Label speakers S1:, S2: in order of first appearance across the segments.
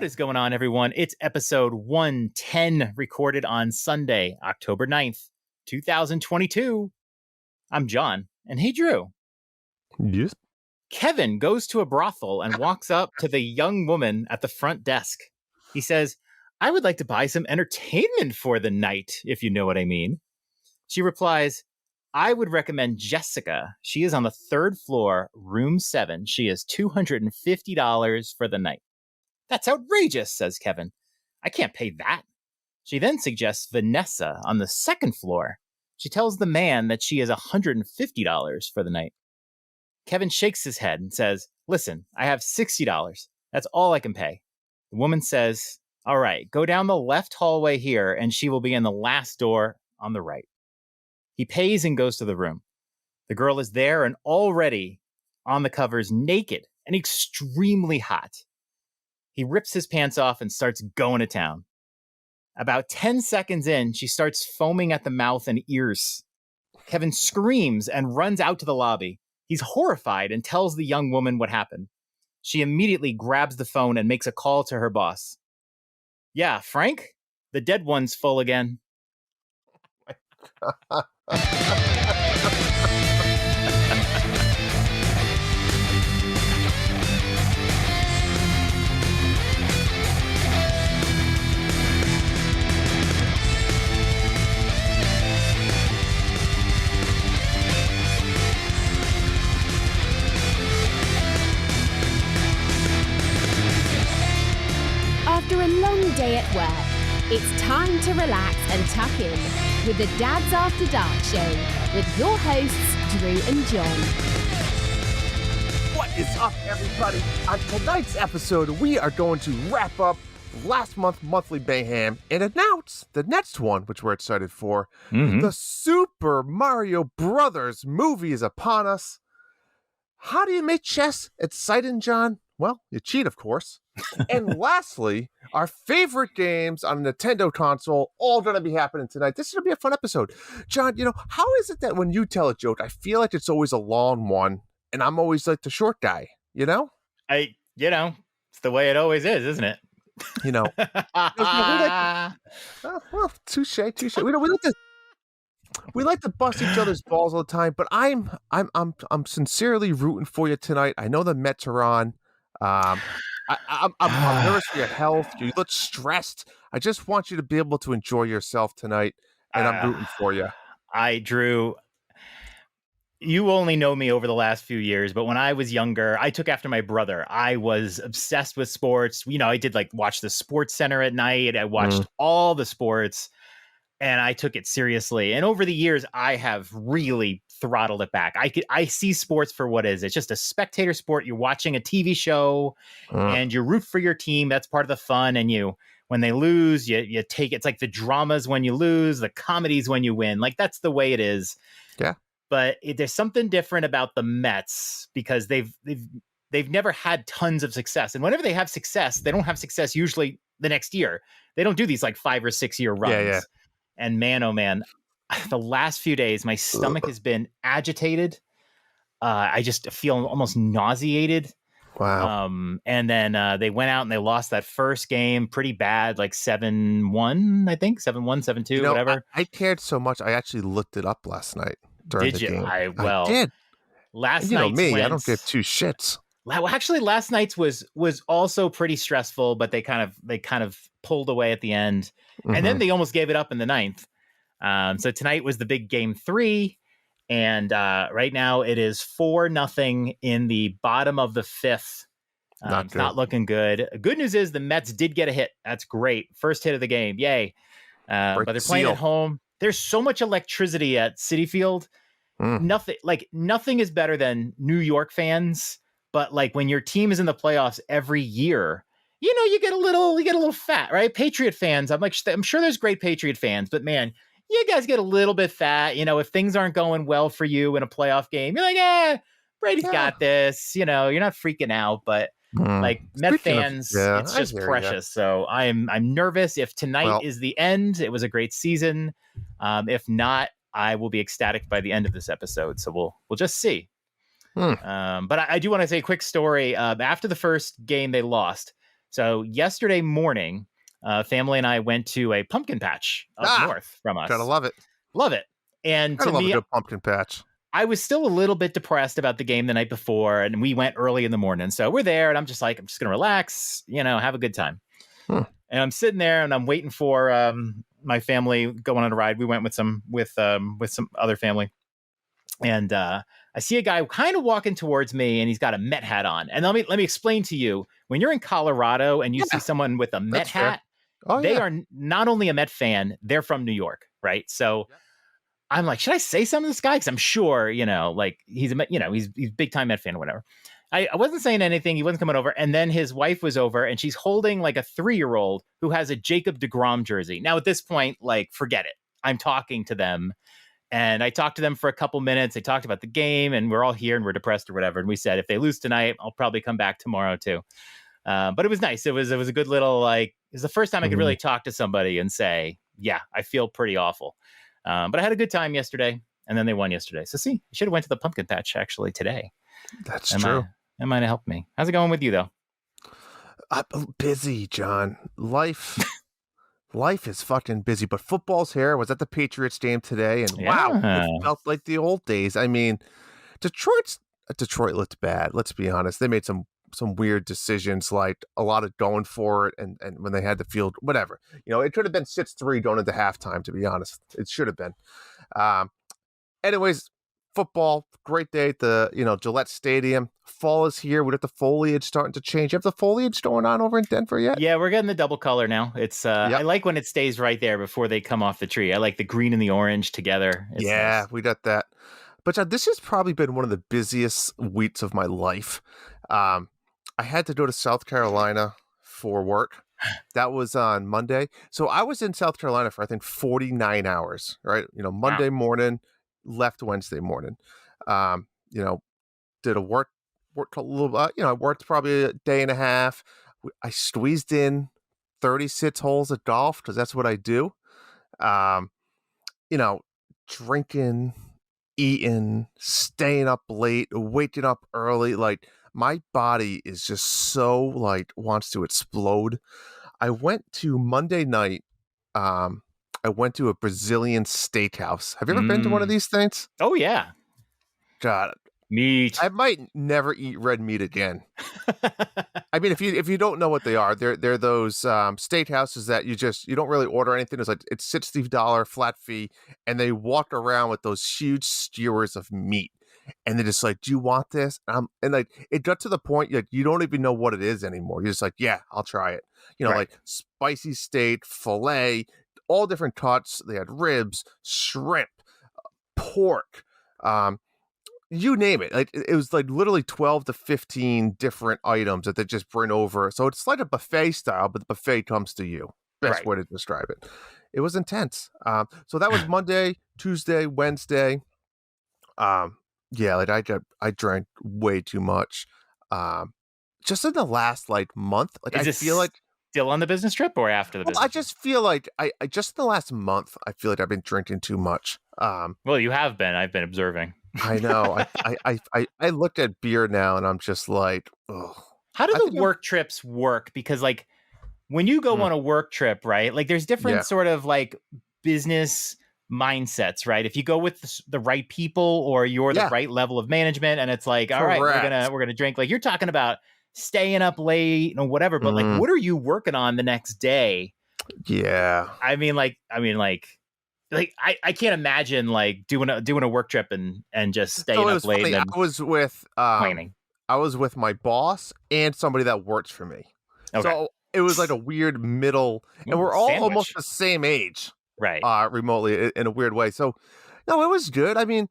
S1: What is going on, everyone? It's episode 110, recorded on Sunday, October 9th, 2022. I'm John, and hey, Drew.
S2: Yes.
S1: Kevin goes to a brothel and walks up to the young woman at the front desk. He says, I would like to buy some entertainment for the night, if you know what I mean. She replies, I would recommend Jessica. She is on the third floor, room 7. She is $250 for the night. That's outrageous, says Kevin. I can't pay that. She then suggests Vanessa on the second floor. She tells the man that she is $150 for the night. Kevin shakes his head and says, listen, I have $60. That's all I can pay. The woman says, all right, go down the left hallway here and she will be in the last door on the right. He pays and goes to the room. The girl is there and already on the covers naked and extremely hot. He rips his pants off and starts going to town. About 10 seconds in, she starts foaming at the mouth and ears. Kevin screams and runs out to the lobby. He's horrified and tells the young woman what happened. She immediately grabs the phone and makes a call to her boss. Yeah, Frank? The dead one's full again.
S3: After a long day at work, it's time to relax and tuck in with the Dads After Dark Show with your hosts, Drew and John.
S2: What is up, everybody? On tonight's episode, we are going to wrap up last month's monthly Mayhem and announce the next one, which we're excited for. The Super Mario Brothers movie is upon us. How do you make chess exciting, John? Well, you cheat, of course. And lastly, our favorite games on a Nintendo console, all going to be happening tonight. This is going to be a fun episode. John, how is it that when you tell a joke, I feel like it's always a long one, and I'm always like the short guy,
S1: It's the way it always is, isn't it?
S2: Well, touche. We like to bust each other's balls all the time, but I'm sincerely rooting for you tonight. I know the Mets are on. I'm nervous for your health. You look stressed. I just want you to be able to enjoy yourself tonight, and I'm rooting for you.
S1: Drew, you only know me over the last few years, but when I was younger, I took after my brother. I was obsessed with sports. I did watch the Sports Center at night. I watched all the sports, and I took it seriously. And over the years, I have really throttled it back. I see sports for what it is. It's just a spectator sport. You're watching a TV show and you root for your team. That's part of the fun. And when they lose, you take it's like the dramas when you lose, the comedies when you win. That's the way it is.
S2: Yeah.
S1: But there's something different about the Mets because they've never had tons of success. And whenever they have success, they don't have success usually the next year. They don't do these 5 or 6 year runs.
S2: Yeah.
S1: And man, oh man, the last few days, my stomach has been agitated. I just feel almost nauseated.
S2: Wow.
S1: And then they went out and they lost that first game pretty bad, 7-1, I think. 7-1, 7-2, whatever.
S2: I cared so much, I actually looked it up last night during the game.
S1: I
S2: did.
S1: Last
S2: night,
S1: me,
S2: I don't give two shits.
S1: Well, actually, last night's was also pretty stressful, but they kind of pulled away at the end, and then they almost gave it up in the 9th. So tonight was the big game 3, and right now it is 4-0 in the bottom of the 5th. It's not looking good. Good news is the Mets did get a hit. That's great. First hit of the game. Yay. But they're playing at home. There's so much electricity at Citi Field. Nothing is better than New York fans. But when your team is in the playoffs every year, you get a little fat, right? Patriot fans. I'm sure there's great Patriot fans, but man, you guys get a little bit fat. If things aren't going well for you in a playoff game, you're like, Brady's got this. You're not freaking out, but Met fans, it's just precious. So I'm nervous. If tonight is the end, it was a great season. If not, I will be ecstatic by the end of this episode. So we'll just see. But I do want to say a quick story. After the first game they lost, So yesterday morning, family and I went to a pumpkin patch up north from us.
S2: Gotta love it.
S1: Love it. And
S2: Gotta
S1: to
S2: love
S1: me,
S2: a good pumpkin patch.
S1: I was still a little bit depressed about the game the night before, and we went early in the morning. So we're there, and I'm just going to relax, have a good time. And I'm sitting there, and I'm waiting for my family going on a ride. We went with some other family. And I see a guy kind of walking towards me, and he's got a Met hat on. And let me explain to you, when you're in Colorado and you see someone with a Met hat, they are not only a Met fan, they're from New York, right? So I'm like, should I say something to this guy? Because I'm sure, he's he's big time Met fan or whatever. I wasn't saying anything. He wasn't coming over. And then his wife was over, and she's holding like a 3-year-old who has a Jacob deGrom jersey. Now, at this point, forget it. I'm talking to them. And I talked to them for a couple minutes. They talked about the game, and we're all here and we're depressed or whatever. And we said, if they lose tonight, I'll probably come back tomorrow too. But it was nice. It was a good little, it was the first time I could really talk to somebody and say, yeah, I feel pretty awful. But I had a good time yesterday, and then they won yesterday. So see, I should have went to the pumpkin patch actually today.
S2: That's true.
S1: That might have helped me. How's it going with you though?
S2: I'm busy, John. Life is fucking busy, but football's here. I was at the Patriots game today, and wow, it felt like the old days. I mean, Detroit looked bad. Let's be honest. They made some weird decisions, like a lot of going for it, and when they had the field, whatever. It could have been 6-3 going into halftime, to be honest. It should have been. Anyways, football, great day at the Gillette Stadium. Fall is here. We got the foliage starting to change. You have the foliage going on over in Denver yet?
S1: Yeah, we're getting the double color now. It's I like when it stays right there before they come off the tree. I like the green and the orange together. It's nice.
S2: We got that. But John, this has probably been one of the busiest weeks of my life. I had to go to South Carolina for work. That was on Monday. So I was in South Carolina for, I think, 49 hours, right? Monday morning, left Wednesday morning. Did a work a little, I worked probably a day and a half. I squeezed in 36 holes of golf because that's what I do. Drinking, eating, staying up late, waking up early. Like, my body is just so wants to explode. I went to Monday night. I went to a Brazilian steakhouse. Have you ever been to one of these things?
S1: Oh yeah.
S2: God,
S1: meat.
S2: I might never eat red meat again. I mean, if you don't know what they are, they're those steakhouses that you don't really order anything. It's $60 flat fee, and they walk around with those huge skewers of meat, and they're just like, "Do you want this?" And it got to the point you don't even know what it is anymore. You're just like, "Yeah, I'll try it." Like spicy steak, filet, all different cuts. They had ribs, shrimp, pork. You name it. It was literally 12 to 15 different items that they just bring over. So it's like a buffet style, but the buffet comes to you. Best way to describe it. It was intense. So that was Monday, Tuesday, Wednesday. I drank way too much. Just in the last month. I feel like
S1: still on the business trip or after the business
S2: I just feel like I just in the last month, I feel like I've been drinking too much.
S1: Well, you have been. I've been observing.
S2: I know. I looked at beer now, and I'm just like, ugh.
S1: How do the work trips work? Because when you go on a work trip, right? There's different sort of business mindsets, right? If you go with the right people, or you're the right level of management, and it's like, all right, we're gonna drink. You're talking about staying up late and whatever, but what are you working on the next day?
S2: Yeah.
S1: I can't imagine doing a work trip and just staying up late.
S2: Funny.
S1: And
S2: I was with
S1: planning.
S2: I was with my boss and somebody that works for me. Okay. So it was a weird middle, and we're all almost the same age,
S1: right?
S2: Remotely in a weird way. So no, it was good. I mean,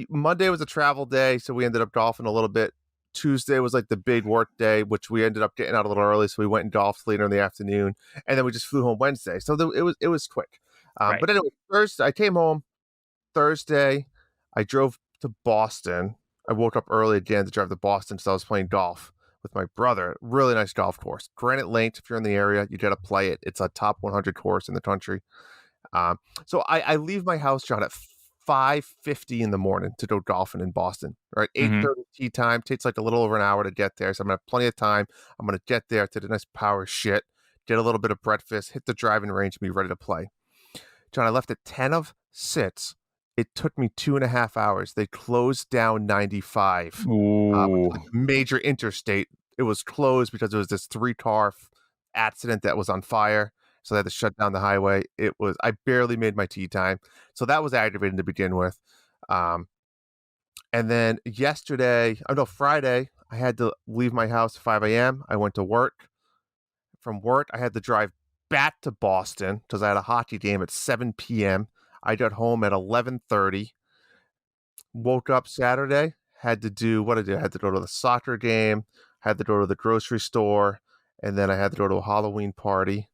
S2: Monday was a travel day, so we ended up golfing a little bit. Tuesday was the big work day, which we ended up getting out a little early, so we went and golfed later in the afternoon, and then we just flew home Wednesday. So it was quick. But anyway, Thursday, I came home Thursday. I drove to Boston. I woke up early again to drive to Boston, so I was playing golf with my brother. Really nice golf course. Granite Lane, if you're in the area, you got to play it. It's a top 100 course in the country. So I leave my house, John, at 5:50 in the morning to go golfing in Boston. Right, 8:30 tee time. Takes like a little over an hour to get there, so I'm gonna have plenty of time. I'm gonna get there to the nice power shit, get a little bit of breakfast, hit the driving range, and be ready to play. John, I left at 10 of 6. It took me 2.5 hours. They closed down 95. Major interstate. It was closed because there was this 3-car accident that was on fire. So they had to shut down the highway. I barely made my tee time. So that was aggravating to begin with. And then Friday, I had to leave my house at 5 a.m. I went to work. From work, I had to drive back to Boston because I had a hockey game at 7 p.m. I got home at 11:30. Woke up Saturday, had to do what I did. I had to go to the soccer game, had to go to the grocery store, and then I had to go to a Halloween party.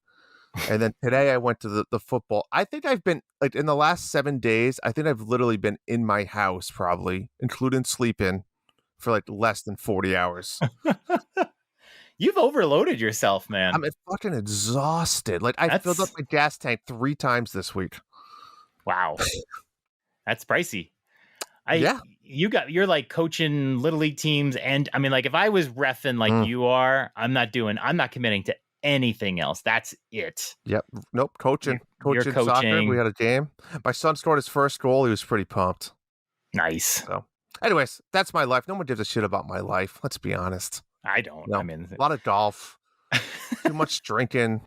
S2: And then today I went to the football. I think I've been, like, in the last 7 days, I think I've literally been in my house probably, including sleeping, for like less than 40 hours.
S1: You've overloaded yourself, man.
S2: I'm fucking exhausted. Like, I filled up my gas tank 3 times this week.
S1: Wow. That's pricey.
S2: Yeah.
S1: You're like coaching little league teams. And I mean, like, if I was reffing like you are, I'm not committing to anything else. That's it.
S2: Yep. Nope. Coaching
S1: coaching.
S2: Soccer. We had a game. My son scored his first goal. He was pretty pumped.
S1: Nice.
S2: So anyways, that's my life. No one gives a shit about my life. Let's be honest.
S1: I don't.
S2: No,
S1: I mean,
S2: a lot of golf, too much drinking.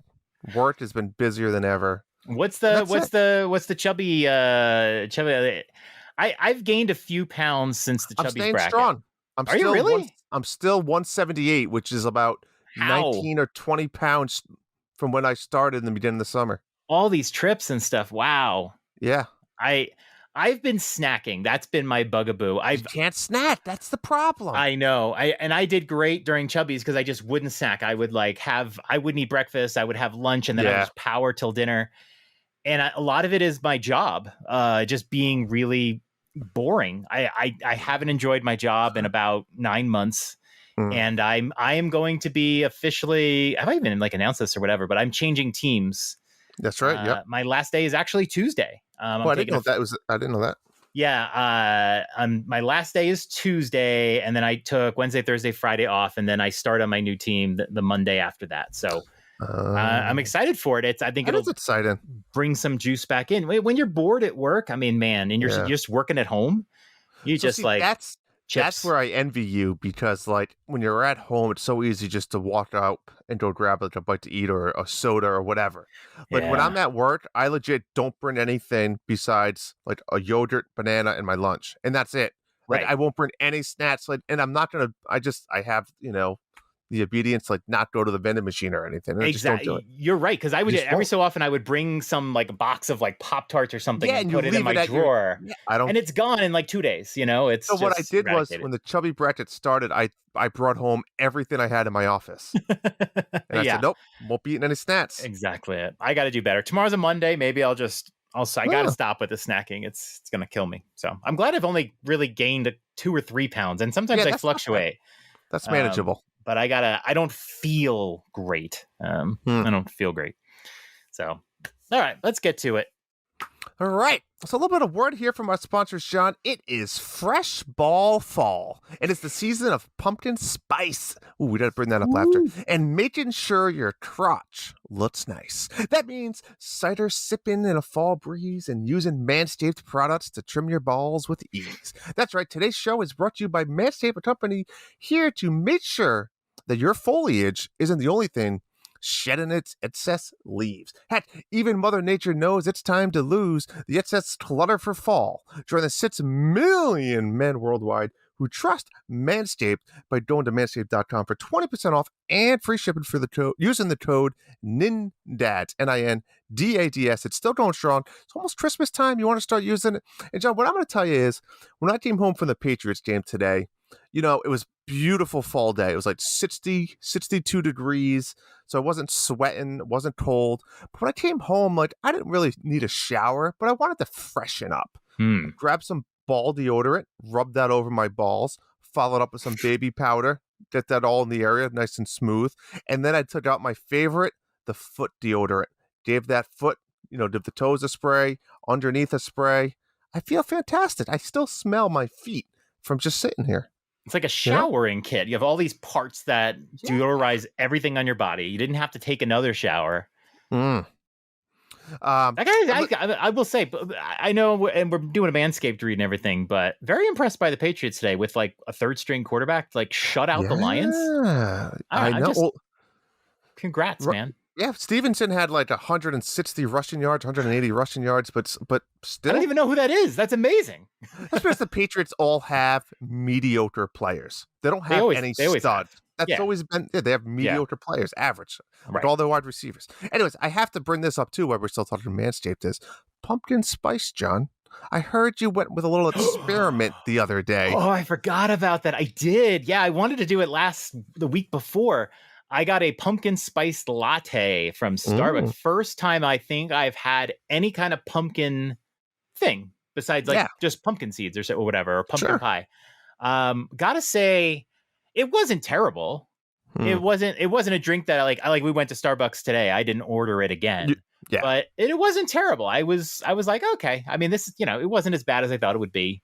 S2: Work has been busier than ever.
S1: What's the chubby? I've gained a few pounds since the chubby bracket.
S2: I'm staying strong.
S1: Are you really?
S2: I'm still 178, which is about 19 or 20 pounds from when I started in the beginning of the summer. All
S1: these trips and stuff. Wow.
S2: Yeah.
S1: I've been snacking. That's been my bugaboo.
S2: You can't snack. That's the problem.
S1: I know. I did great during Chubby's because I just wouldn't snack. I wouldn't eat breakfast. I would have lunch and then I would just power till dinner. And a lot of it is my job, just being really boring. I haven't enjoyed my job in about 9 months. And I am going to be officially, I haven't even like announced this or whatever, but I'm changing teams.
S2: That's right. Yeah.
S1: My last day is actually Tuesday.
S2: I didn't know I didn't know that.
S1: Yeah. My last day is Tuesday, and then I took Wednesday, Thursday, Friday off, and then I start on my new team the Monday after that. So I'm excited for it. I think it'll
S2: exciting.
S1: Bring some juice back in. When you're bored at work, I mean, man, and you're just working at home,
S2: that's where I envy you, because like when you're at home, it's so easy just to walk out and go grab like a bite to eat or a soda or whatever. Like when I'm at work, I legit don't bring anything besides like a yogurt, banana, and my lunch, and that's it. Like I won't bring any snacks. Like, and I'm not gonna. I have the obedience, like not go to the vending machine or anything.
S1: Exactly. You're right. Because I would every so often I would bring some like a box of like Pop-Tarts or something and put it in my drawer. And it's gone in like 2 days. It's
S2: so what I did was when the chubby bracket started, I brought home everything I had in my office. And I said, nope, won't be eating any snacks.
S1: Exactly it. I got to do better. Tomorrow's a Monday. Maybe I got to stop with the snacking. It's going to kill me. So I'm glad I've only really gained 2 or 3 pounds. And sometimes I fluctuate.
S2: That's manageable.
S1: But I don't feel great. I don't feel great. So, all right, let's get to it.
S2: All right. So a little bit of word here from our sponsor, Sean. It is Fresh Ball Fall. It is the season of pumpkin spice. Ooh, we got to bring that up after. And making sure your crotch looks nice. That means cider sipping in a fall breeze and using Manscaped products to trim your balls with ease. That's right. Today's show is brought to you by Manscaped, a company here to make sure that your foliage isn't the only thing shedding its excess leaves. Heck, even Mother Nature knows it's time to lose the excess clutter for fall. Join the 6 million men worldwide who trust Manscaped by going to manscaped.com for 20% off and free shipping for using the code NINDADS, NINDADS. It's still going strong. It's almost Christmas time. You want to start using it. And John, what I'm going to tell you is, when I came home from the Patriots game today, it was beautiful fall day. It was like 62 degrees. So I wasn't sweating, it wasn't cold. But when I came home, like, I didn't really need a shower, but I wanted to freshen up. Grab some ball deodorant, rub that over my balls, followed up with some baby powder, get that all in the area, nice and smooth. And then I took out my favorite, the foot deodorant. Gave that foot, did the toes a spray, underneath a spray. I feel fantastic. I still smell my feet from just sitting here.
S1: It's like a showering kit. You have all these parts that deodorize everything on your body. You didn't have to take another shower. I will say, I know, and we're doing a Manscaped read and everything, but very impressed by the Patriots today with like a third string quarterback, like shut out the Lions.
S2: I know.
S1: Congrats, man.
S2: Yeah, Stevenson had like 160 rushing yards, 180 rushing yards, but still.
S1: I don't even know who that is. That's amazing.
S2: That's because the Patriots all have mediocre players. They don't have any studs. That's always been, they have mediocre players, average, with all their wide receivers. Anyways, I have to bring this up too, while we're still talking Manscaped, is pumpkin spice, John. I heard you went with a little experiment the other day.
S1: Oh, I forgot about that. I did. Yeah, I wanted to do it the week before. I got a pumpkin spice latte from Starbucks. First time I think I've had any kind of pumpkin thing besides like just pumpkin seeds or whatever, or pumpkin pie. Gotta say, it wasn't terrible. It wasn't a drink that I like. We went to Starbucks today. I didn't order it again. But it wasn't terrible. I was like, okay. I mean, this, it wasn't as bad as I thought it would be.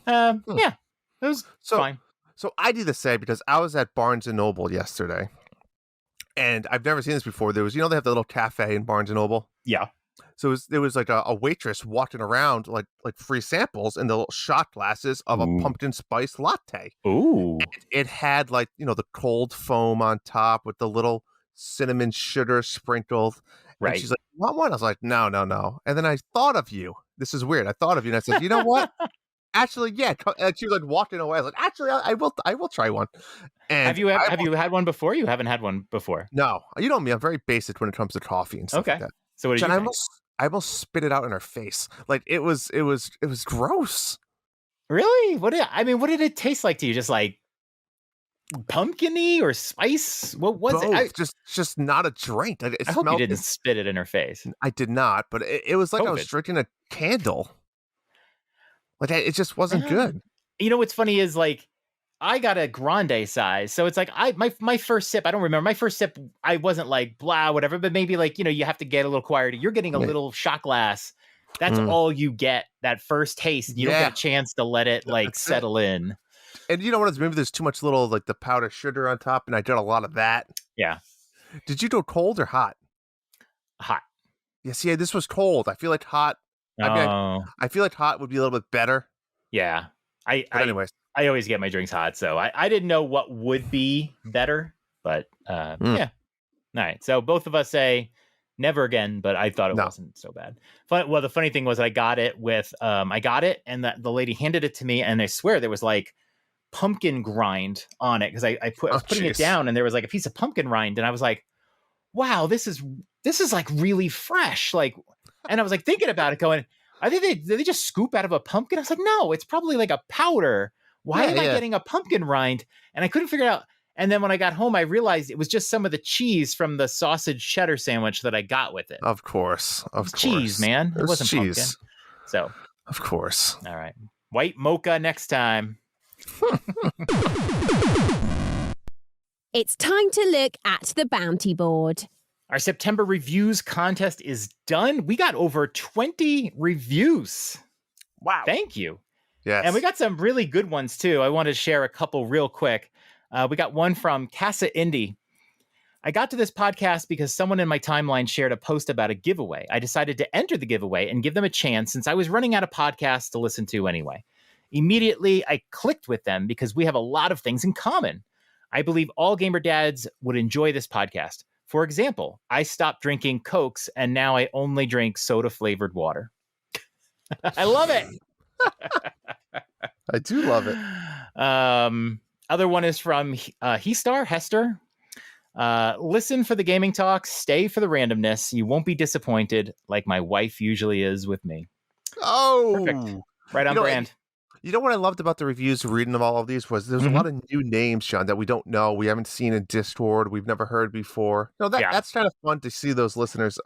S1: Yeah, it was fine.
S2: So I do the same because I was at Barnes & Noble yesterday. And I've never seen this before. There was, they have the little cafe in Barnes & Noble.
S1: Yeah.
S2: So there was like a waitress walking around like free samples in the little shot glasses of a pumpkin spice latte.
S1: Ooh.
S2: And it had like, the cold foam on top with the little cinnamon sugar sprinkled. Right. And she's like, want one? I was like, no. And then I thought of you. This is weird. I thought of you and I said, you know what? Actually, yeah. And she was like walking away. I was like, actually, I will try one. And
S1: have you had one before? You haven't had one before?
S2: No. You know me. I'm very basic when it comes to coffee and stuff like that.
S1: So what did you think?
S2: I almost spit it out in her face. Like it was gross.
S1: Really? What did it taste like to you? Just like pumpkin-y or spice? What was it?
S2: Just not a drink. Like,
S1: I hope you didn't spit it in her face.
S2: I did not, but it was like COVID. I was drinking a candle. Like it just wasn't good.
S1: What's funny is like I got a grande size, so it's like my first sip. I don't remember my first sip. I wasn't like blah whatever, but maybe like you have to get a little quieter. You're getting a little shot glass. That's all you get. That first taste. You don't get a chance to let it like settle in.
S2: And you know what? Maybe there's too much little like the powdered sugar on top, and I did a lot of that.
S1: Yeah.
S2: Did you go cold or hot?
S1: Hot.
S2: Yes. Yeah. This was cold. I feel like hot. I feel like hot would be a little bit better.
S1: Yeah.
S2: Anyways,
S1: I always get my drinks hot, so I didn't know what would be better, but yeah. All right. So both of us say never again, but I thought it wasn't so bad. Well, the funny thing was I got it and the lady handed it to me, and I swear there was like pumpkin grind on it because I was putting it down, and there was like a piece of pumpkin rind, and I was like, wow, this is like really fresh, like. And I was like thinking about it going, did they just scoop out of a pumpkin? I was like, no, it's probably like a powder. Why am I getting a pumpkin rind? And I couldn't figure it out. And then when I got home, I realized it was just some of the cheese from the sausage cheddar sandwich that I got with it.
S2: Of course.
S1: Cheese, man. It wasn't cheese. Pumpkin. So.
S2: Of course.
S1: All right. White mocha next time.
S3: It's time to look at the bounty board.
S1: Our September reviews contest is done. We got over 20 reviews.
S2: Wow.
S1: Thank you.
S2: Yes.
S1: And we got some really good ones, too. I want to share a couple real quick. We got one from Casa Indy. I got to this podcast because someone in my timeline shared a post about a giveaway. I decided to enter the giveaway and give them a chance since I was running out of podcasts to listen to anyway. Immediately, I clicked with them because we have a lot of things in common. I believe all gamer dads would enjoy this podcast. For example, I stopped drinking Cokes and now I only drink soda-flavored water. I love it.
S2: I do love it.
S1: Other one is from Hester. Listen for the gaming talk, stay for the randomness. You won't be disappointed like my wife usually is with me.
S2: Oh,
S1: perfect. Right on brand.
S2: You know what I loved about the reviews, reading of all of these, was there's a lot of new names, Sean, that we don't know. We haven't seen in Discord. We've never heard before. That's kind of fun to see those listeners.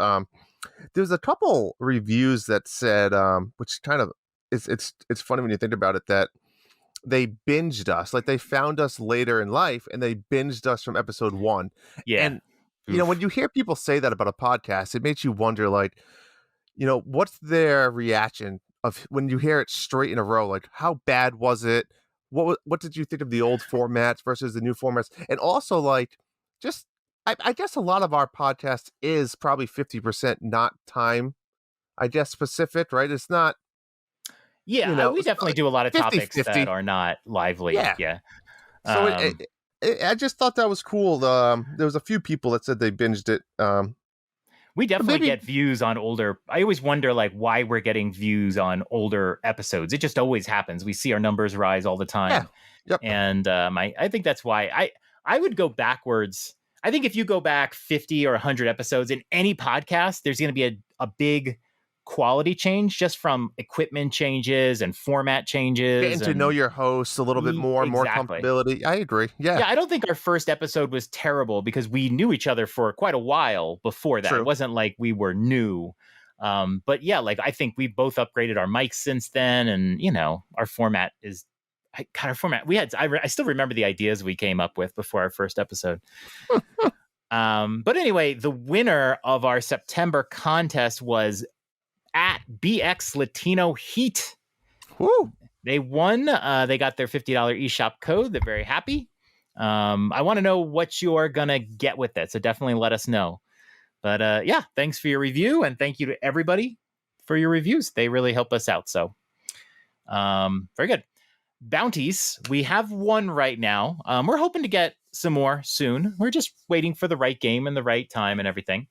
S2: There's a couple reviews that said, which kind of it's funny when you think about it, that they binged us. Like they found us later in life and they binged us from episode 1.
S1: Yeah.
S2: And when you hear people say that about a podcast, it makes you wonder, like, what's their reaction of when you hear it straight in a row, like how bad was it? What did you think of the old formats versus the new formats? And also, like, just I guess a lot of our podcast is probably 50% not time, I guess, specific, right? It's not.
S1: Yeah, we definitely do a lot of
S2: 50,
S1: topics
S2: 50.
S1: that are not lively. Yeah.
S2: So I just thought that was cool. There was a few people that said they binged it.
S1: We definitely get views on older. I always wonder, like, why we're getting views on older episodes. It just always happens. We see our numbers rise all the time.
S2: Yeah. Yep.
S1: And I think that's why I would go backwards. I think if you go back 50 or 100 episodes in any podcast, there's going to be a big quality change just from equipment changes and format changes.
S2: Getting to know your hosts a little bit more, more comfortability. I agree. Yeah.
S1: I don't think our first episode was terrible because we knew each other for quite a while before that. True. It wasn't like we were new. But yeah, like I think we both upgraded our mics since then. And, our format is our format. I still remember the ideas we came up with before our first episode. But anyway, the winner of our September contest was at BX Latino Heat.
S2: Woo.
S1: They won. They got their $50 eShop code. They're very happy. I want to know what you are going to get with it. So definitely let us know. But yeah, thanks for your review. And thank you to everybody for your reviews. They really help us out. So very good. Bounties. We have one right now. We're hoping to get some more soon. We're just waiting for the right game and the right time and everything.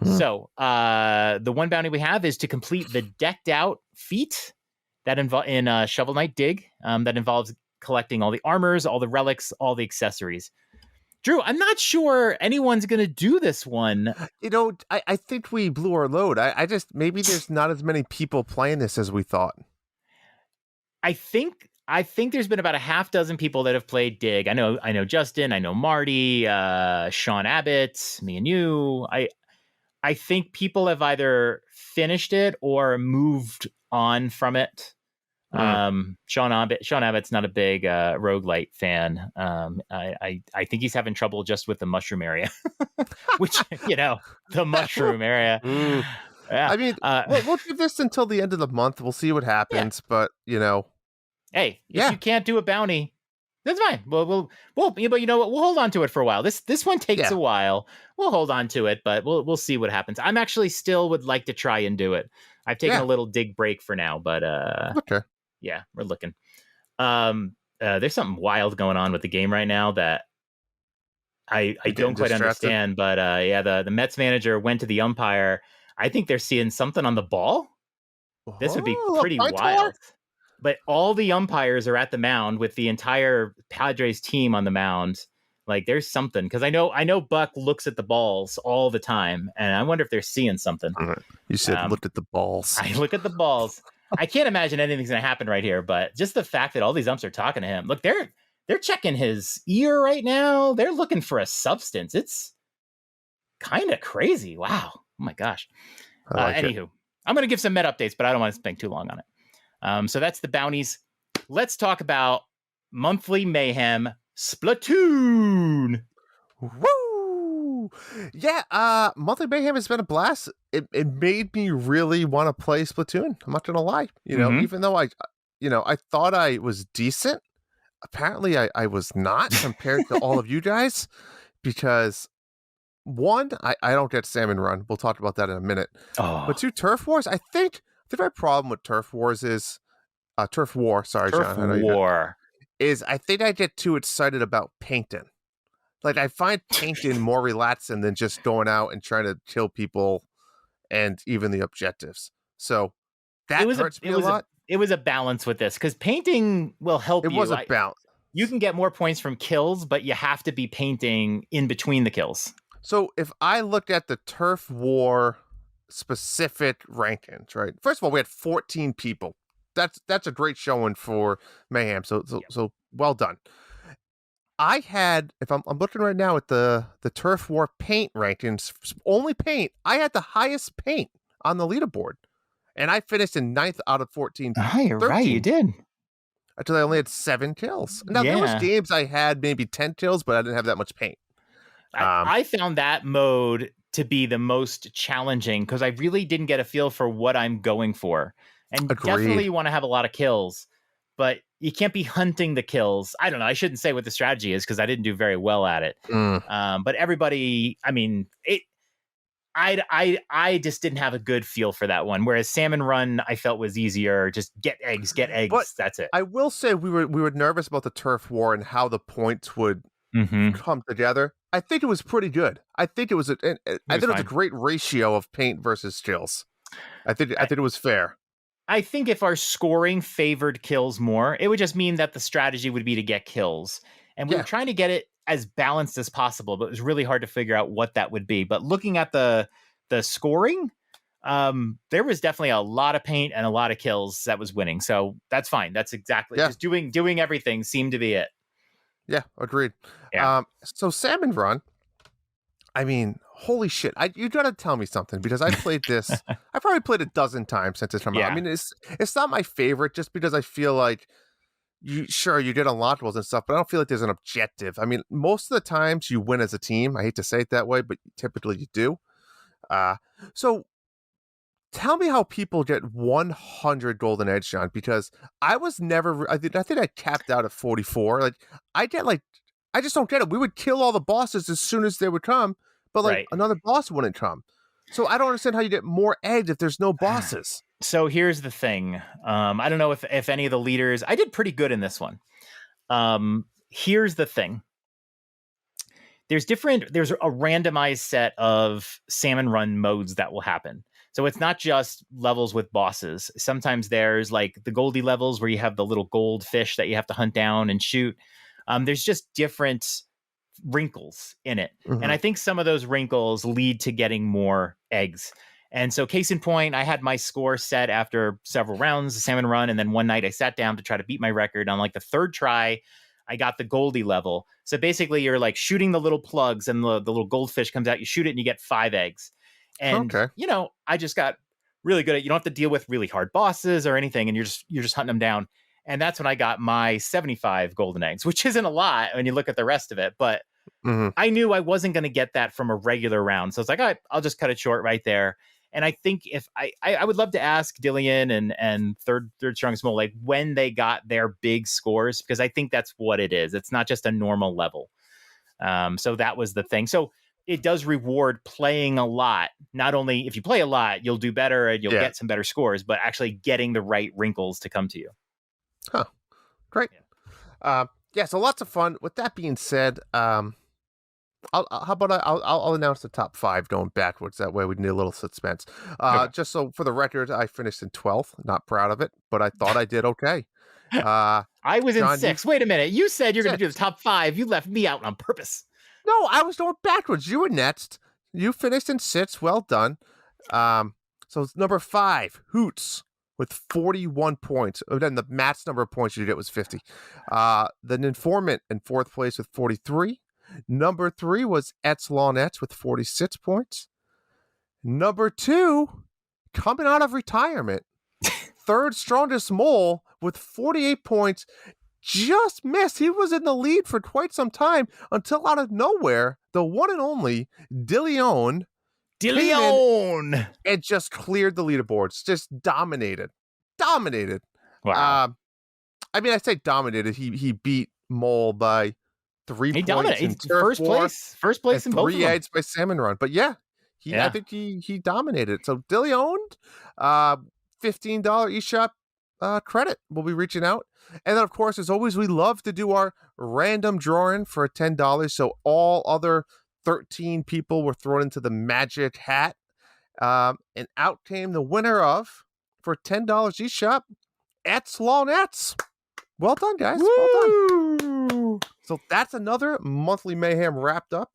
S1: Mm-hmm. So the one bounty we have is to complete the decked out feat that in Shovel Knight Dig that involves collecting all the armors, all the relics, all the accessories. Drew, I'm not sure anyone's going to do this one.
S2: I think we blew our load. I just, maybe there's not as many people playing this as we thought.
S1: I think there's been about a half dozen people that have played Dig. I know Justin, I know Marty, Sean Abbott, me and you. I think people have either finished it or moved on from it. Sean Abbott's not a big roguelite fan. I think he's having trouble just with the mushroom area, which, the mushroom area.
S2: Yeah. I mean, we'll do this until the end of the month. We'll see what happens. Yeah. But,
S1: hey, if you can't do a bounty, that's fine. We'll but you know what? We'll hold on to it for a while. This one takes a while. We'll hold on to it, but we'll see what happens. I'm actually still would like to try and do it. I've taken a little dig break for now, but
S2: okay.
S1: Yeah, we're looking. There's something wild going on with the game right now that I don't quite understand. But the Mets manager went to the umpire. I think they're seeing something on the ball. This would be pretty wild. But all the umpires are at the mound with the entire Padres team on the mound. Like there's something, because I know Buck looks at the balls all the time, and I wonder if they're seeing something.
S2: You said look at the balls.
S1: I look at the balls. I can't imagine anything's going to happen right here, but just the fact that all these umps are talking to him. Look, they're checking his ear right now. They're looking for a substance. It's kind of crazy. Wow. Oh my gosh. Anywho, I'm going to give some meta updates, but I don't want to spend too long on it. So that's the bounties. Let's talk about monthly mayhem Splatoon.
S2: Woo! Yeah, monthly mayhem has been a blast. It made me really want to play Splatoon. I'm not gonna lie. Even though I thought I was decent, apparently I was not compared to all of you guys, because one, I don't get Salmon Run. We'll talk about that in a minute. But two, Turf Wars. I think my problem with Turf Wars is Turf War. Sorry,
S1: Turf
S2: John.
S1: War
S2: is I think I get too excited about painting. Like I find painting more relaxing than just going out and trying to kill people and even the objectives. So that hurts me a lot.
S1: It was a balance with this because painting will help you.
S2: It was a balance.
S1: You can get more points from kills, but you have to be painting in between the kills.
S2: So if I look at the Turf War specific rankings, right? First of all, we had 14 people. That's a great showing for Mayhem. So well done. I had, if I'm looking right now at the Turf War paint rankings, only paint, I had the highest paint on the leaderboard. And I finished in 9th out of 14.
S1: Oh, you're 13. Right, you did.
S2: Until I only had 7 kills. Now, there was games I had maybe 10 kills, but I didn't have that much paint.
S1: I found that mode to be the most challenging because I really didn't get a feel for what I'm going for. And
S2: Agreed.
S1: definitely you want to have a lot of kills, but you can't be hunting the kills. I don't know. I shouldn't say what the strategy is because I didn't do very well at it. But everybody, I mean, I just didn't have a good feel for that one. Whereas Salmon Run, I felt was easier. Just get eggs.
S2: But
S1: that's it.
S2: I will say we were nervous about the turf war and how the points would come together. I think it was pretty good. I think it was a great ratio of paint versus skills. I think it was fair.
S1: I think if our scoring favored kills more, it would just mean that the strategy would be to get kills. And we were trying to get it as balanced as possible, but it was really hard to figure out what that would be. But looking at the scoring, there was definitely a lot of paint and a lot of kills that was winning. So that's fine. That's exactly just doing everything seemed to be it.
S2: Yeah, agreed.
S1: Yeah.
S2: So Salmon Run, I mean, holy shit! You gotta tell me something because I played this. I probably played a dozen times since it's come out. I mean, it's not my favorite just because I feel like you get unlockables and stuff, but I don't feel like there's an objective. I mean, most of the times you win as a team. I hate to say it that way, but typically you do. So tell me how people get 100 golden eggs, John, because I was never. I think I capped out at 44. Like I just don't get it. We would kill all the bosses as soon as they would come, but another boss wouldn't come. So I don't understand how you get more eggs if there's no bosses.
S1: So here's the thing. I don't know if any of the leaders. I did pretty good in this one. Here's the thing. There's a randomized set of Salmon Run modes that will happen. So it's not just levels with bosses. Sometimes there's like the Goldie levels where you have the little gold fish that you have to hunt down and shoot. There's just different wrinkles in it. And I think some of those wrinkles lead to getting more eggs. And so case in point, I had my score set after several rounds of Salmon Run. And then one night I sat down to try to beat my record. On like the third try, I got the Goldie level. So basically you're like shooting the little plugs and the little goldfish comes out. You shoot it and you get 5 eggs. And, I just got really good at, you don't have to deal with really hard bosses or anything. And you're just hunting them down. And that's when I got my 75 golden eggs, which isn't a lot when you look at the rest of it. But I knew I wasn't going to get that from a regular round. So it's like, all right, I'll just cut it short right there. And I think if I would love to ask Dillian and third strongest mole, like when they got their big scores, because I think that's what it is. It's not just a normal level. So that was the thing. So it does reward playing a lot. Not only if you play a lot, you'll do better and you'll get some better scores, but actually getting the right wrinkles to come to you.
S2: Huh. Great. Yeah. So lots of fun. With that being said, I'll announce the top 5 going backwards. That way we need a little suspense. Just so for the record, I finished in 12th. Not proud of it, but I thought I did okay.
S1: I was in 6th. Wait a minute. You said you're going to do the top 5. You left me out on purpose.
S2: No, I was going backwards. You were next. You finished in 6th. Well done. So it's number 5, Hoots, with 41 points. Then the max number of points you get was 50. The Informant in 4th place with 43. Number 3 was Etz with 46 points. Number 2, coming out of retirement, third strongest mole with 48 points. Just missed. He was in the lead for quite some time until out of nowhere, the one and only Dillion. It just cleared the leaderboards. Just dominated.
S1: Wow.
S2: I mean, I say dominated. He beat Mole by 3 points.
S1: Dominated. First place in both of them.
S2: 3 eggs by Salmon Run. But I think he dominated. So Dillion, $15 eShop credit. We'll be reaching out. And then, of course, as always, we love to do our random drawing for $10. So all other 13 people were thrown into the magic hat. And out came the winner of, for $10 eShop, Etz. Well done, guys.
S1: Woo!
S2: Well done. So that's another monthly Mayhem wrapped up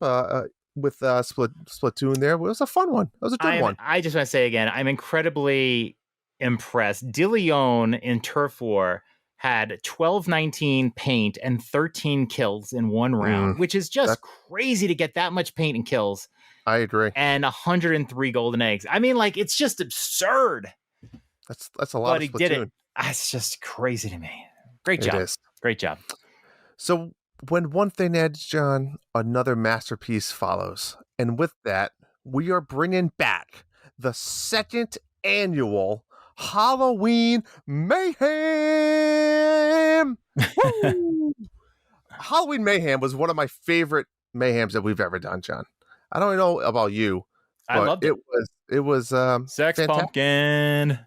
S2: with Splatoon there. It was a fun one. It was a good one.
S1: I just want to say again, I'm incredibly impressed. Dillion in Turf War had 12-19 paint and 13 kills in one round, which is just crazy to get that much paint and kills.
S2: I agree.
S1: And 103 golden eggs. I mean, like, it's just absurd.
S2: That's a lot of Splatoon.
S1: But he did it. It's just crazy to me. Great job. Great job.
S2: So when one thing ends, John, another masterpiece follows. And with that, we are bringing back the second annual Halloween Mayhem. Woo! Halloween Mayhem was one of my favorite Mayhems that we've ever done, John. I don't know about you, but
S1: I loved it.
S2: It was
S1: Sex
S2: fantastic.
S1: pumpkin.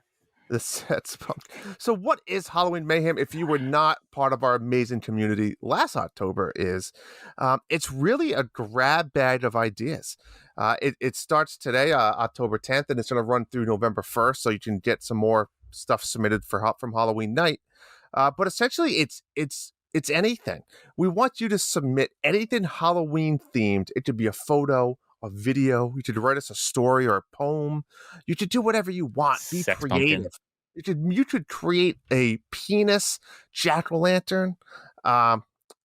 S2: The sets pumpkin. So what is Halloween Mayhem if you were not part of our amazing community last October it's really a grab bag of ideas. It starts today, October 10th, and it's going to run through November 1st, so you can get some more stuff submitted from Halloween night. But essentially, it's anything. We want you to submit anything Halloween themed. It could be a photo, a video. You could write us a story or a poem. You could do whatever you want. Be
S1: Sex
S2: creative.
S1: pumpkin.
S2: You could create a penis jack-o'-lantern,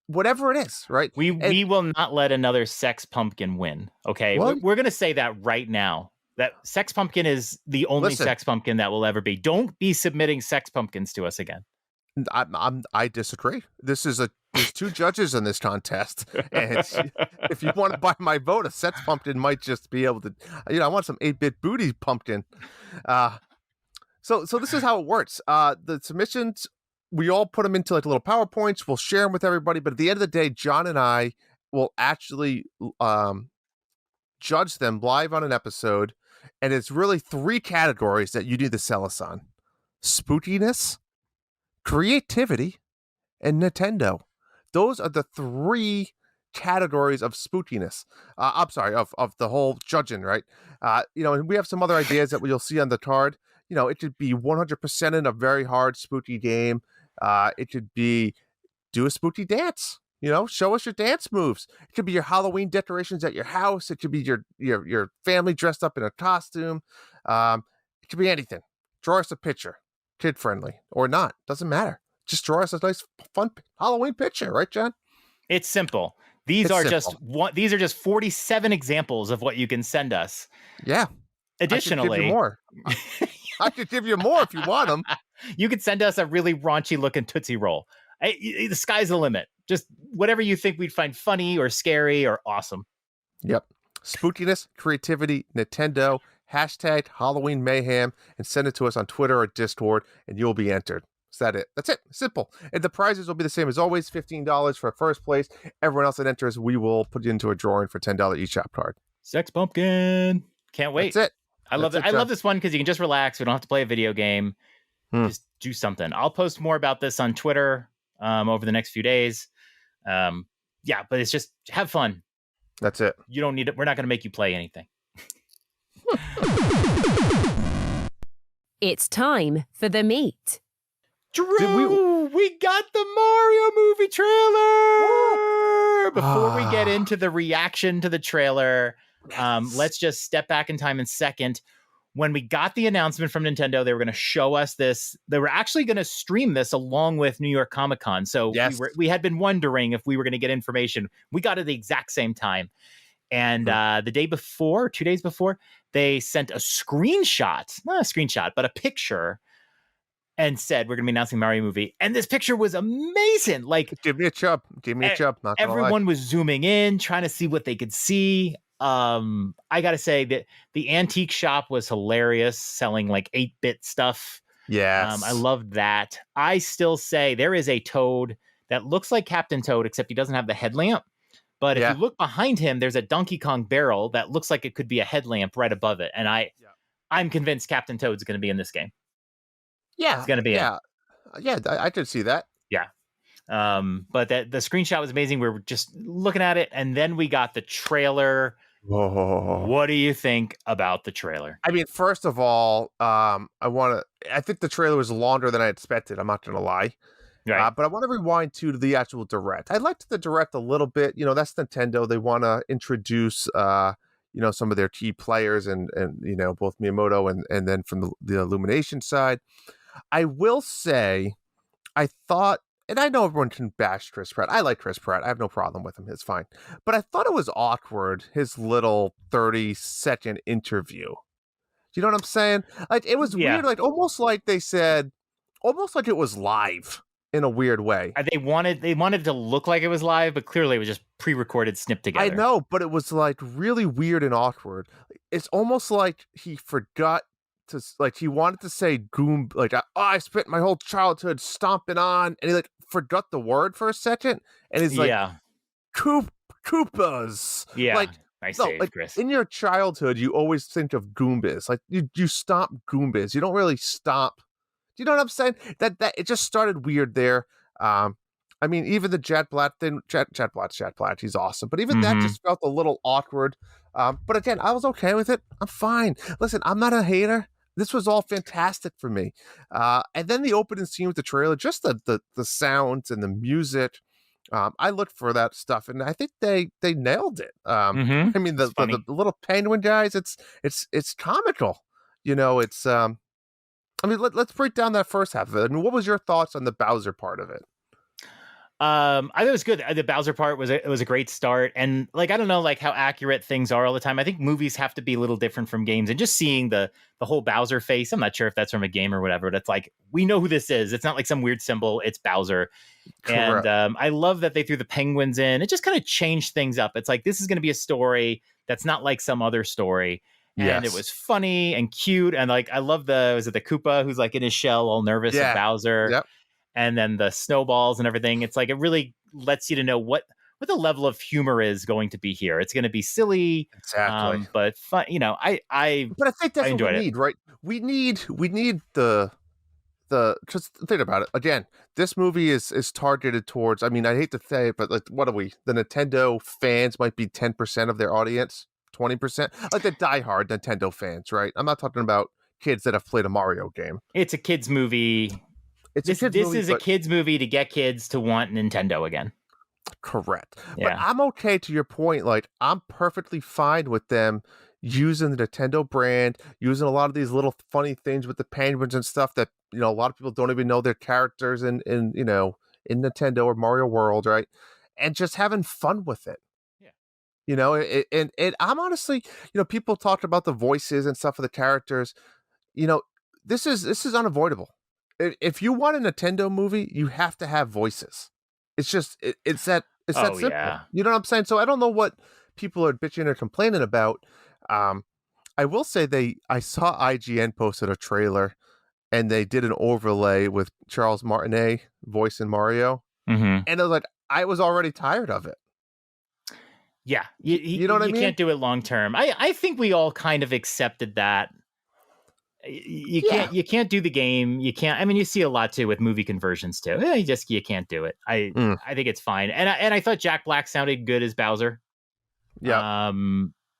S2: whatever it is, right?
S1: We will not let another sex pumpkin win. Okay, we're going to say that right now. That sex pumpkin is the only sex pumpkin that will ever be. Don't be submitting sex pumpkins to us again.
S2: I disagree. There's two judges in this contest, and if you want to buy my vote, a sex pumpkin might just be able to. I want some 8-bit booty pumpkin. So this is how it works. The submissions, we all put them into like little PowerPoints. We'll share them with everybody, but at the end of the day, John and I will actually judge them live on an episode, and it's really 3 categories that you need to sell us on: spookiness, creativity, and Nintendo. Those are the 3 categories of spookiness. I'm sorry, of the whole judging, right? And we have some other ideas that you'll see on the card. It could be 100% in a very hard spooky game. It could be do a spooky dance. Show us your dance moves. It could be your Halloween decorations at your house. It could be your family dressed up in a costume. It could be anything. Draw us a picture. Kid-friendly or not, doesn't matter. Just draw us a nice, fun Halloween picture, right, John? It's
S1: simple. These are just 47 examples of what you can send us.
S2: Yeah.
S1: Additionally,
S2: I could give you more if you want them.
S1: You could send us a really raunchy looking Tootsie Roll. The sky's the limit. Just whatever you think we'd find funny or scary or awesome.
S2: Yep. Spookiness, creativity, Nintendo, hashtag Halloween Mayhem, and send it to us on Twitter or Discord, and you'll be entered. Is that it? That's it. Simple. And the prizes will be the same as always: $15 for first place. Everyone else that enters, we will put you into a drawing for $10 eShop card.
S1: Sex pumpkin. Can't wait.
S2: That's it.
S1: I love it. I love this one because you can just relax. We don't have to play a video game. Just do something. I'll post more about this on Twitter over the next few days. But it's just have fun.
S2: That's it.
S1: You don't need it. We're not going to make you play anything.
S3: It's time for the meat.
S1: Drew, we got the Mario movie trailer. Before we get into the reaction to the trailer, let's just step back in time a second. When we got the announcement from Nintendo, they were going to show us this. They were actually going to stream this along with New York Comic Con. So we had been wondering if we were going to get information. We got it at the exact same time. And the day before, 2 days before, they sent a screenshot, not a screenshot, but a picture, and said, we're going to be announcing Mario movie. And this picture was amazing. Like,
S2: give me a chub. Not
S1: everyone was zooming in, trying to see what they could see. I got to say that the antique shop was hilarious, selling like 8-bit stuff.
S2: Yes.
S1: I loved that. I still say there is a Toad that looks like Captain Toad, except he doesn't have the headlamp. But if you look behind him, there's a Donkey Kong barrel that looks like it could be a headlamp right above it. And I'm convinced Captain Toad's going to be in this game.
S2: Yeah.
S1: It's going to be
S2: in. Yeah, I could see that.
S1: Yeah. But the screenshot was amazing. We were just looking at it, and then we got the trailer.
S2: Whoa.
S1: What do you think about the trailer?
S2: I mean, first of all, I think the trailer was longer than I expected. I'm not going to lie.
S1: Right.
S2: But I want to rewind to the actual direct. I liked the direct a little bit. That's Nintendo. They want to introduce, some of their key players and both Miyamoto and then from the Illumination side. I will say, I thought, and I know everyone can bash Chris Pratt. I like Chris Pratt. I have no problem with him. It's fine. But I thought it was awkward, his little 30-second interview. You know what I'm saying? Like, it was weird. Like, almost like they said, almost like it was live. In a weird way.
S1: They wanted it to look like it was live, but clearly it was just pre-recorded, snipped together.
S2: I know, but it was like really weird and awkward. It's almost like he forgot to say goom, like, oh, I spent my whole childhood stomping on, and he like forgot the word for a second, and he's like,
S1: yeah,
S2: Koopas.
S1: yeah.
S2: Like,
S1: Nice
S2: no,
S1: save,
S2: like
S1: Chris.
S2: in your childhood, you always think of Goombas. Like you stomp Goombas. You don't really stomp. Do you know what I'm saying? That it just started weird there. I mean, even the Jet Blatt thing, Jet Blatt, he's awesome. But even that just felt a little awkward. But again, I was okay with it. I'm fine. Listen, I'm not a hater. This was all fantastic for me. And then the opening scene with the trailer, just the sounds and the music. I looked for that stuff, and I think they nailed it. I mean, the little penguin guys, it's comical. You know, it's. I mean, let's break down that first half of it. I mean, what was your thoughts on the Bowser part of it?
S1: I thought it was good. The Bowser part was a great start, and like I don't know like how accurate things are all the time. I think movies have to be a little different from games, and just seeing the whole Bowser face, I'm not sure if that's from a game or whatever. But it's like we know who this is. It's not like some weird symbol. It's Bowser,
S2: Correct.
S1: and I love that they threw the penguins in. It just kind of changed things up. It's like this is going to be a story that's not like some other story. And it was funny and cute, and like I love was it the Koopa who's like in his shell, all nervous of Bowser.
S2: Yep.
S1: And then the snowballs and everything. It's like it really lets you to know what the level of humor is going to be here. It's going to be silly,
S2: exactly,
S1: but fun. You know,
S2: but I think that's what we need, right? We need the just think about it again. This movie is targeted towards. I mean, I hate to say it, but like, what are we? The Nintendo fans might be 10% of their audience, 20%, like the diehard Nintendo fans, right? I'm not talking about kids that have played a Mario game.
S1: It's a kids movie. This is a kids movie to get kids to want Nintendo again.
S2: Correct.
S1: Yeah.
S2: But I'm okay to your point. Like, I'm perfectly fine with them using the Nintendo brand, using a lot of these little funny things with the penguins and stuff that, you know, a lot of people don't even know their characters in you know, in Nintendo or Mario World, right? And just having fun with it.
S1: Yeah.
S2: You know, and I'm honestly, you know, people talked about the voices and stuff of the characters. You know, this is unavoidable. If you want a Nintendo movie, you have to have voices. It's just it's that simple.
S1: Yeah.
S2: You know what I'm saying? So I don't know what people are bitching or complaining about. I will say I saw IGN posted a trailer, and they did an overlay with Charles Martinet voicing Mario, and I was like, I was already tired of it.
S1: Yeah,
S2: you know what I mean?
S1: You can't do it long term. I think we all kind of accepted that. You can't do the game. You can't. I mean, you see a lot too with movie conversions too. You can't do it. I think it's fine. And I thought Jack Black sounded good as Bowser.
S2: Yeah.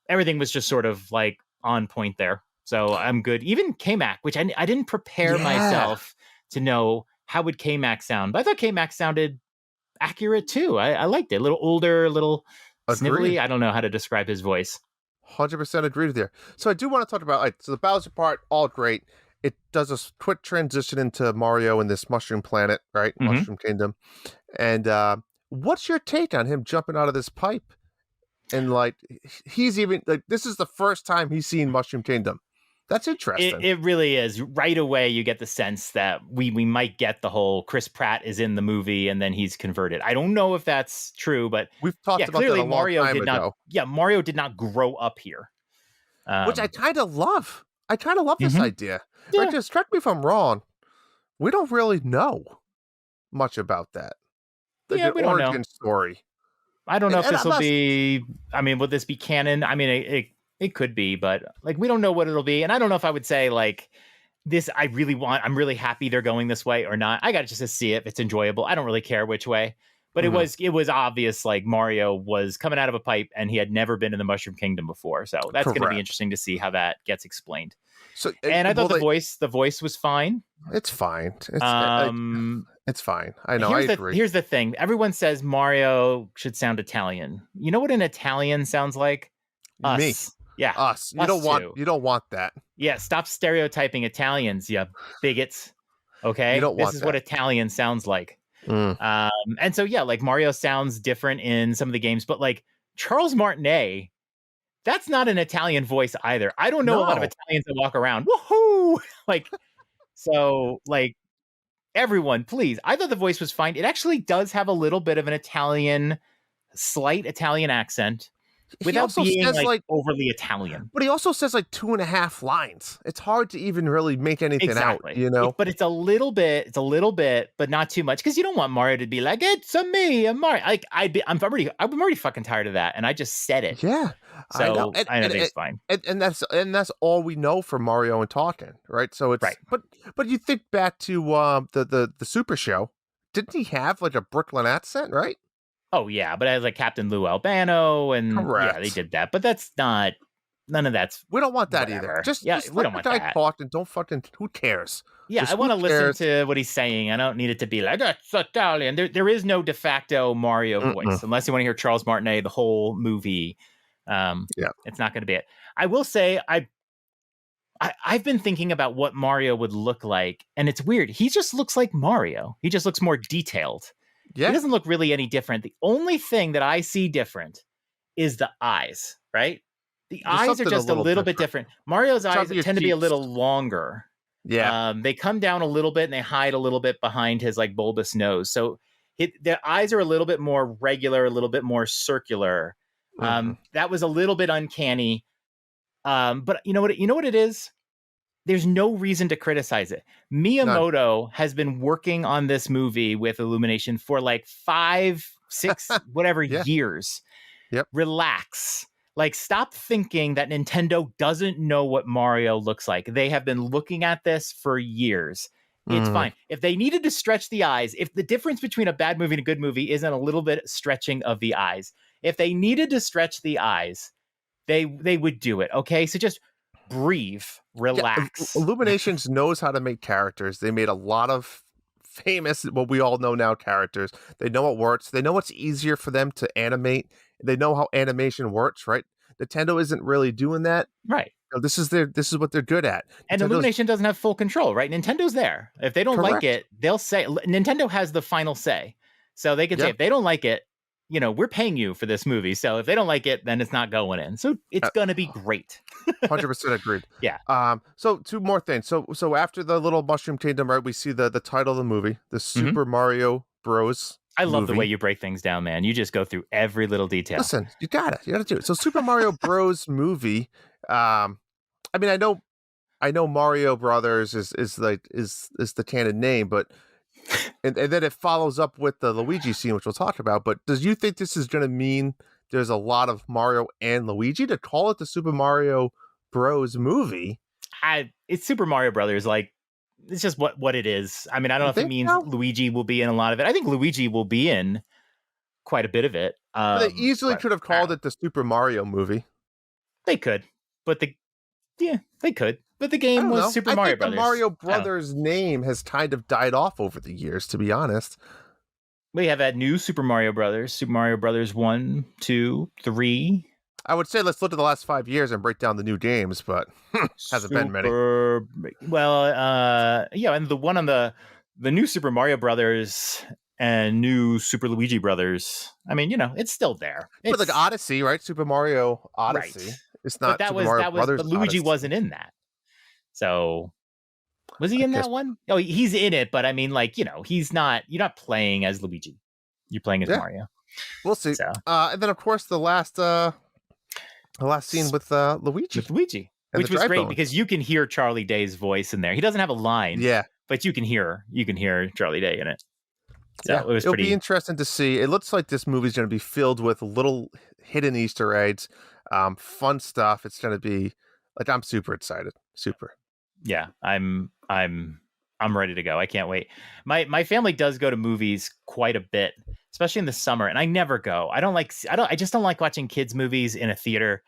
S1: Everything was just sort of like on point there. So I'm good. Even K-Mac, which I didn't prepare myself to know how would K-Mac sound, but I thought K-Mac sounded accurate too. I liked it. A little older, a little snivelly. I don't know how to describe his voice.
S2: 100% agreed with you. So I do want to talk about, so the Bowser part, all great. It does a quick transition into Mario and this Mushroom Planet, right? Mushroom Kingdom. And what's your take on him jumping out of this pipe? And like, he's even, like, this is the first time he's seen Mushroom Kingdom. That's interesting.
S1: It really is. Right away, you get the sense that we might get the whole Chris Pratt is in the movie and then he's converted. I don't know if that's true, but
S2: we've talked about
S1: clearly
S2: that a long
S1: Mario
S2: time
S1: did
S2: ago.
S1: not. Yeah, Mario did not grow up here,
S2: which I kind of love. I kind of love this idea.
S1: Yeah.
S2: Right, just correct me if I'm wrong. We don't really know much about that.
S1: The we don't know.
S2: Origin story.
S1: I don't know if this will be. I mean, will this be canon? I mean, it could be, but like we don't know what it'll be, and I don't know if I would say like this. I'm really happy they're going this way or not. I got to just see it if it's enjoyable. I don't really care which way, but it was obvious like Mario was coming out of a pipe and he had never been in the Mushroom Kingdom before, so that's going to be interesting to see how that gets explained. So, and I thought the voice was fine.
S2: It's fine. It's fine. I know. I agree.
S1: Here's the thing. Everyone says Mario should sound Italian. You know what an Italian sounds like? Us.
S2: Me.
S1: Yeah.
S2: Us. You don't want that.
S1: Yeah. Stop stereotyping Italians, you bigots. Okay.
S2: You don't want
S1: this is what Italian sounds like. And so, yeah, like Mario sounds different in some of the games, but like Charles Martinet, that's not an Italian voice either. I don't know a lot of Italians that walk around. Woohoo! Like, so like everyone, please. I thought the voice was fine. It actually does have a little bit of an slight Italian accent. without being like overly Italian.
S2: But he also says like 2.5 lines. It's hard to even really make anything out, you know?
S1: But it's a little bit, but not too much, because you don't want Mario to be like, it's a me, a Mario. Like I'm already fucking tired of that, and I just said it.
S2: Yeah.
S1: So I think it's fine.
S2: And that's all we know for Mario and talking, right? So it's
S1: right.
S2: But you think back to the Super Show, didn't he have like a Brooklyn accent, right?
S1: Oh yeah, but as like Captain Lou Albano, and
S2: correct.
S1: Yeah, they did that, but that's not. None of that's.
S2: We don't want that
S1: whatever.
S2: either. Just
S1: we don't want
S2: the guy
S1: that.
S2: talk and don't fucking. Who cares?
S1: Yeah, I want to listen to what he's saying. I don't need it to be like that's Italian. There is no de facto Mario voice unless you want to hear Charles Martinet the whole movie. It's not going to be it. I will say I've been thinking about what Mario would look like, and it's weird. He just looks like Mario. He just looks more detailed. Yeah. He doesn't look really any different. The only thing that I see different is the eyes, right? The eyes are just a little bit different. Mario's eyes tend to be a little longer.
S2: Yeah.
S1: They come down a little bit and they hide a little bit behind his like bulbous nose. So the eyes are a little bit more regular, a little bit more circular. That was a little bit uncanny. But you know what it is? There's no reason to criticize it. Miyamoto has been working on this movie with Illumination for like 5, 6, whatever years.
S2: Yep.
S1: Relax. Like, stop thinking that Nintendo doesn't know what Mario looks like. They have been looking at this for years. It's fine. If they needed to stretch the eyes, if the difference between a bad movie and a good movie isn't a little bit stretching of the eyes, if they needed to stretch the eyes, they would do it. Okay, so just breathe, relax.
S2: Yeah, Illuminations knows how to make characters. They made a lot of famous, what we all know now, characters. They know what works. They know what's easier for them to animate. They know how animation works, right? Nintendo isn't really doing that,
S1: right?
S2: This is what they're good at.
S1: And Illumination doesn't have full control, right? Nintendo's there. If they don't like it, they'll say. Nintendo has the final say, so they can say if they don't like it, we're paying you for this movie. So if they don't like it, then it's not going in. So it's gonna be great.
S2: 100% agreed.
S1: Yeah.
S2: So 2 more things. So after the little Mushroom Kingdom, right? We see the title of the movie, the Super Mario Bros.
S1: I love the way you break things down, man. You just go through every little detail.
S2: Listen, you gotta do it. So Super Mario Bros. Movie. I mean, I know Mario Brothers is the canon name, but and then it follows up with the Luigi scene, which we'll talk about. But do you think this is going to mean there's a lot of Mario and Luigi to call it the Super Mario Bros. Movie?
S1: It's Super Mario Brothers, like. It's just what it is. I mean, I don't know if it means Luigi will be in a lot of it. I think Luigi will be in quite a bit of it.
S2: They easily could have called it the Super Mario Movie.
S1: They could, but they could. But the game was Super Mario Brothers.
S2: The Mario Brothers name has kind of died off over the years, to be honest.
S1: We have had new Super Mario Brothers, Super Mario Brothers 1, 2, 3.
S2: I would say let's look at the last 5 years and break down the new games, but hasn't been many.
S1: Well, and the one on the new Super Mario Brothers and new Super Luigi Brothers. I mean, it's still there. It's
S2: but like Odyssey, right? Super Mario Odyssey. Right. It's not Super Mario Brothers.
S1: But Luigi
S2: Odyssey.
S1: wasn't in that. So was he in that one? Oh, he's in it, but I mean, like, he's not. You're not playing as Luigi. You're playing as Mario.
S2: We'll see.
S1: So.
S2: And then, of course, the last scene with Luigi.
S1: Which was great because you can hear Charlie Day's voice in there. He doesn't have a line, but you can hear Charlie Day in it. So it'll
S2: be interesting to see. It looks like this movie's going to be filled with little hidden Easter eggs, fun stuff. It's going to be like, I'm super excited. Super.
S1: Yeah, I'm ready to go. I can't wait. My family does go to movies quite a bit, especially in the summer, and I never go. I just don't like watching kids movies in a theater.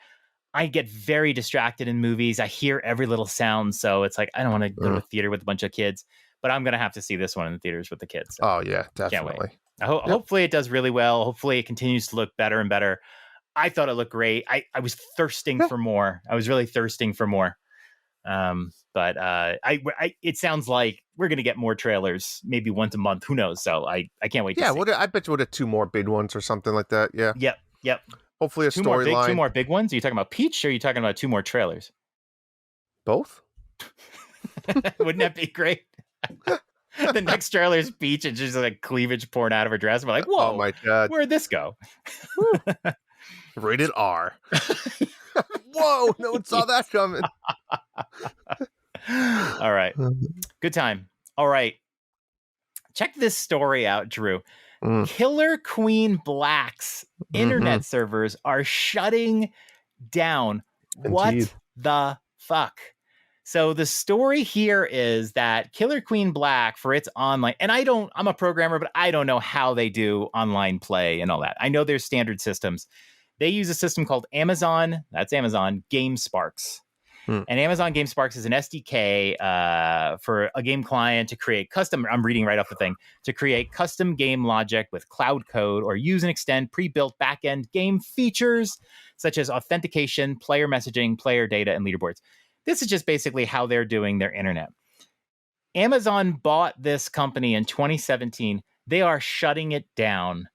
S1: I get very distracted in movies. I hear every little sound, so it's like I don't want to go to a theater with a bunch of kids. But I'm gonna have to see this one in the theaters with the kids. So.
S2: Oh yeah, definitely.
S1: Hopefully it does really well. Hopefully it continues to look better and better. I thought it looked great. I was thirsting for more. I was really thirsting for more. But it sounds like we're gonna get more trailers, maybe once a month. Who knows? So I can't wait.
S2: Yeah, I bet you we'll get 2 more big ones or something like that. Yeah.
S1: Yep.
S2: Hopefully a storyline.
S1: 2 more big ones. Are you talking about Peach, or are you talking about 2 more trailers?
S2: Both.
S1: Wouldn't that be great? The next trailer is Peach and just like cleavage pouring out of her dress. We're like, whoa,
S2: oh my God,
S1: where'd this go?
S2: Rated R. Whoa, no one saw that coming.
S1: All right. Good time. All right. Check this story out, Drew. Killer Queen Black's internet servers are shutting down.
S2: Indeed.
S1: What the fuck? So the story here is that Killer Queen Black, for its online, and I'm a programmer, but I don't know how they do online play and all that. I know there's standard systems. They use a system called Amazon Game Sparks. And Amazon Game Sparks is an SDK for a game client to create custom, I'm reading right off the thing, to create custom game logic with cloud code or use and extend pre-built backend game features such as authentication, player messaging, player data, and leaderboards. This is just basically how they're doing their internet. Amazon bought this company in 2017. They are shutting it down.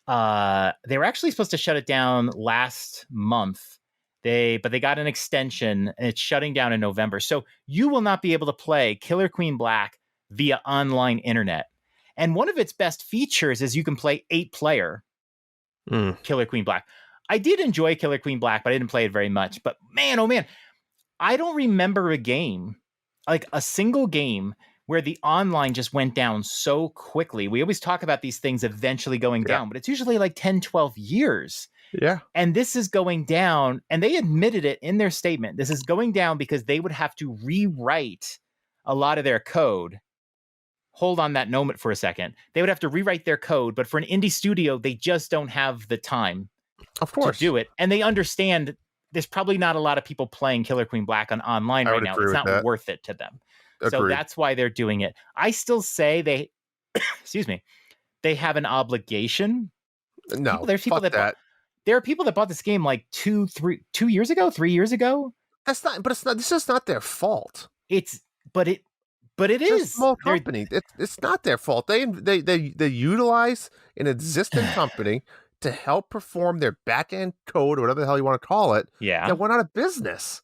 S1: They were actually supposed to shut it down last month. But they got an extension, and it's shutting down in November. So you will not be able to play Killer Queen Black via online internet. And one of its best features is you can play 8-player Killer Queen Black. I did enjoy Killer Queen Black, but I didn't play it very much. But man, oh man, I don't remember a game, like a single game, where the online just went down so quickly. We always talk about these things eventually going down, but it's usually like 10, 12 years.
S2: Yeah.
S1: And this is going down, and they admitted it in their statement. This is going down because they would have to rewrite a lot of their code. Hold on that moment for a second. They would have to rewrite their code, but for an indie studio, they just don't have the time to do it. And they understand there's probably not a lot of people playing Killer Queen Black on online right now. It's not worth it to them. So that's why they're doing it. I still say they, excuse me, they have an obligation.
S2: No,
S1: there's people that. There are people that bought this game like 3 years ago.
S2: That's not, but it's not. This is not their fault.
S1: But it is
S2: a small company. It's not their fault. They utilize an existing company to help perform their back end code or whatever the hell you want to call it.
S1: Yeah,
S2: that went out of business.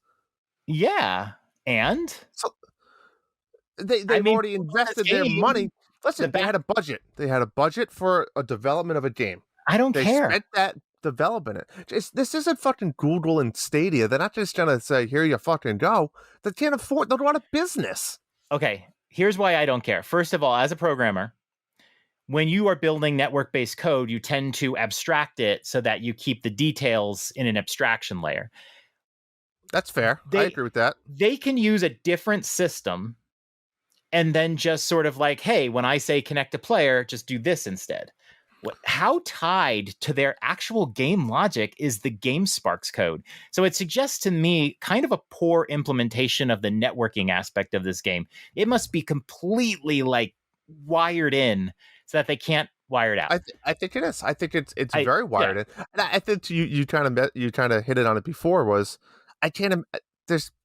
S1: Yeah, and
S2: so they've already invested their money. Listen, they had a budget. They had a budget for a development of a game.
S1: I don't care.
S2: They spent that developing it. This isn't fucking Google and Stadia. They're not just gonna say, here you fucking go. They can't afford, they're out of business.
S1: Okay, here's why I don't care. First of all, as a programmer, when you are building network-based code, you tend to abstract it so that you keep the details in an abstraction layer.
S2: That's fair. I agree with that.
S1: They can use a different system and then just sort of like, hey, when I say connect to player, just do this instead. How tied to their actual game logic is the Game Sparks code? So it suggests to me kind of a poor implementation of the networking aspect of this game. It must be completely like wired in so that they can't wire it out.
S2: I think it is. I think it's very wired in. And I think you kind of hit it on it before was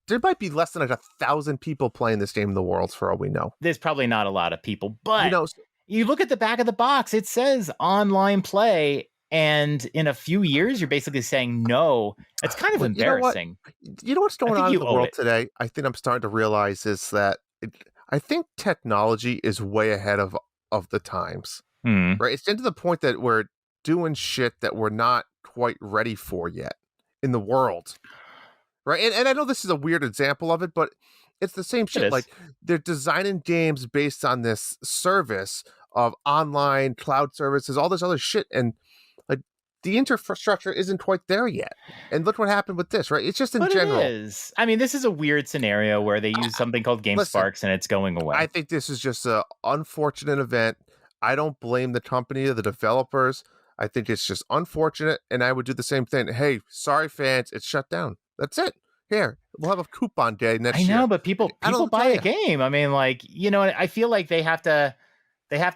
S2: there might be less than like 1,000 people playing this game in the world for all we know.
S1: There's probably not a lot of people, but you look at the back of the box, it says online play, and in a few years, you're basically saying no. It's kind of embarrassing.
S2: You know what's going on in the world today? I think I'm starting to realize is that I think technology is way ahead of the times. Right? It's into the point that we're doing shit that we're not quite ready for yet in the world. Right? And I know this is a weird example of it, but it's the same shit. Like they're designing games based on this service of online cloud services, all this other shit, and like the infrastructure isn't quite there yet. And look what happened with this, right? It's just in general.
S1: It is. I mean, this is a weird scenario where they use something called Game Sparks and it's going away.
S2: I think this is just an unfortunate event. I don't blame the company or the developers. I think it's just unfortunate, and I would do the same thing. Hey, sorry, fans, it's shut down. That's it. Here, we'll have a coupon day next year.
S1: I know, but people buy a game. I mean, like, you know, I feel like they have to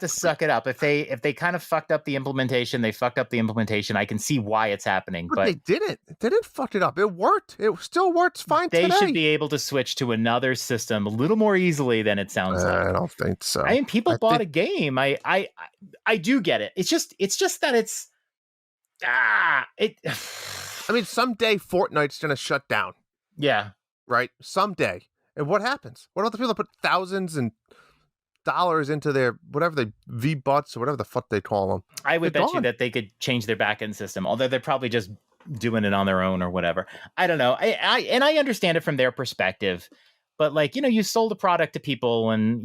S1: suck it up. If they kind of fucked up the implementation, they fucked up the implementation. I can see why it's happening, but
S2: they didn't. They didn't fuck it up. It worked. It still works fine today.
S1: They should be able to switch to another system a little more easily than it sounds like.
S2: I don't think so.
S1: I mean, people bought a game. I do get it. It's just that it's I
S2: mean, someday Fortnite's gonna shut down.
S1: Yeah.
S2: Right? Someday. And what happens? What about the people that put thousands and dollars into their whatever they V-Bucks or whatever the fuck they call them?
S1: I would bet you that they could change their backend system, although they're probably just doing it on their own or whatever. I don't know. I understand it from their perspective. But like, you sold a product to people and,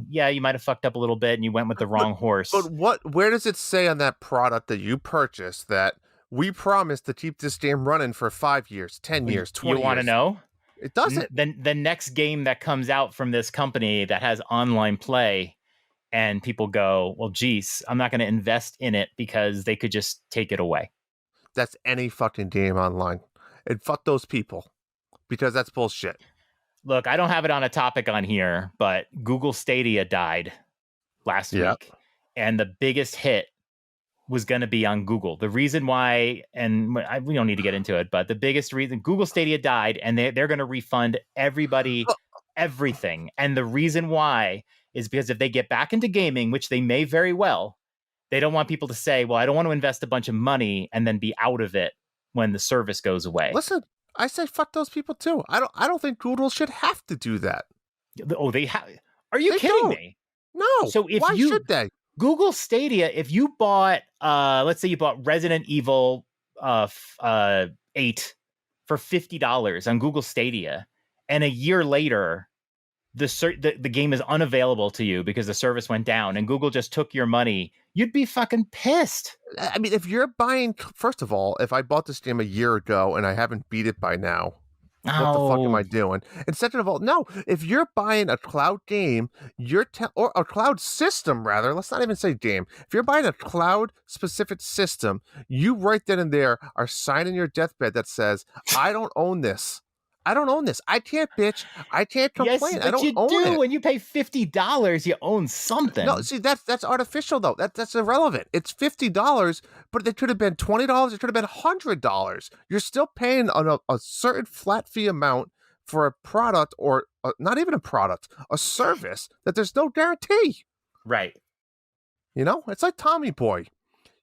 S1: yeah, you might have fucked up a little bit and you went with the wrong horse.
S2: But where does it say on that product that you purchased that we promise to keep this game running for 5 years, 10 years, 20 years?
S1: You want to know?
S2: It doesn't.
S1: The next game that comes out from this company that has online play and people go, well, geez, I'm not going to invest in it because they could just take it away.
S2: That's any fucking game online. And fuck those people because that's bullshit.
S1: Look, I don't have it on a topic on here, but Google Stadia died last week. And the biggest hit was going to be on Google. The reason why, and we don't need to get into it, but the biggest reason Google Stadia died and they're going to refund everybody everything. And the reason why is because if they get back into gaming, which they may very well, they don't want people to say, well, I don't want to invest a bunch of money and then be out of it when the service goes away.
S2: Listen, I say fuck those people too. I don't think Google should have to do that.
S1: Oh, they have. Are you kidding me?
S2: No.
S1: So if
S2: why should they?
S1: Google Stadia, if you bought, let's say you bought Resident Evil 8 for $50 on Google Stadia, and a year later, the game is unavailable to you because the service went down, and Google just took your money, you'd be fucking pissed.
S2: I mean, if you're buying, first of all, if I bought this game a year ago and I haven't beat it by now, what the fuck am I doing? And second of all, no, if you're buying a cloud game, or a cloud system, rather, let's not even say game. If you're buying a cloud-specific system, you right then and there are signing your deathbed that says, I don't own this. I don't own this. I can't bitch. I can't complain.
S1: Yes, but
S2: I don't
S1: you
S2: own
S1: do.
S2: it.
S1: When you pay $50, you own something.
S2: No, see, that's artificial, though. That's irrelevant. It's $50, but it could have been $20. It could have been $100. You're still paying on a certain flat fee amount for a product, or not even a product, a service that there's no guarantee.
S1: Right.
S2: It's like Tommy Boy.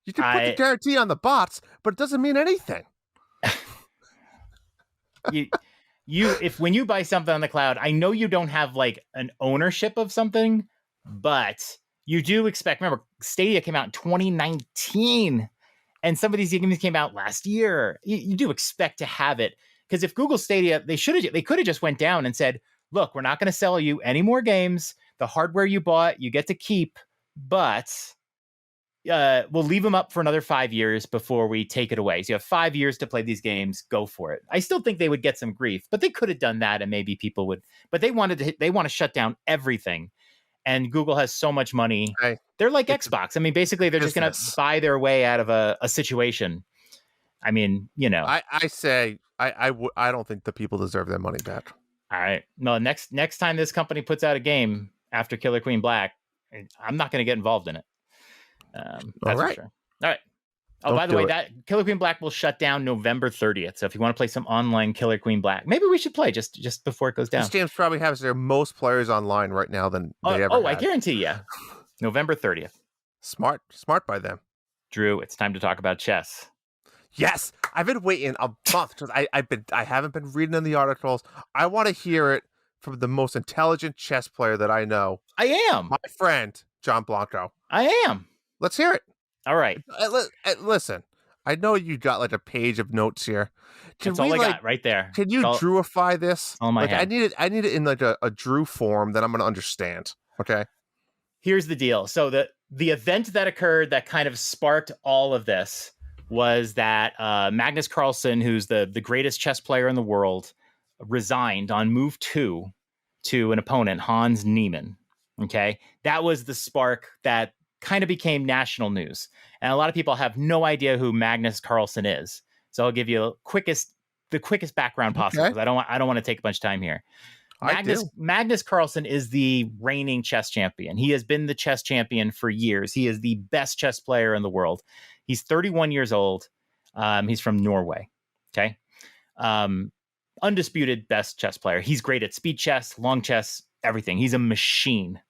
S2: You can put the guarantee on the box, but it doesn't mean anything.
S1: If when you buy something on the cloud, I know you don't have like an ownership of something, but you do expect. Remember, Stadia came out in 2019, and some of these games came out last year. You do expect to have it, because if Google Stadia, they could have just went down and said, "Look, we're not going to sell you any more games. The hardware you bought, you get to keep, but we'll leave them up for another 5 years before we take it away. So you have 5 years to play these games. Go for it." I still think they would get some grief, but they could have done that, and maybe people would. But they want to shut down everything, and Google has so much money. They're like Xbox. I mean, basically, they're just going to buy their way out of a situation. I mean,
S2: I say I don't think the people deserve their money back.
S1: All right. No, next time this company puts out a game after Killer Queen Black, I'm not going to get involved in it. That's
S2: all right.
S1: For sure. All right. Oh, by the way, that Killer Queen Black will shut down November 30th. So if you want to play some online Killer Queen Black, maybe we should play just before it goes down.
S2: This game's probably has their most players online right now than they ever had.
S1: I guarantee you. November 30th.
S2: Smart by them.
S1: Drew, it's time to talk about chess.
S2: Yes, I've been waiting a month because I haven't been reading in the articles. I want to hear it from the most intelligent chess player that I know.
S1: I am.
S2: My friend, John Blanco.
S1: I am.
S2: Let's hear it.
S1: All right.
S2: Listen, I know you got like a page of notes here.
S1: That's all I got right there.
S2: Can you Drewify this?
S1: On my head.
S2: I need it in like a Drew form that I'm going to understand. Okay.
S1: Here's the deal. So the event that occurred that kind of sparked all of this was that Magnus Carlson, who's the greatest chess player in the world, resigned on move 2 to an opponent, Hans Niemann. Okay. That was the spark that kind of became national news. And a lot of people have no idea who Magnus Carlson is. So I'll give you the quickest background possible, because I don't want to take a bunch of time here. Magnus Carlson is the reigning chess champion. He has been the chess champion for years. He is the best chess player in the world. He's 31 years old. He's from Norway. Okay. Undisputed best chess player. He's great at speed chess, long chess, everything. He's a machine.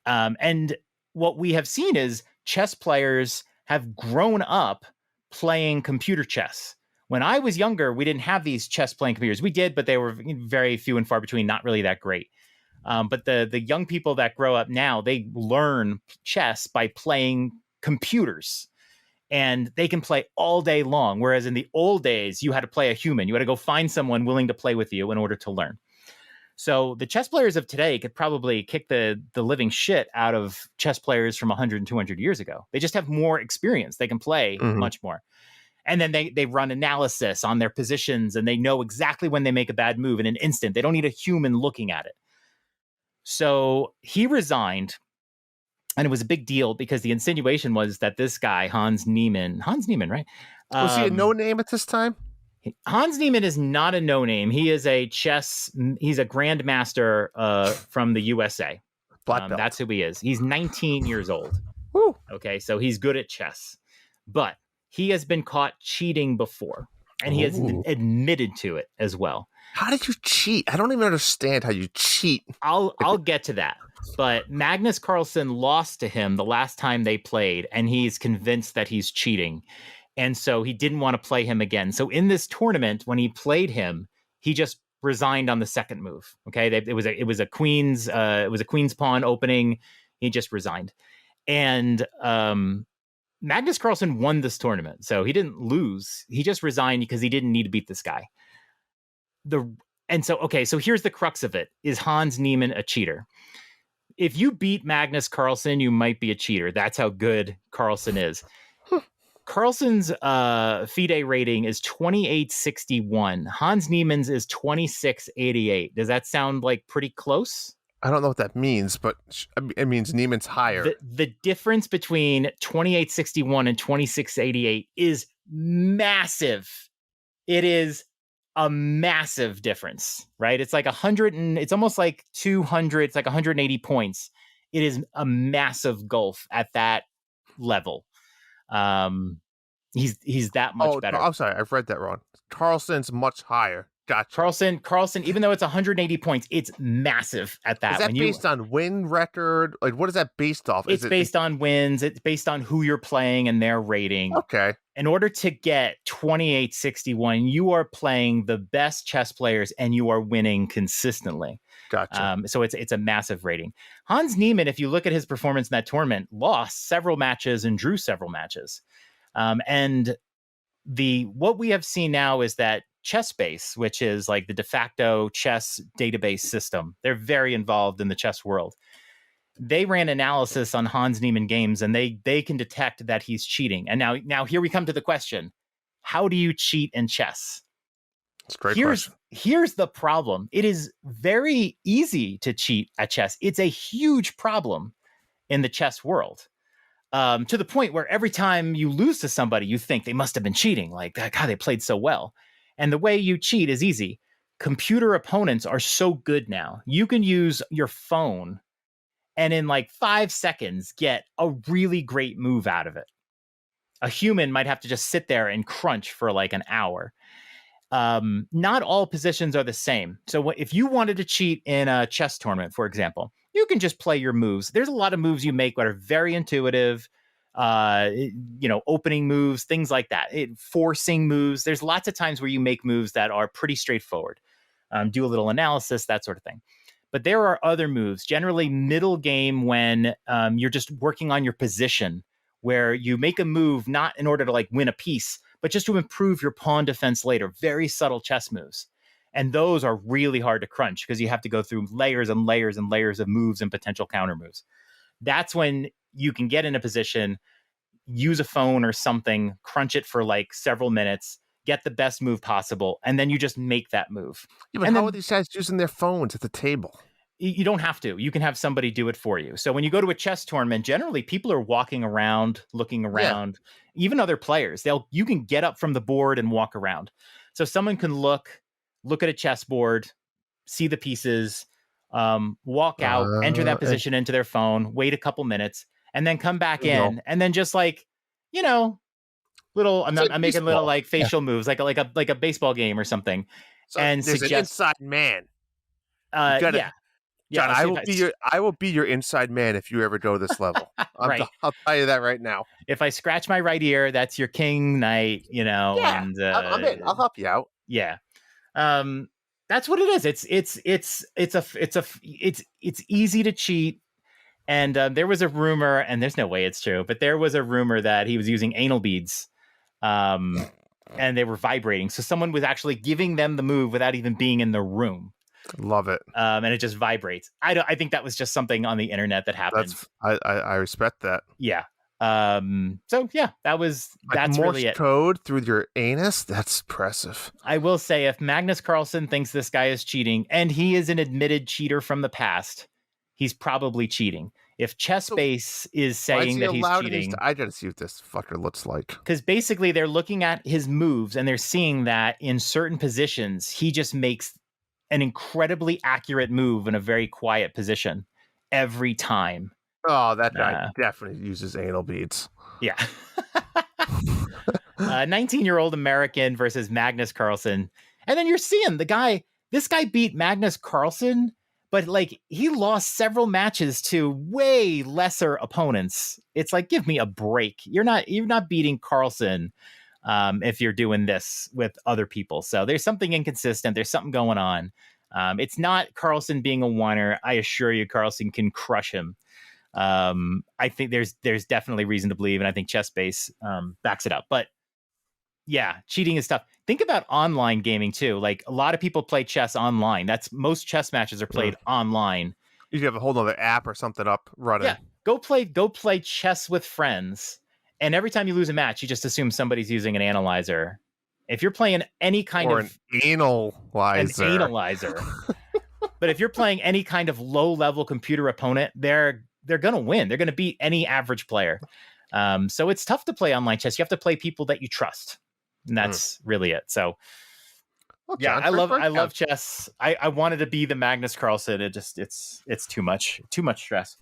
S1: And what we have seen is chess players have grown up playing computer chess. When I was younger, we didn't have these chess playing computers. We did, but they were very few and far between, not really that great. But the young people that grow up now, they learn chess by playing computers. and they can play all day long. Whereas in the old days, you had to play a human. You had to go find someone willing to play with you in order to learn. So the chess players of today could probably kick the living shit out of chess players from 100 and 200 years ago. They just have more experience. They can play much more. And then they run analysis on their positions, and they know exactly when they make a bad move in an instant. They don't need a human looking at it. So he resigned, and it was a big deal because the insinuation was that this guy, Hans Niemann, right?
S2: Was he a no-name at this time?
S1: Hans Niemann is not a no-name. He is he's a grandmaster from the USA.
S2: Black belt.
S1: That's who he is. He's 19 years old.
S2: Woo.
S1: Okay, so he's good at chess. But he has been caught cheating before, and he has admitted to it as well.
S2: How did you cheat? I don't even understand how you cheat.
S1: I'll get to that. But Magnus Carlson lost to him the last time they played, and he's convinced that he's cheating. And so he didn't want to play him again. So in this tournament, when he played him, he just resigned on the second move. Okay, it was a queen's pawn opening. He just resigned, and Magnus Carlson won this tournament, so he didn't lose. He just resigned because he didn't need to beat this guy. So here's the crux of it: is Hans Niemann a cheater? If you beat Magnus Carlson, you might be a cheater. That's how good Carlson is. Carlson's FIDE rating is 2861. Hans Niemann's is 2688. Does that sound like pretty close?
S2: I don't know what that means, but it means Niemann's higher.
S1: The difference between 2861 and 2688 is massive. It is a massive difference, right? It's like 100 and it's almost like 200. It's like 180 points. It is a massive gulf at that level. He's that much better.
S2: I'm sorry, I've read that wrong. Carlson's much higher. Gotcha.
S1: Carlson, even though it's 180 points, it's massive at that.
S2: Is that based on win record? Like, what is that based off?
S1: It's based on wins. It's based on who you're playing and their rating.
S2: Okay.
S1: In order to get 2861, you are playing the best chess players and you are winning consistently.
S2: Gotcha.
S1: So it's a massive rating. Hans Niemann, if you look at his performance in that tournament, lost several matches and drew several matches. And what we have seen now is that ChessBase, which is like the de facto chess database system, they're very involved in the chess world. They ran analysis on Hans Niemann games, and they can detect that he's cheating. And now here we come to the question: how do you cheat in chess?
S2: That's a great question.
S1: Here's the problem. It is very easy to cheat at chess. It's a huge problem in the chess world. To the point where every time you lose to somebody, you think they must have been cheating. Like, God, they played so well. And the way you cheat is easy. Computer opponents are so good now. You can use your phone and in like 5 seconds get a really great move out of it. A human might have to just sit there and crunch for like an hour. Not all positions are the same. So if you wanted to cheat in a chess tournament, for example, you can just play your moves. There's a lot of moves you make that are very intuitive, opening moves, things like that. Forcing moves. There's lots of times where you make moves that are pretty straightforward. Do a little analysis, that sort of thing. But there are other moves, generally middle game, when you're just working on your position, where you make a move not in order to like win a piece, but just to improve your pawn defense later. Very subtle chess moves. And those are really hard to crunch because you have to go through layers and layers and layers of moves and potential counter moves. That's when you can get in a position, use a phone or something, crunch it for like several minutes, get the best move possible, and then you just make that move.
S2: Yeah, but how are these guys using their phones at the table?
S1: You don't have to. You can have somebody do it for you. So when you go to a chess tournament, generally people are walking around, looking around, even other players. You can get up from the board and walk around. So someone can look at a chessboard, see the pieces, walk out, enter that position into their phone, wait a couple minutes, and then come back in, and then just like, little. I'm making little like facial moves, like a baseball game or something,
S2: so
S1: and
S2: there's an inside man. John, I will be your inside man if you ever go to this level.
S1: Right.
S2: I'll tell you that right now.
S1: If I scratch my right ear, that's your king knight,
S2: Yeah,
S1: and
S2: I'm in. I'll help you out.
S1: Yeah. That's what it is. It's easy to cheat, And there was a rumor, and there's no way it's true, but there was a rumor that he was using anal beads, and they were vibrating. So someone was actually giving them the move without even being in the room.
S2: Love it.
S1: And it just vibrates. I think that was just something on the internet that happened.
S2: I respect that.
S1: Yeah. So yeah, that's
S2: Morse
S1: really it.
S2: Code through your anus. That's impressive.
S1: I will say, if Magnus Carlson thinks this guy is cheating, and he is an admitted cheater from the past, he's probably cheating. If Chessbase is saying that he's cheating,
S2: I gotta see what this fucker looks like.
S1: Because basically they're looking at his moves and they're seeing that in certain positions, he just makes an incredibly accurate move in a very quiet position every time.
S2: Oh, that guy definitely uses anal beads.
S1: Yeah. 19-year-old American versus Magnus Carlson. And then you're seeing this guy beat Magnus Carlson, but like he lost several matches to way lesser opponents. It's like, give me a break. You're not beating Carlson if you're doing this with other people. So there's something inconsistent. There's something going on. It's not Carlson being a whiner. I assure you, Carlson can crush him. I think there's definitely reason to believe, and I think Chessbase backs it up. But yeah, cheating is tough. Think about online gaming too. Like a lot of people play chess online. Most chess matches are played online.
S2: You have a whole other app or something up running.
S1: Yeah, go play chess with friends. And every time you lose a match, you just assume somebody's using an analyzer. If you're playing any kind of
S2: an analyzer.
S1: But if you're playing any kind of low-level computer opponent, they're gonna win. They're gonna beat any average player. So it's tough to play online chess. You have to play people that you trust, and that's really it. So yeah, I love chess. I wanted to be the Magnus Carlson. It's too much stress.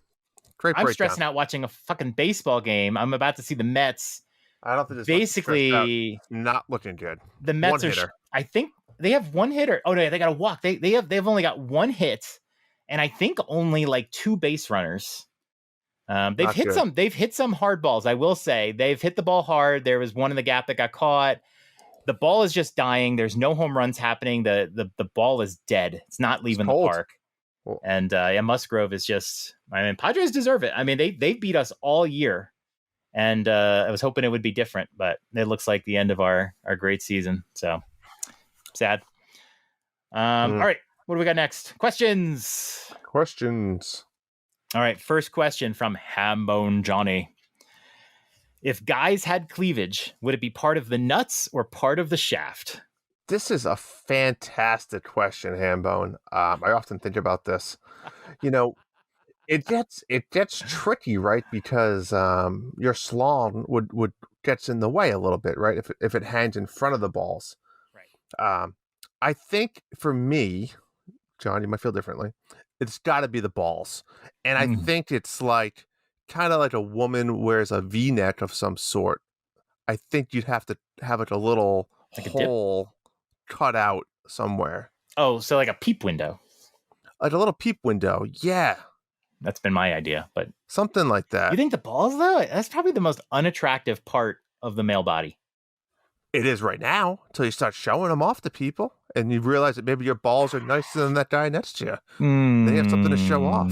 S2: Great.
S1: I'm stressing out watching a fucking baseball game. I'm about to see the Mets.
S2: I don't think this
S1: basically
S2: not looking good.
S1: The Mets I think they have one hitter. Oh no, they got to walk. They've only got one hit, and I think only like 2 base runners. They've hit some hard balls. I will say they've hit the ball hard. There was one in the gap that got caught. The ball is just dying. There's no home runs happening. The ball is dead. It's not leaving the park. Cool. And Musgrove is just. I mean, Padres deserve it. I mean, they beat us all year, and I was hoping it would be different, but it looks like the end of our great season. So sad. All right, what do we got next? Questions. All right, first question from Hambone Johnny. If guys had cleavage, would it be part of the nuts or part of the shaft?
S2: This is a fantastic question, Hambone. I often think about this. It gets tricky, right? Because your slong would gets in the way a little bit, right? If it hangs in front of the balls. Right. I think for me, John, you might feel differently. It's got to be the balls, and I think it's like kind of like a woman wears a V-neck of some sort. I think you'd have to have a little hole cut out somewhere.
S1: Oh, so like a peep window.
S2: Like a little peep window, yeah.
S1: That's been my idea, but
S2: something like that.
S1: You think the balls, though? That's probably the most unattractive part of the male body.
S2: It is right now, until you start showing them off to people, and you realize that maybe your balls are nicer than that guy next to you. They have something to show off.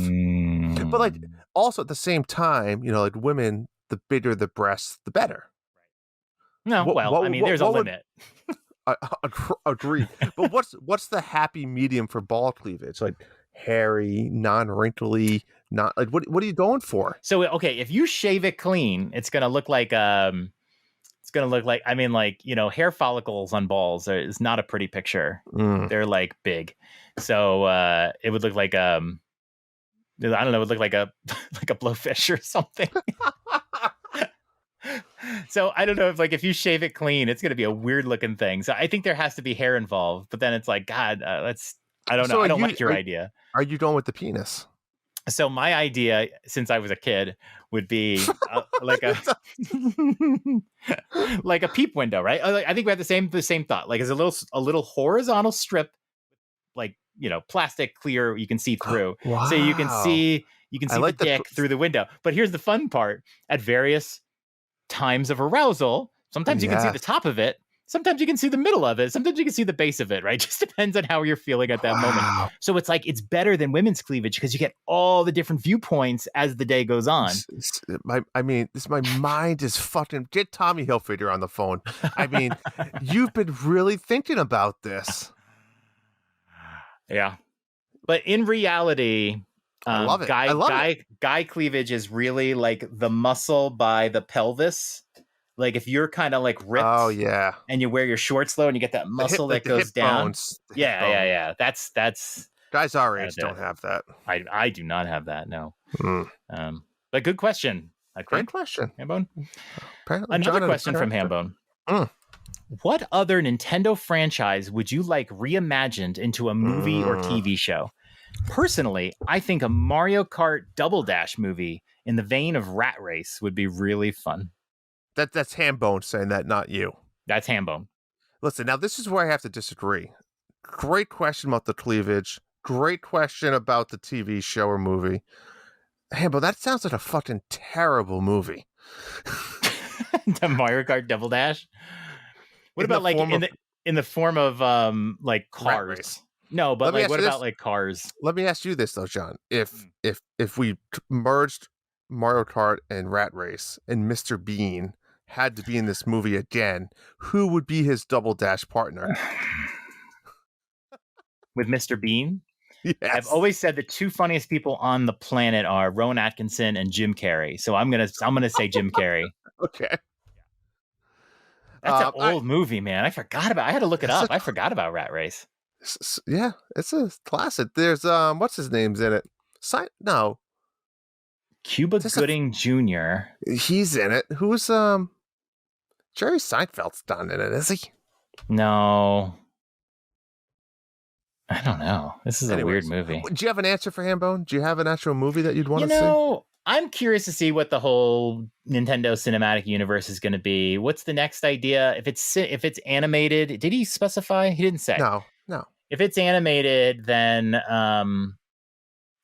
S2: But like, also at the same time, like women, the bigger the breasts, the better.
S1: No, there's a limit.
S2: Agreed. But what's the happy medium for ball cleavage? Like hairy, non-wrinkly, not like what are you going for?
S1: So okay, if you shave it clean, it's gonna look like hair follicles on balls is not a pretty picture. They're like big, so it would look like I don't know, it would look like a blowfish or something. So I don't know if you shave it clean, it's gonna be a weird looking thing. So I think there has to be hair involved. But then it's like, God, I don't know. I don't like your idea.
S2: Are you going with the penis?
S1: So my idea, since I was a kid, would be like a peep window, right? I think we have the same thought. Like, it's a little horizontal strip, like plastic clear, you can see through.
S2: Wow.
S1: So you can see the dick through the window. But here's the fun part: at various times of arousal, sometimes you can see the top of it. Sometimes you can see the middle of it. Sometimes you can see the base of it, right? Just depends on how you're feeling at that moment. So it's like, it's better than women's cleavage because you get all the different viewpoints as the day goes on.
S2: My mind is fucking... Get Tommy Hilfiger on the phone. I mean, you've been really thinking about this.
S1: Yeah. But in reality,
S2: I love it.
S1: Guy cleavage is really like the muscle by the pelvis. Like if you're kind of like ripped, and you wear your shorts low and you get that muscle that goes down. Yeah. That's
S2: guys our age don't have that.
S1: I do not have that. No. But good question.
S2: Great question,
S1: Hambone. Another question from Hambone. What other Nintendo franchise would you like reimagined into a movie or TV show? Personally, I think a Mario Kart Double Dash movie in the vein of Rat Race would be really fun.
S2: That's Hambone saying that, not you.
S1: That's Hambone.
S2: Listen, now this is where I have to disagree. Great question about the cleavage. Great question about the TV show or movie. Hambone, that sounds like a fucking terrible movie.
S1: The Mario Kart Double Dash? What about like in the form of like cars? No, but like what about like cars?
S2: Let me ask you this though, John. If we merged Mario Kart and Rat Race and Mr. Bean had to be in this movie again, who would be his Double Dash partner?
S1: With Mr. Bean?
S2: Yes.
S1: I've always said the two funniest people on the planet are Rowan Atkinson and Jim Carrey. So I'm gonna say Jim Carrey.
S2: Okay.
S1: That's an old movie, man. I had to look it up. I forgot about Rat Race.
S2: Yeah, it's a classic. There's what's his name's in it?
S1: Cuba Gooding Jr.
S2: He's in it. Who's Jerry Seinfeld's done in it, is he?
S1: No. I don't know. This is a weird movie.
S2: Do you have an answer for Hambone? Do you have an actual movie that you'd want to see?
S1: I'm curious to see what the whole Nintendo Cinematic Universe is going to be. What's the next idea? If it's animated, did he specify? He didn't say.
S2: No.
S1: If it's animated, then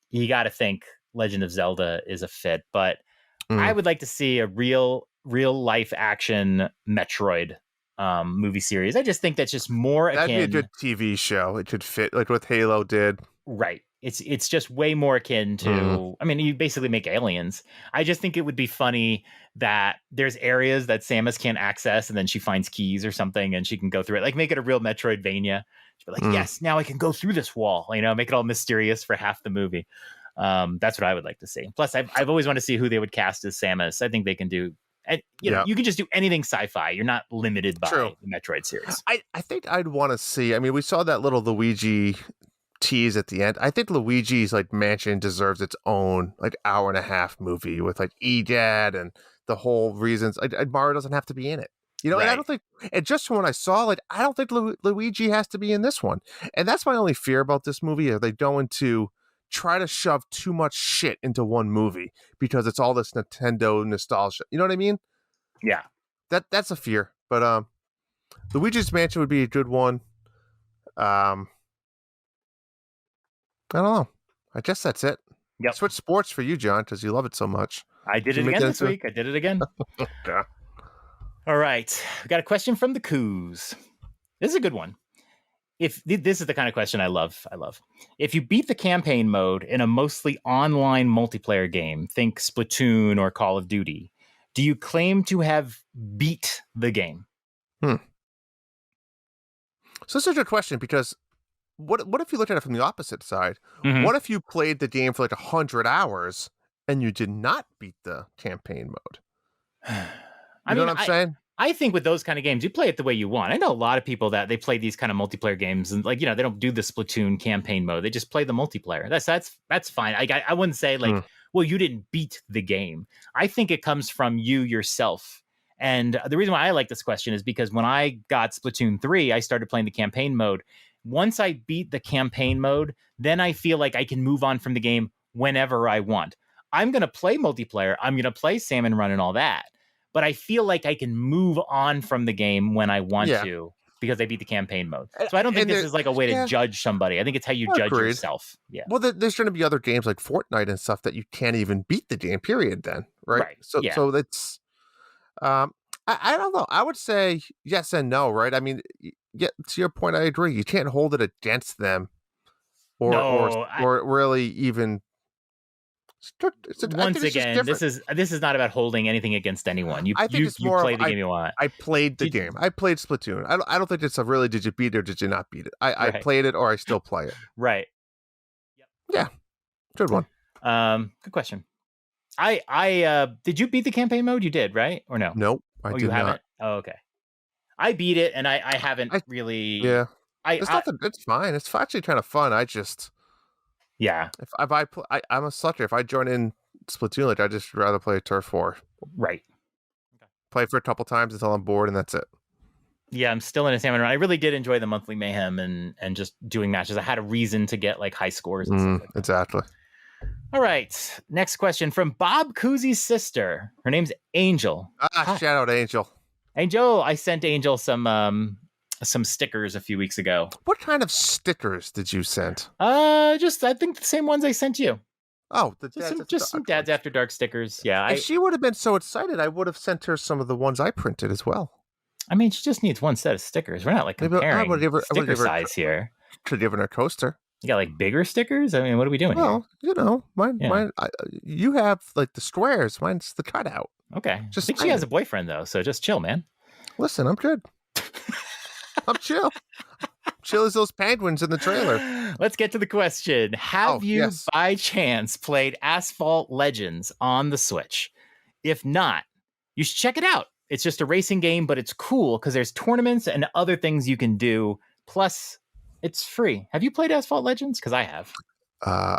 S1: you got to think Legend of Zelda is a fit. But I would like to see a real life action Metroid movie series. I just think that's just more akin.
S2: That'd be a good TV show. It could fit like what Halo did.
S1: Right. It's just way more akin to, I mean, you basically make aliens. I just think it would be funny that there's areas that Samus can't access and then she finds keys or something and she can go through it. Like make it a real Metroidvania. She'd be like, yes, now I can go through this wall, make it all mysterious for half the movie. That's what I would like to see. Plus, I've always wanted to see who they would cast as Samus. I think they can do, and you can just do anything sci-fi. You're not limited by the Metroid series.
S2: I think I'd want to see, we saw that little Luigi tease at the end. I think Luigi's like mansion deserves its own like hour and a half movie with like Egad and the whole reasons. Mario doesn't have to be in it. And I don't think, and just from what I saw, like, I don't think Luigi has to be in this one. And that's my only fear about this movie. Are they going to try to shove too much shit into one movie because it's all this Nintendo nostalgia? You know what I mean?
S1: Yeah.
S2: That's a fear. But Luigi's Mansion would be a good one. I don't know. I guess that's it.
S1: Yep.
S2: Switch sports for you, John, because you love it so much.
S1: I did it again this week. I did it again.
S2: Yeah.
S1: All right. We got a question from the Coos. This is a good one. If this is the kind of question I love. If you beat the campaign mode in a mostly online multiplayer game, think Splatoon or Call of Duty, do you claim to have beat the game?
S2: So this is a good question because what if you looked at it from the opposite side? Mm-hmm. What if you played the game for like 100 hours and you did not beat the campaign mode? You know what I'm saying?
S1: I think with those kind of games, you play it the way you want. I know a lot of people that they play these kind of multiplayer games and they don't do the Splatoon campaign mode. They just play the multiplayer. That's fine. I wouldn't say well, you didn't beat the game. I think it comes from you yourself. And the reason why I like this question is because when I got Splatoon 3, I started playing the campaign mode. Once I beat the campaign mode, then I feel like I can move on from the game whenever I want. I'm going to play multiplayer. I'm going to play Salmon Run and all that. But I feel like I can move on from the game when I want to because I beat the campaign mode. So I don't think this is like a way to judge somebody. I think it's how you judge yourself. Yeah.
S2: Well, there's going to be other games like Fortnite and stuff that you can't even beat the game, period, then. Right. So that's... I don't know. I would say yes and no, right? I mean, yeah, to your point, I agree. You can't hold it against them,
S1: No,
S2: or really even.
S1: Once again, this is not about holding anything against anyone. You
S2: I think it's
S1: you
S2: more
S1: play
S2: of
S1: the game you want.
S2: I played the game. I played Splatoon. I don't think it's a really did you beat it or did you not beat it. I
S1: Right.
S2: played it or I still play it.
S1: Right.
S2: Yeah, good one.
S1: Good question. I did you beat the campaign mode? You did, right? Or no?
S2: Nope, I did
S1: you haven't.
S2: not.
S1: Oh, okay. I beat it, and I haven't really.
S2: Yeah,
S1: it's
S2: nothing. It's fine. It's actually kind of fun. I just.
S1: Yeah.
S2: If I'm a sucker. If I join in Splatoon, like I just rather play Turf War.
S1: Right.
S2: Okay. Play for a couple times until I'm bored, and that's it.
S1: Yeah, I'm still in a Salmon Run. I really did enjoy the monthly Mayhem and just doing matches. I had a reason to get like high scores and stuff like that.
S2: Exactly.
S1: All right. Next question from Bob Cousy's sister. Her name's Angel.
S2: Shout out Angel.
S1: Angel, I sent Angel some stickers a few weeks ago.
S2: What kind of stickers did you send?
S1: Just I think the same ones I sent you.
S2: Oh,
S1: just some Dads After Dark stickers. Yeah.
S2: If she would have been so excited, I would have sent her some of the ones I printed as well.
S1: I mean, she just needs one set of stickers. We're not like comparing sticker size here.
S2: Could have given her a coaster.
S1: You got like bigger stickers? I mean, what are we doing here?
S2: Well, you know, mine. You have like the squares. Mine's the cutout.
S1: Okay. I think she has a boyfriend though, so just chill, man.
S2: Listen, I'm good. I'm chill. Chill as those penguins in the trailer.
S1: Let's get to the question. Have you by chance played Asphalt Legends on the Switch? If not, you should check it out. It's just a racing game, but it's cool because there's tournaments and other things you can do. Plus, it's free. Have you played Asphalt Legends? Because I have.
S2: I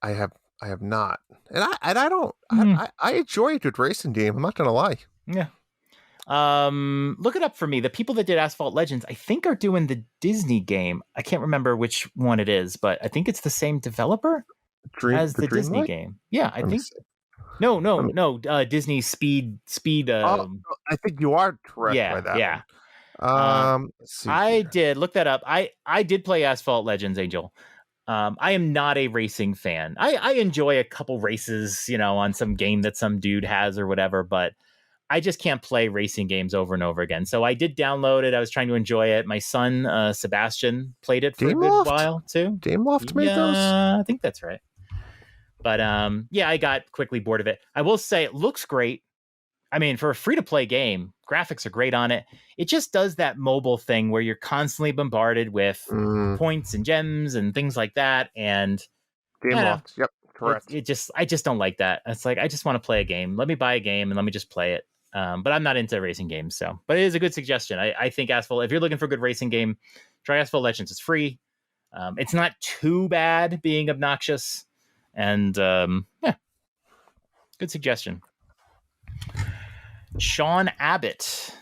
S2: have not, and I don't. I enjoy a good racing game. I'm not gonna lie.
S1: Yeah. Look it up for me. The people that did Asphalt Legends, I think, are doing the Disney game. I can't remember which one it is, but I think it's the same developer as the Disney game. Yeah, I think. No. Disney Speed.
S2: I think you are correct by that.
S1: Yeah.
S2: Let's see
S1: I did look that up. I did play Asphalt Legends, Angel. I am not a racing fan. I enjoy a couple races, on some game that some dude has or whatever, but I just can't play racing games over and over again. So I did download it. I was trying to enjoy it. My son, Sebastian, played it for a good while too.
S2: GameLoft made those?
S1: I think that's right. But I got quickly bored of it. I will say it looks great. I mean, for a free-to-play game, graphics are great on it. It just does that mobile thing where you're constantly bombarded with points and gems and things like that. And
S2: GameLoft, yep, correct.
S1: I just don't like that. It's like I just want to play a game. Let me buy a game and let me just play it. But I'm not into racing games, but it is a good suggestion. I think Asphalt, if you're looking for a good racing game, try Asphalt Legends. It's free. It's not too bad being obnoxious. And good suggestion. Sean Abbott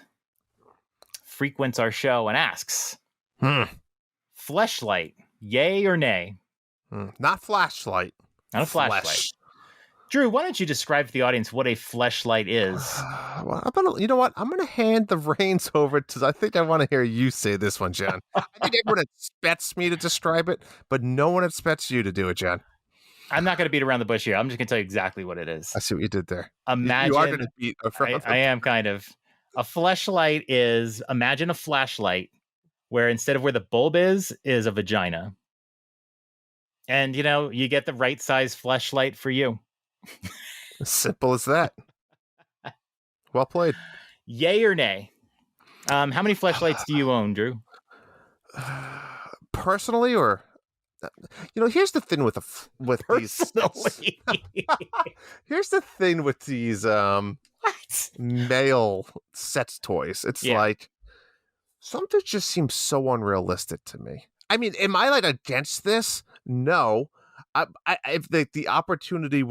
S1: frequents our show and asks, Fleshlight, yay or nay?
S2: Not flashlight.
S1: Not a flashlight. Drew, why don't you describe to the audience what a fleshlight is?
S2: Well, you know what? I'm going to hand the reins over to, I think I want to hear you say this one, John. I think everyone expects me to describe it, but no one expects you to do it, John.
S1: I'm not going to beat around the bush here. I'm just going to tell you exactly what it is.
S2: I see what you did there.
S1: Imagine,
S2: you are going to beat
S1: I am kind of. A fleshlight is, imagine a flashlight where instead of where the bulb is a vagina. And, you get the right size fleshlight for you.
S2: As simple as that. Well played.
S1: Yay or nay? How many fleshlights do you own, Drew?
S2: Personally, or here's the thing with these. Here's the thing with these male sex toys. It's like something just seems so unrealistic to me. I mean, am I like against this? No. If the opportunity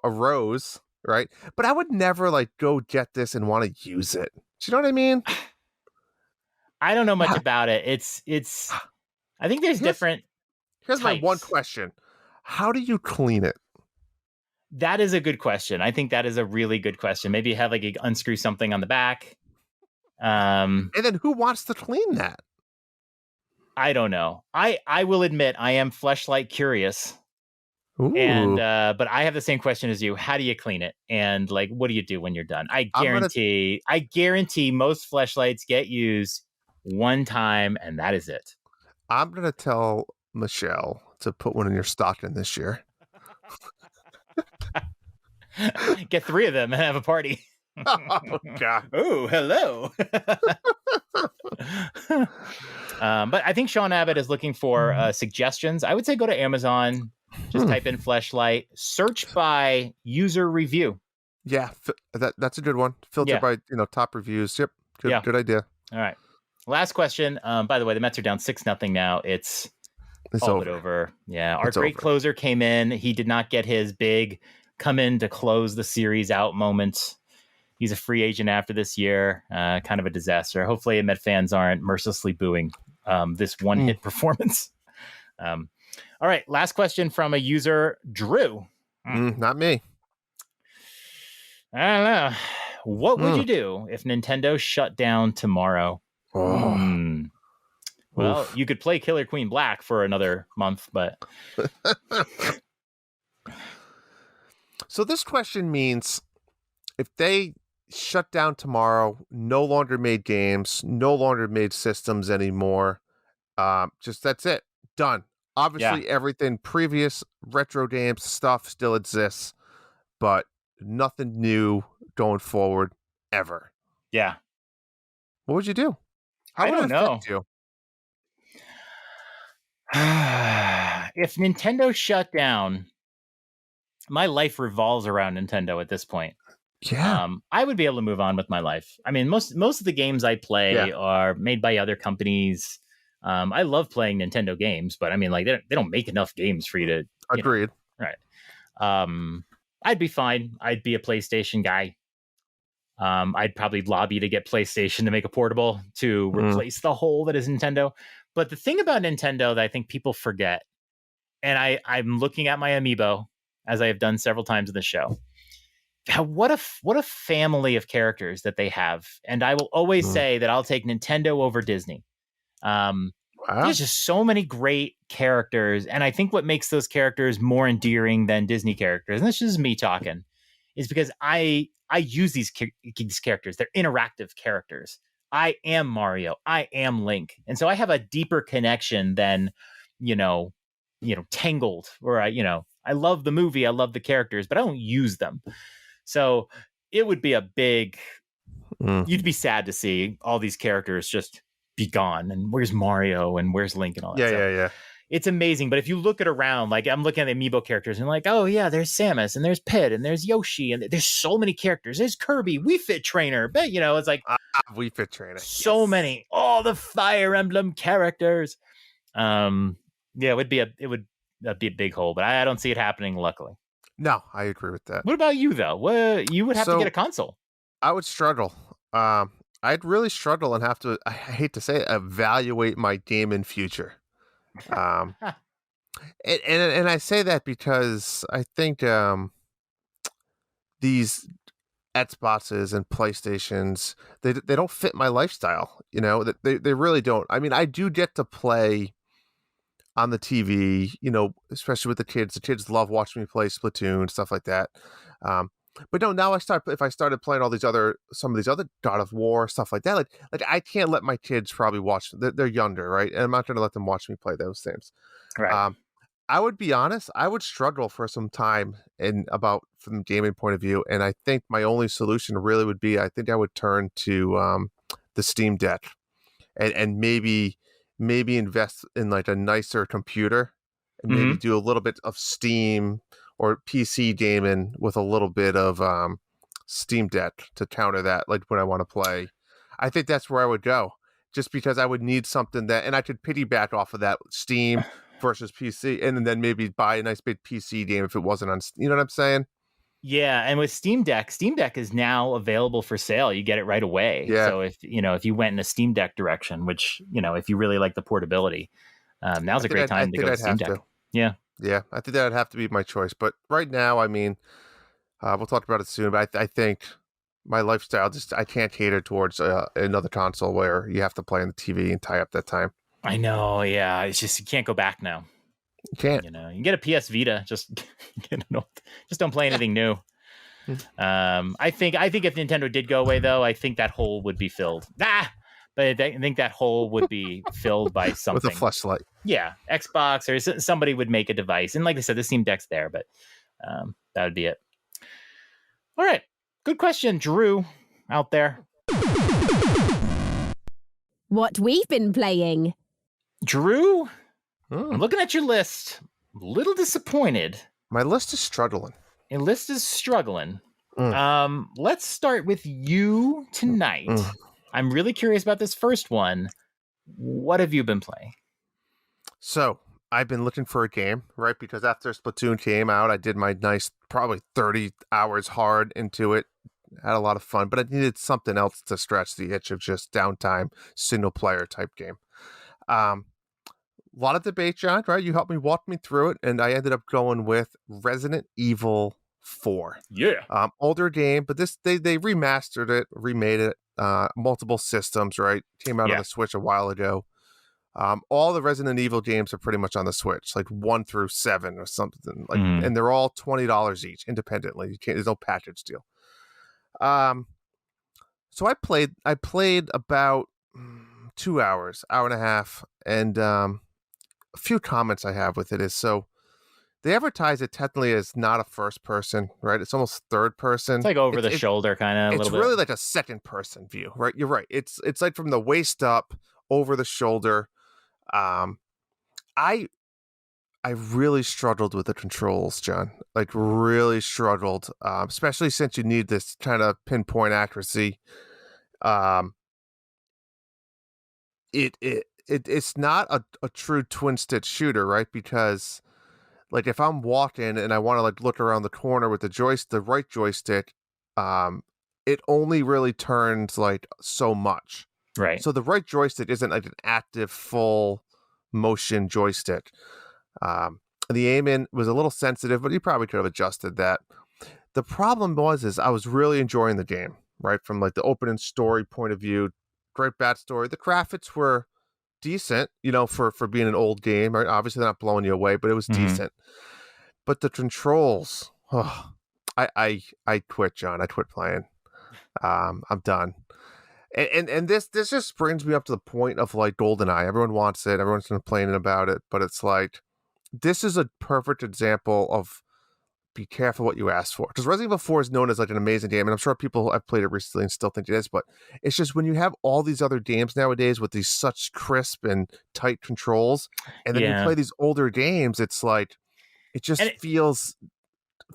S2: arose, right? But I would never like go get this and want to use it. Do you know what I mean?
S1: I don't know much about it. It's. I think there's different.
S2: Here's
S1: types.
S2: My one question: how do you clean it?
S1: That is a good question. I think that is a really good question. Maybe you have like unscrew something on the back.
S2: And then who wants to clean that?
S1: I don't know. I will admit I am fleshlight curious.
S2: Ooh.
S1: And but I have the same question as you. How do you clean it? And like, what do you do when you're done? I guarantee most fleshlights get used one time, and that is it.
S2: I'm gonna tell Michelle to put one in your stocking this year.
S1: Get 3 of them and have a party.
S2: Oh God!
S1: Oh, hello. But I think Sean Abbott is looking for suggestions. I would say go to Amazon. Just type in fleshlight. Search by user review.
S2: Yeah, that's a good one. Filter by top reviews. Yep, good idea.
S1: All right. Last question. By the way, the Mets are down 6-0 now. It's all but over. Yeah, our great closer came in. He did not get his big come in to close the series out moment. He's a free agent after this year. Kind of a disaster. Hopefully, Met fans aren't mercilessly booing this one-hit performance. All right, last question from a user, Drew.
S2: Not me.
S1: I don't know. What would you do if Nintendo shut down tomorrow? Well, you could play Killer Queen Black for another month, but...
S2: So this question means if they shut down tomorrow, no longer made games, no longer made systems anymore, just that's it. Done. Obviously, everything previous retro games stuff still exists, but nothing new going forward ever.
S1: Yeah.
S2: What would you do?
S1: I don't know.
S2: You?
S1: If Nintendo shut down, my life revolves around Nintendo at this point.
S2: Yeah.
S1: I would be able to move on with my life. I mean, most of the games I play are made by other companies. I love playing Nintendo games, but I mean, like they don't make enough games for you to.
S2: Agreed.
S1: Right. I'd be fine. I'd be a PlayStation guy. I'd probably lobby to get PlayStation to make a portable to replace the hole that is Nintendo. But the thing about Nintendo that I think people forget, and I'm looking at my amiibo as I have done several times in the show. What a family of characters that they have, and I will always say that I'll take Nintendo over Disney. There's just so many great characters, and I think what makes those characters more endearing than Disney characters, and this is me talking, is because I use these characters. They're interactive characters. I am Mario. I am Link, and so I have a deeper connection than Tangled, or I love the movie. I love the characters, but I don't use them. So it would be a big. You'd be sad to see all these characters just be gone, and where's Mario and where's Link and all that.
S2: Yeah.
S1: It's amazing, but if you look at around, like I'm looking at the amiibo characters and like, oh yeah, there's Samus and there's Pit and there's Yoshi and there's so many characters. There's Kirby, Wii Fit Trainer, but it's like
S2: Wii Fit Trainer,
S1: so many, all the Fire Emblem characters. It would be a big hole, but I don't see it happening. Luckily,
S2: no, I agree with that.
S1: What about you though? You would have to get a console.
S2: I would struggle. I'd really struggle and have to, I hate to say it, evaluate my gaming future. And I say that because I think these Xboxes and PlayStations, they don't fit my lifestyle. They really don't. I mean, I do get to play on the TV, especially with the kids. The kids love watching me play Splatoon, stuff like that. But no, now if I started playing some of these other God of War, stuff like that, like I can't let my kids probably watch. They're younger, right? And I'm not going to let them watch me play those things.
S1: Right.
S2: I would be honest, I would struggle for some time from the gaming point of view. And I think my only solution really would be, I think I would turn to the Steam Deck and maybe invest in like a nicer computer and maybe do a little bit of Steam or PC gaming with a little bit of Steam Deck to counter that, like when I want to play. I think that's where I would go, just because I would need something and I could piggyback off of that Steam versus PC, and then maybe buy a nice big PC game if it wasn't on. You know what I'm saying?
S1: Yeah, and with Steam Deck is now available for sale. You get it right away.
S2: Yeah.
S1: So if you went in a Steam Deck direction, which if you really like the portability, now's a great time to go to Steam Deck. Yeah.
S2: Yeah, I think that would have to be my choice. But right now, I mean, we'll talk about it soon. But I think my lifestyle I can't cater towards another console where you have to play on the TV and tie up that time.
S1: I know. Yeah, it's just you can't go back now.
S2: You can't.
S1: You can get a PS Vita. Just don't play anything new. I think if Nintendo did go away, though, I think that hole would be filled. But I think that hole would be filled by something.
S2: With a fleshlight.
S1: Yeah, Xbox or somebody would make a device. And like I said, the Steam Deck's there, but that would be it. All right. Good question, Drew, out there.
S3: What we've been playing.
S1: Drew, I'm looking at your list. A little disappointed.
S2: My list is struggling.
S1: Your list is struggling. Let's start with you tonight. I'm really curious about this first one. What have you been playing?
S2: So, I've been looking for a game, right? Because after Splatoon came out, I did my nice, probably 30 hours hard into it. Had a lot of fun, but I needed something else to scratch the itch of just downtime, single-player type game. A lot of debate, John, right? You helped me walk me through it, and I ended up going with Resident Evil 4.
S1: Yeah.
S2: Older game, but they remastered it, remade it, multiple systems, right? Came out on the Switch a while ago. All the Resident Evil games are pretty much on the Switch, like 1 through 7 or something, like, and they're all $20 each independently. There's no package deal. So I played about 2 hours, hour and a half, and a few comments I have with it is, so they advertise it technically as not a first person, right? It's almost third person.
S1: It's like over the shoulder kind of.
S2: It's really like a second person view, right? You're right. It's like from the waist up, over the shoulder. I really struggled with the controls, John. Like really struggled, especially since you need this kind of pinpoint accuracy. It's not a true twin stick shooter, right? Because like if I'm walking and I want to like look around the corner with the right joystick, it only really turns like so much.
S1: Right.
S2: So the right joystick isn't like an active full motion joystick. The aim-in was a little sensitive, but you probably could have adjusted that. The problem is I was really enjoying the game, right? From like the opening story point of view, great backstory. The graphics were decent, for being an old game, right? Obviously they're not blowing you away, but it was decent. But the controls, I quit, John. I quit playing. I'm done. And this just brings me up to the point of like GoldenEye. Everyone wants it. Everyone's complaining about it, but it's like, this is a perfect example of be careful what you ask for. Because Resident Evil 4 is known as like an amazing game, and I'm sure people have played it recently and still think it is, but it's just when you have all these other games nowadays with these such crisp and tight controls, and then you play these older games, it's like, it just feels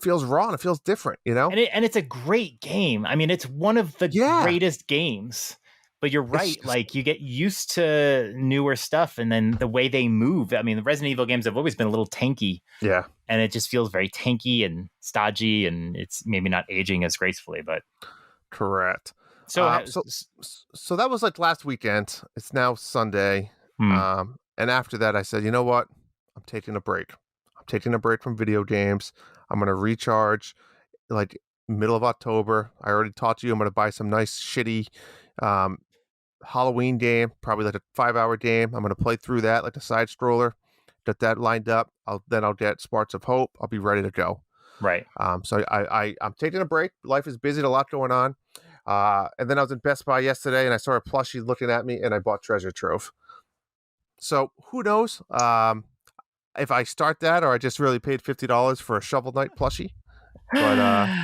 S2: raw and it feels different,
S1: And it's a great game. I mean, it's one of the greatest games. But you're right, like you get used to newer stuff and then the way they move. I mean, the Resident Evil games have always been a little tanky. Yeah. And it just feels very tanky and stodgy, and it's maybe not aging as gracefully, but
S2: correct. So that was like last weekend. It's now Sunday. And after that I said, you know what? I'm taking a break. I'm taking a break from video games. I'm going to recharge like middle of October. I already talked to you. I'm going to buy some nice shitty Halloween game, probably like a 5-hour game. I'm going to play through that like a side scroller. Get that lined up. I'll get Sparks of Hope. I'll be ready to go.
S1: Right.
S2: So I'm taking a break. Life is busy. A lot going on. And then I was in Best Buy yesterday and I saw a plushie looking at me and I bought Treasure Trove. So who knows if I start that or I just really paid $50 for a Shovel Knight plushie. But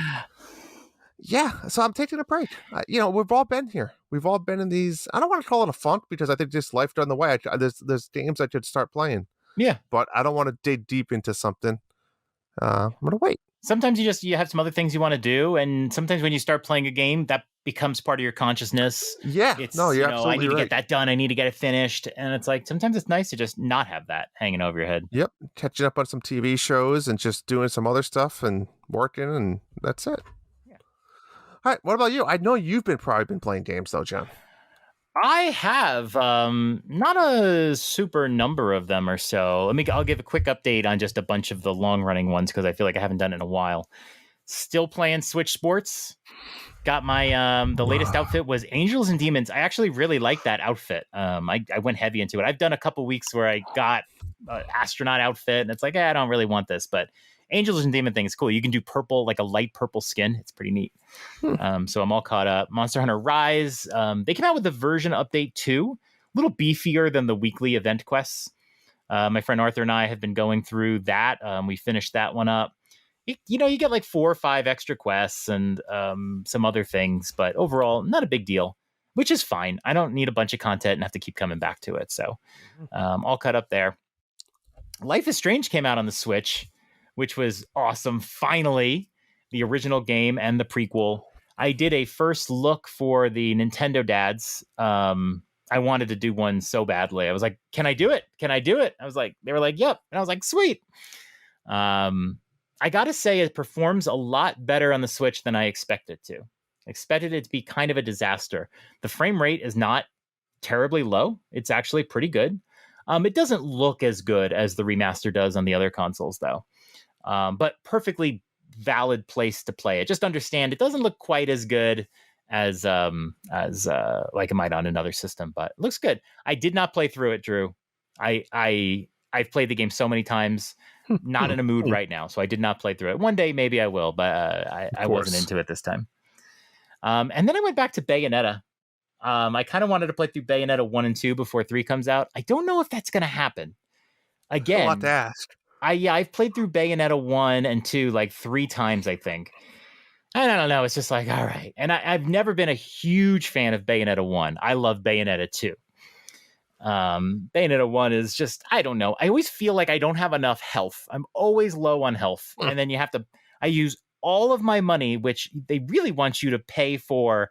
S2: yeah, so I'm taking a break. We've all been here. We've all been in these. I don't want to call it a funk because I think just life got in the way. There's games I could start playing. Yeah, but I don't want to dig deep into something. I'm gonna wait.
S1: Sometimes you have some other things you want to do, and sometimes when you start playing a game, that becomes part of your consciousness.
S2: Yeah,
S1: you're
S2: absolutely
S1: I need to
S2: right.
S1: get that done. I need to get it finished, and it's like sometimes it's nice to just not have that hanging over your head.
S2: Yep, catching up on some TV shows and just doing some other stuff and working, and that's it. All right, what about you? I know you've probably been playing games though, John.
S1: I have not a super number of them or so. I'll give a quick update on just a bunch of the long running ones because I feel like I haven't done it in a while. Still playing Switch Sports. Got my the latest outfit was Angels and Demons. I actually really like that outfit. I went heavy into it. I've done a couple weeks where I got an astronaut outfit, and it's like, I don't really want this, but Angels and Demon thing is cool. You can do purple, like a light purple skin. It's pretty neat. So I'm all caught up. Monster Hunter Rise. They came out with the version update 2, a little beefier than the weekly event quests. My friend Arthur and I have been going through that. We finished that one up. You get like 4 or 5 extra quests and some other things, but overall, not a big deal, which is fine. I don't need a bunch of content and have to keep coming back to it. So all cut up there. Life is Strange came out on the Switch, which was awesome. Finally, the original game and the prequel. I did a first look for the Nintendo dads. I wanted to do one so badly. I was like, can I do it? Can I do it? They were like, yep. And I was like, sweet. I got to say it performs a lot better on the Switch than I expected to. I expected it to be kind of a disaster. The frame rate is not terribly low. It's actually pretty good. It doesn't look as good as the remaster does on the other consoles, though. But perfectly valid place to play it. Just understand it doesn't look quite as good as like it might on another system, but it looks good. I did not play through it, Drew. I've played the game so many times. Not in a mood right now, so I did not play through it. One day maybe I will, but I wasn't into it this time. And then I went back to Bayonetta. I kind of wanted to play through Bayonetta 1 and 2 before 3 comes out. I don't know if that's going to happen. Again,
S2: a lot to ask.
S1: I've played through Bayonetta 1 and 2 like 3 times, I think. And I don't know. It's just like, all right. And I've never been a huge fan of Bayonetta 1. I love Bayonetta 2. Bayonetta 1 is just, I don't know. I always feel like I don't have enough health. I'm always low on health. And then I use all of my money, which they really want you to pay for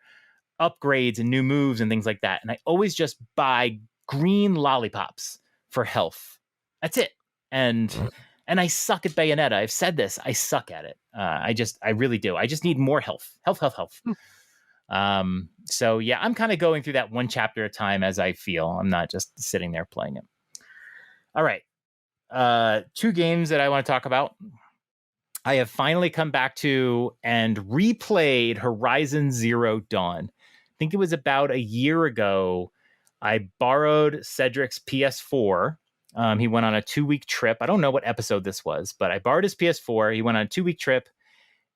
S1: upgrades and new moves and things like that. And I always just buy green lollipops for health. That's it. And I suck at Bayonetta. I've said this. I suck at it. I really do. I just need more health. Health. So yeah, I'm kind of going through that one chapter at a time as I feel. I'm not just sitting there playing it. All right. 2 games that I want to talk about. I have finally come back to and replayed Horizon Zero Dawn. I think it was about a year ago. I borrowed Cedric's PS4. He went on a 2-week trip. I don't know what episode this was, but I borrowed his PS4. He went on a 2-week trip.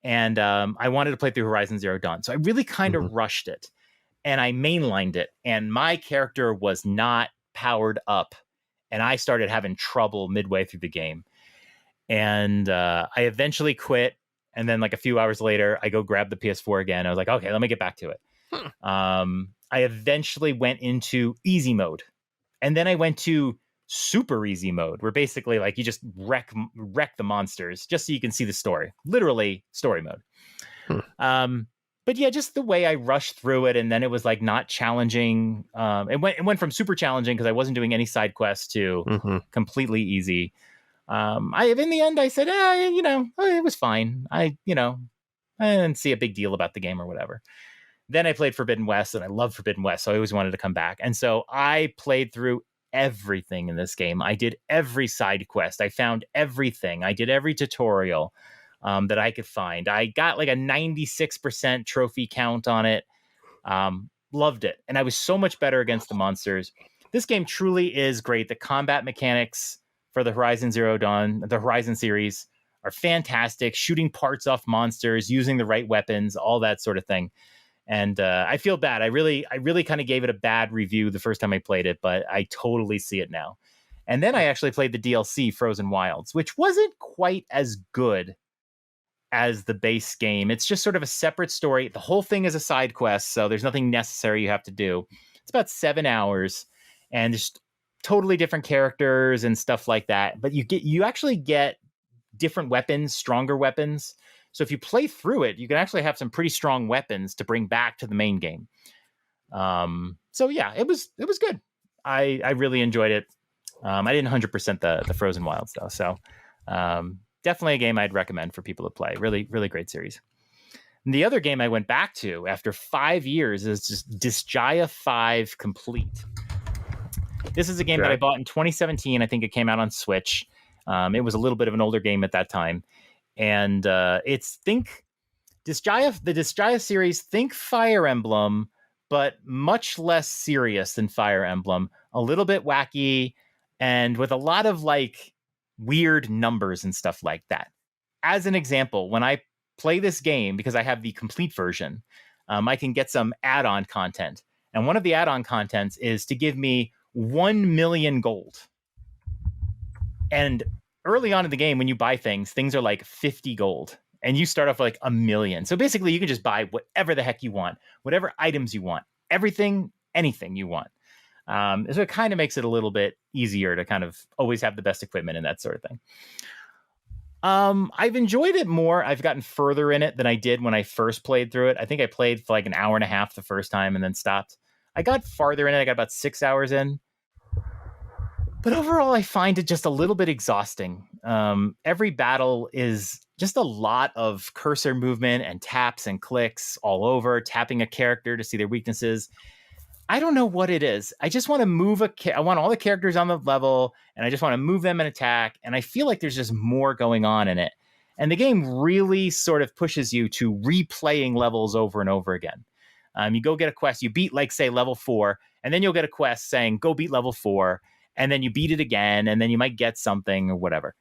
S1: And I wanted to play through Horizon Zero Dawn. So I really kind of rushed it. And I mainlined it. And my character was not powered up. And I started having trouble midway through the game. And I eventually quit. And then like a few hours later, I go grab the PS4 again. I was like, okay, let me get back to it. I eventually went into easy mode. And then I went to super easy mode, where basically like you just wreck the monsters just so you can see the story. Literally story mode. But yeah, just the way I rushed through it, and then it was like not challenging. It went from super challenging because I wasn't doing any side quests to completely easy. In the end I said, it was fine. I didn't see a big deal about the game or whatever. Then I played Forbidden West, and I love Forbidden West, so I always wanted to come back. And so I played through everything in this game. I did every side quest. I found everything. I did every tutorial that I could find. I got like a 96% trophy count on it. Loved it. And I was so much better against the monsters. This game truly is great. The combat mechanics for the Horizon Zero Dawn, the Horizon series, are fantastic. Shooting parts off monsters, using the right weapons, all that sort of thing. And I feel bad. I really kind of gave it a bad review the first time I played it, but I totally see it now. And then I actually played the DLC Frozen Wilds, which wasn't quite as good as the base game. It's just sort of a separate story. The whole thing is a side quest, so there's nothing necessary you have to do. It's about 7 hours, and just totally different characters and stuff like that. But you actually get different weapons, stronger weapons. So if you play through it, you can actually have some pretty strong weapons to bring back to the main game. So yeah, it was good. I really enjoyed it. I didn't 100% the Frozen Wilds though. So definitely a game I'd recommend for people to play. Really, really great series. And the other game I went back to after 5 years is just Disgaea 5 Complete. This is a game that I bought in 2017. I think it came out on Switch. It was a little bit of an older game at that time. And think the Disgaea series, think Fire Emblem, but much less serious than Fire Emblem. A little bit wacky and with a lot of like weird numbers and stuff like that. As an example, when I play this game, because I have the complete version, I can get some add-on content. And one of the add-on contents is to give me 1 million gold. And early on in the game, when you buy things are like 50 gold. And you start off with like 1 million. So basically, you can just buy whatever the heck you want, whatever items you want, everything, anything you want. So it kind of makes it a little bit easier to kind of always have the best equipment and that sort of thing. I've enjoyed it more. I've gotten further in it than I did when I first played through it. I think I played for like an hour and a half the first time and then stopped. I got farther in it. I got about 6 hours in. But overall, I find it just a little bit exhausting. Every battle is just a lot of cursor movement and taps and clicks all over, tapping a character to see their weaknesses. I don't know what it is. I just want to move I want all the characters on the level, and I just want to move them and attack. And I feel like there's just more going on in it. And the game really sort of pushes you to replaying levels over and over again. You go get a quest, you beat, like, say, level 4, and then you'll get a quest saying, go beat level 4, and then you beat it again, and then you might get something or whatever.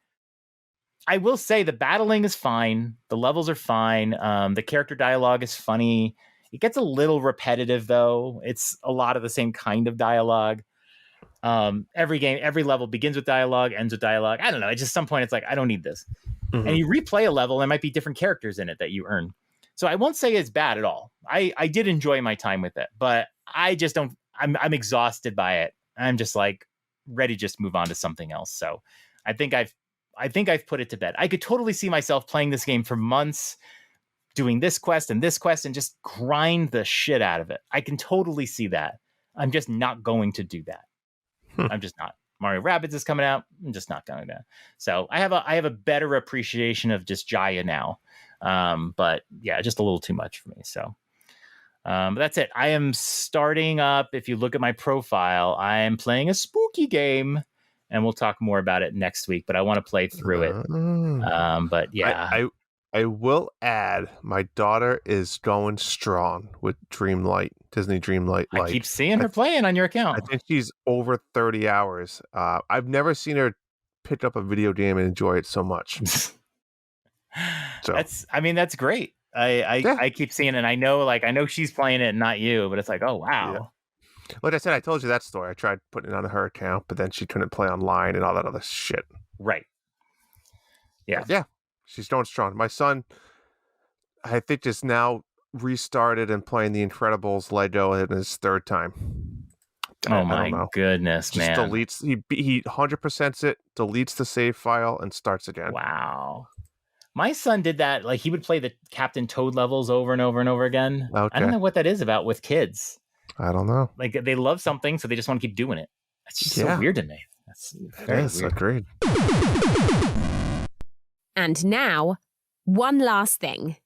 S1: I will say the battling is fine. The levels are fine. The character dialogue is funny. It gets a little repetitive, though. It's a lot of the same kind of dialogue. Every level begins with dialogue, ends with dialogue. I don't know. At just some point, it's like, I don't need this. Mm-hmm. And you replay a level, there might be different characters in it that you earn. So I won't say it's bad at all. I did enjoy my time with it, but I just don't. I'm exhausted by it. I'm just like ready to just move on to something else. So I think I've put it to bed. I could totally see myself playing this game for months, doing this quest and just grind the shit out of it. I can totally see that. I'm just not going to do that. I'm just not. Mario Rabbids is coming out. I'm just not going to. So I have a better appreciation of Disgaea now. But yeah, just a little too much for me. So but that's it. I am starting up. If you look at my profile, I am playing a spooky game, and we'll talk more about it next week. But I want to play through it. But yeah,
S2: I will add, my daughter is going strong with Disney Dreamlight.
S1: I keep seeing her playing on your account.
S2: I think she's over 30 hours. I've never seen her pick up a video game and enjoy it so much. So
S1: that's great. I keep seeing it. And I know she's playing it, not you, but it's like, oh wow.
S2: Yeah. Like I said, I told you that story. I tried putting it on her account, but then she couldn't play online and all that other shit.
S1: Right. Yeah.
S2: But yeah. She's going strong. My son, I think, just now restarted and playing the Incredibles Lego in his third time.
S1: Oh my goodness, man!
S2: Deletes he 100%s it, deletes the save file, and starts again.
S1: Wow. My son did that. Like, he would play the Captain Toad levels over and over and over again. Okay. I don't know what that is about with kids.
S2: I don't know.
S1: Like, they love something, so they just want to keep doing it. That's just so weird to me. That's very weird.
S2: Agreed.
S3: And now, one last thing.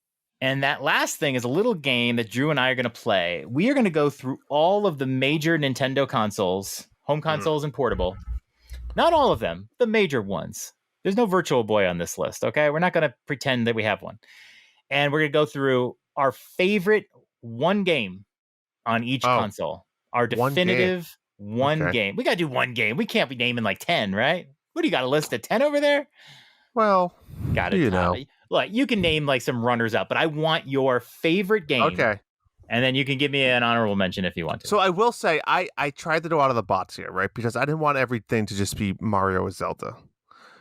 S1: And that last thing is a little game that Drew and I are going to play. We are going to go through all of the major Nintendo consoles, home consoles and portable. Not all of them, the major ones. There's no Virtual Boy on this list, okay? We're not going to pretend that we have one. And we're going to go through our favorite one game on each console. Our definitive one game. We got to do one game. We can't be naming like 10, right? What do you got, a list of 10 over there?
S2: Well,
S1: got it. Look, you can name like some runners up, but I want your favorite game.
S2: Okay.
S1: And then you can give me an honorable mention if you want to.
S2: So I will say, I tried to go out of the box here, right? Because I didn't want everything to just be Mario or Zelda.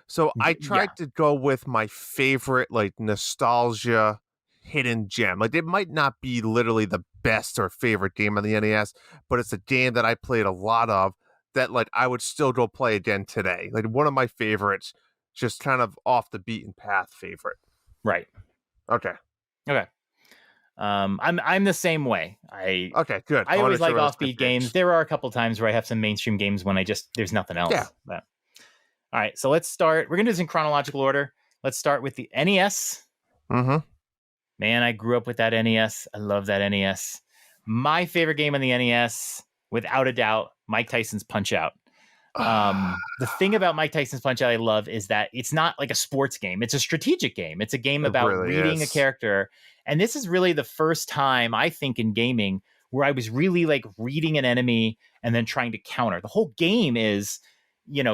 S2: So I tried to go with my favorite, like, nostalgia hidden gem. Like, it might not be literally the best or favorite game on the NES, but it's a game that I played a lot of that, like, I would still go play again today. Like, one of my favorites, just kind of off the beaten path favorite.
S1: Right.
S2: Okay.
S1: I'm the same way.
S2: Okay, good.
S1: I always like offbeat games. There are a couple times where I have some mainstream games when there's nothing else.
S2: Yeah.
S1: But, all right, so let's start. We're gonna do this in chronological order. Let's start with the NES.
S2: Mm-hmm.
S1: Man, I grew up with that NES. I love that NES. My favorite game on the NES, without a doubt, Mike Tyson's Punch-Out. The thing about Mike Tyson's Punch-Out I love is that it's not like a sports game. It's a strategic game. It's a game about reading a character. And this is really the first time, I think, in gaming where I was really like reading an enemy and then trying to counter. The whole game is,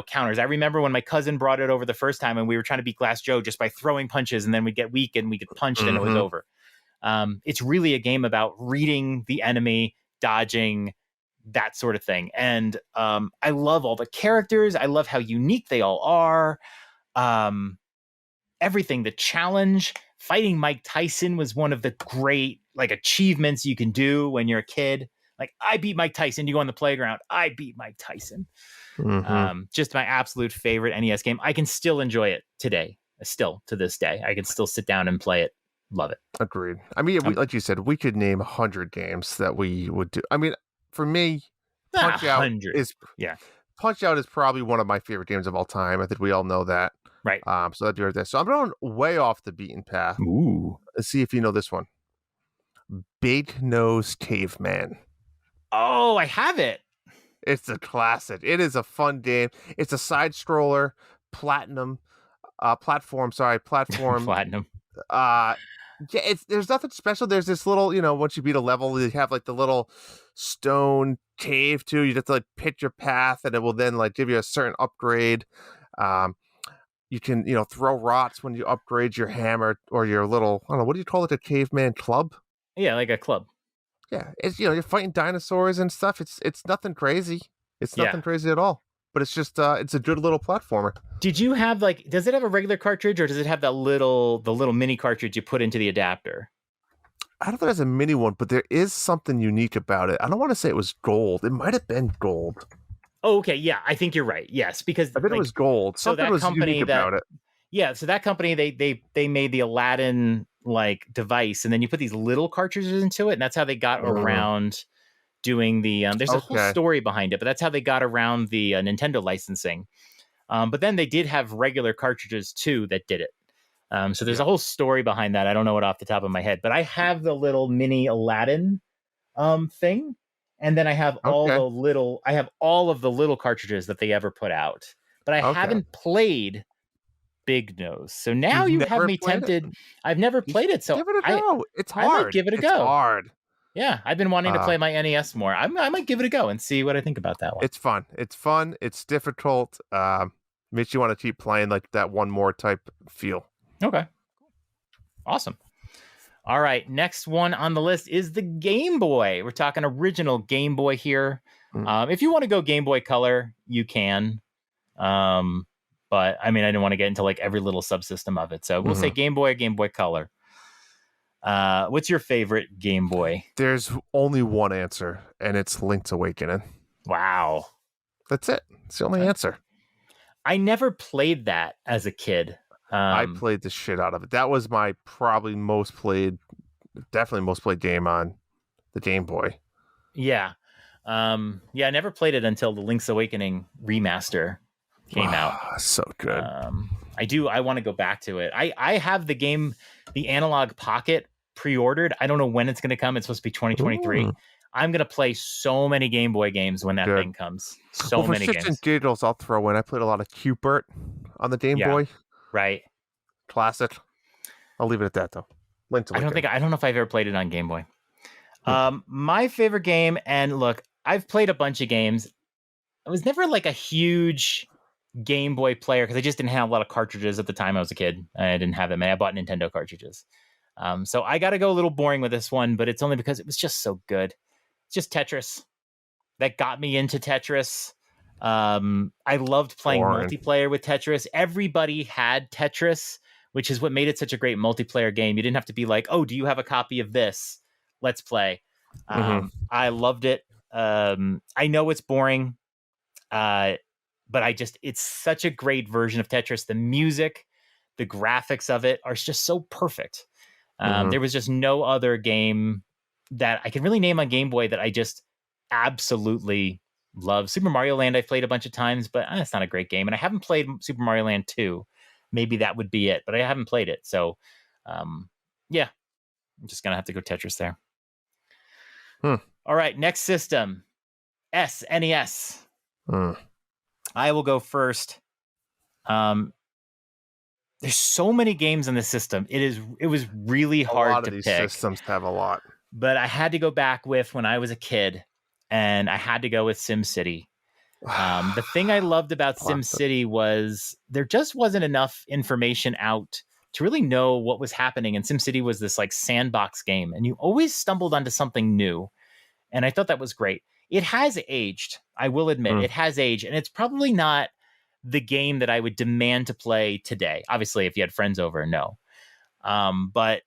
S1: counters. I remember when my cousin brought it over the first time and we were trying to beat Glass Joe just by throwing punches, and then we'd get weak and we'd get punched and it was over. It's really a game about reading the enemy, dodging, that sort of thing. And I love all the characters. I love how unique they all are. Everything, the challenge, fighting Mike Tyson was one of the great like achievements you can do when you're a kid. Like, I beat Mike Tyson. You go on the playground, I beat Mike Tyson. Just my absolute favorite NES game. I can still enjoy it today. Still to this day, I can still sit down and play it. Love it.
S2: Agreed. I mean, like you said, we could name 100 games that we would do. I mean, for me, Punch-Out is probably one of my favorite games of all time. I think we all know that.
S1: Right.
S2: So that'd be right there. So I'm going way off the beaten path.
S1: Ooh.
S2: Let's see if you know this one. Big Nose Caveman.
S1: Oh, I have it.
S2: It's a classic. It is a fun game. It's a side scroller, platform.
S1: Platinum.
S2: There's nothing special. There's this little, once you beat a level, you have like the little stone cave too. You just like pick your path, and it will then like give you a certain upgrade. You can, throw rots when you upgrade your hammer or your little, I don't know, what do you call it? A caveman club?
S1: Yeah, like a club.
S2: Yeah, it's you're fighting dinosaurs and stuff. It's nothing crazy. It's nothing crazy at all. But it's just it's a good little platformer.
S1: Did you have does it have a regular cartridge, or does it have the little mini cartridge you put into the adapter?
S2: I don't think it has a mini one, but there is something unique about it. I don't want to say it was gold. It might have been gold.
S1: Oh, okay, yeah, I think you're right. Yes, because
S2: I bet it was gold.
S1: So
S2: something
S1: that
S2: was
S1: company
S2: unique about it.
S1: Yeah, so that company they made the Aladdin device, and then you put these little cartridges into it, and that's how they got around doing the there's a whole story behind it, but that's how they got around the Nintendo licensing. But then they did have regular cartridges too that did it. So there's a whole story behind that. I don't know it off the top of my head, but I have the little mini Aladdin thing, and then I have all of the little cartridges that they ever put out. But I haven't played Big Nose. So now you have me tempted. I've never played it, so
S2: give it a go. It's hard.
S1: I might give it a go.
S2: It's hard.
S1: Yeah, I've been wanting to play my NES more. I might give it a go and see what I think about that one.
S2: It's fun. It's difficult. Makes you want to keep playing like that one more type feel.
S1: Okay. Awesome. All right. Next one on the list is the Game Boy. We're talking original Game Boy here. If you want to go Game Boy Color, you can. But I mean, I didn't want to get into every little subsystem of it. So we'll say Game Boy or Game Boy Color. What's your favorite Game Boy?
S2: There's only one answer, and it's Link's Awakening.
S1: Wow.
S2: That's it. It's the only answer.
S1: I never played that as a kid.
S2: I played the shit out of it. That was my definitely most played game on the Game Boy.
S1: Yeah. I never played it until the Link's Awakening remaster came out.
S2: So good.
S1: I want to go back to it. I have the Analog Pocket pre-ordered. I don't know when it's going to come. It's supposed to be 2023. Ooh. I'm going to play so many Game Boy games when that thing comes. So many games.
S2: For shits and giggles, I'll throw in. I played a lot of Q*bert on the Game Boy.
S1: Right.
S2: Classic. I'll leave it at that, though.
S1: I don't know if I've ever played it on Game Boy. My favorite game, and look, I've played a bunch of games. I was never a huge Game Boy player because I just didn't have a lot of cartridges at the time I was a kid. I didn't have them. I bought Nintendo cartridges. So I got to go a little boring with this one, but it's only because it was just so good. It's just Tetris. That got me into Tetris. I loved playing multiplayer with Tetris. Everybody had Tetris, which is what made it such a great multiplayer game. You didn't have to be like, oh, do you have a copy of this? Let's play. I loved it. I know it's boring, but it's such a great version of Tetris. The music, the graphics of it are just so perfect. There was just no other game that I can really name on Game Boy that I just absolutely love. Super Mario Land I've played a bunch of times, but it's not a great game. And I haven't played Super Mario Land 2. Maybe that would be it, but I haven't played it. So, I'm just going to have to go Tetris there. All right, next system. SNES. I will go first. There's so many games in the system. It was really hard to pick. A lot of these
S2: systems have a lot.
S1: But I had to go back with when I was a kid, and I had to go with SimCity. The thing I loved about SimCity was there just wasn't enough information out to really know what was happening. And SimCity was this like sandbox game, and you always stumbled onto something new. And I thought that was great. It has aged. I will admit it has aged, and it's probably not the game that I would demand to play today. Obviously, if you had friends over, no. But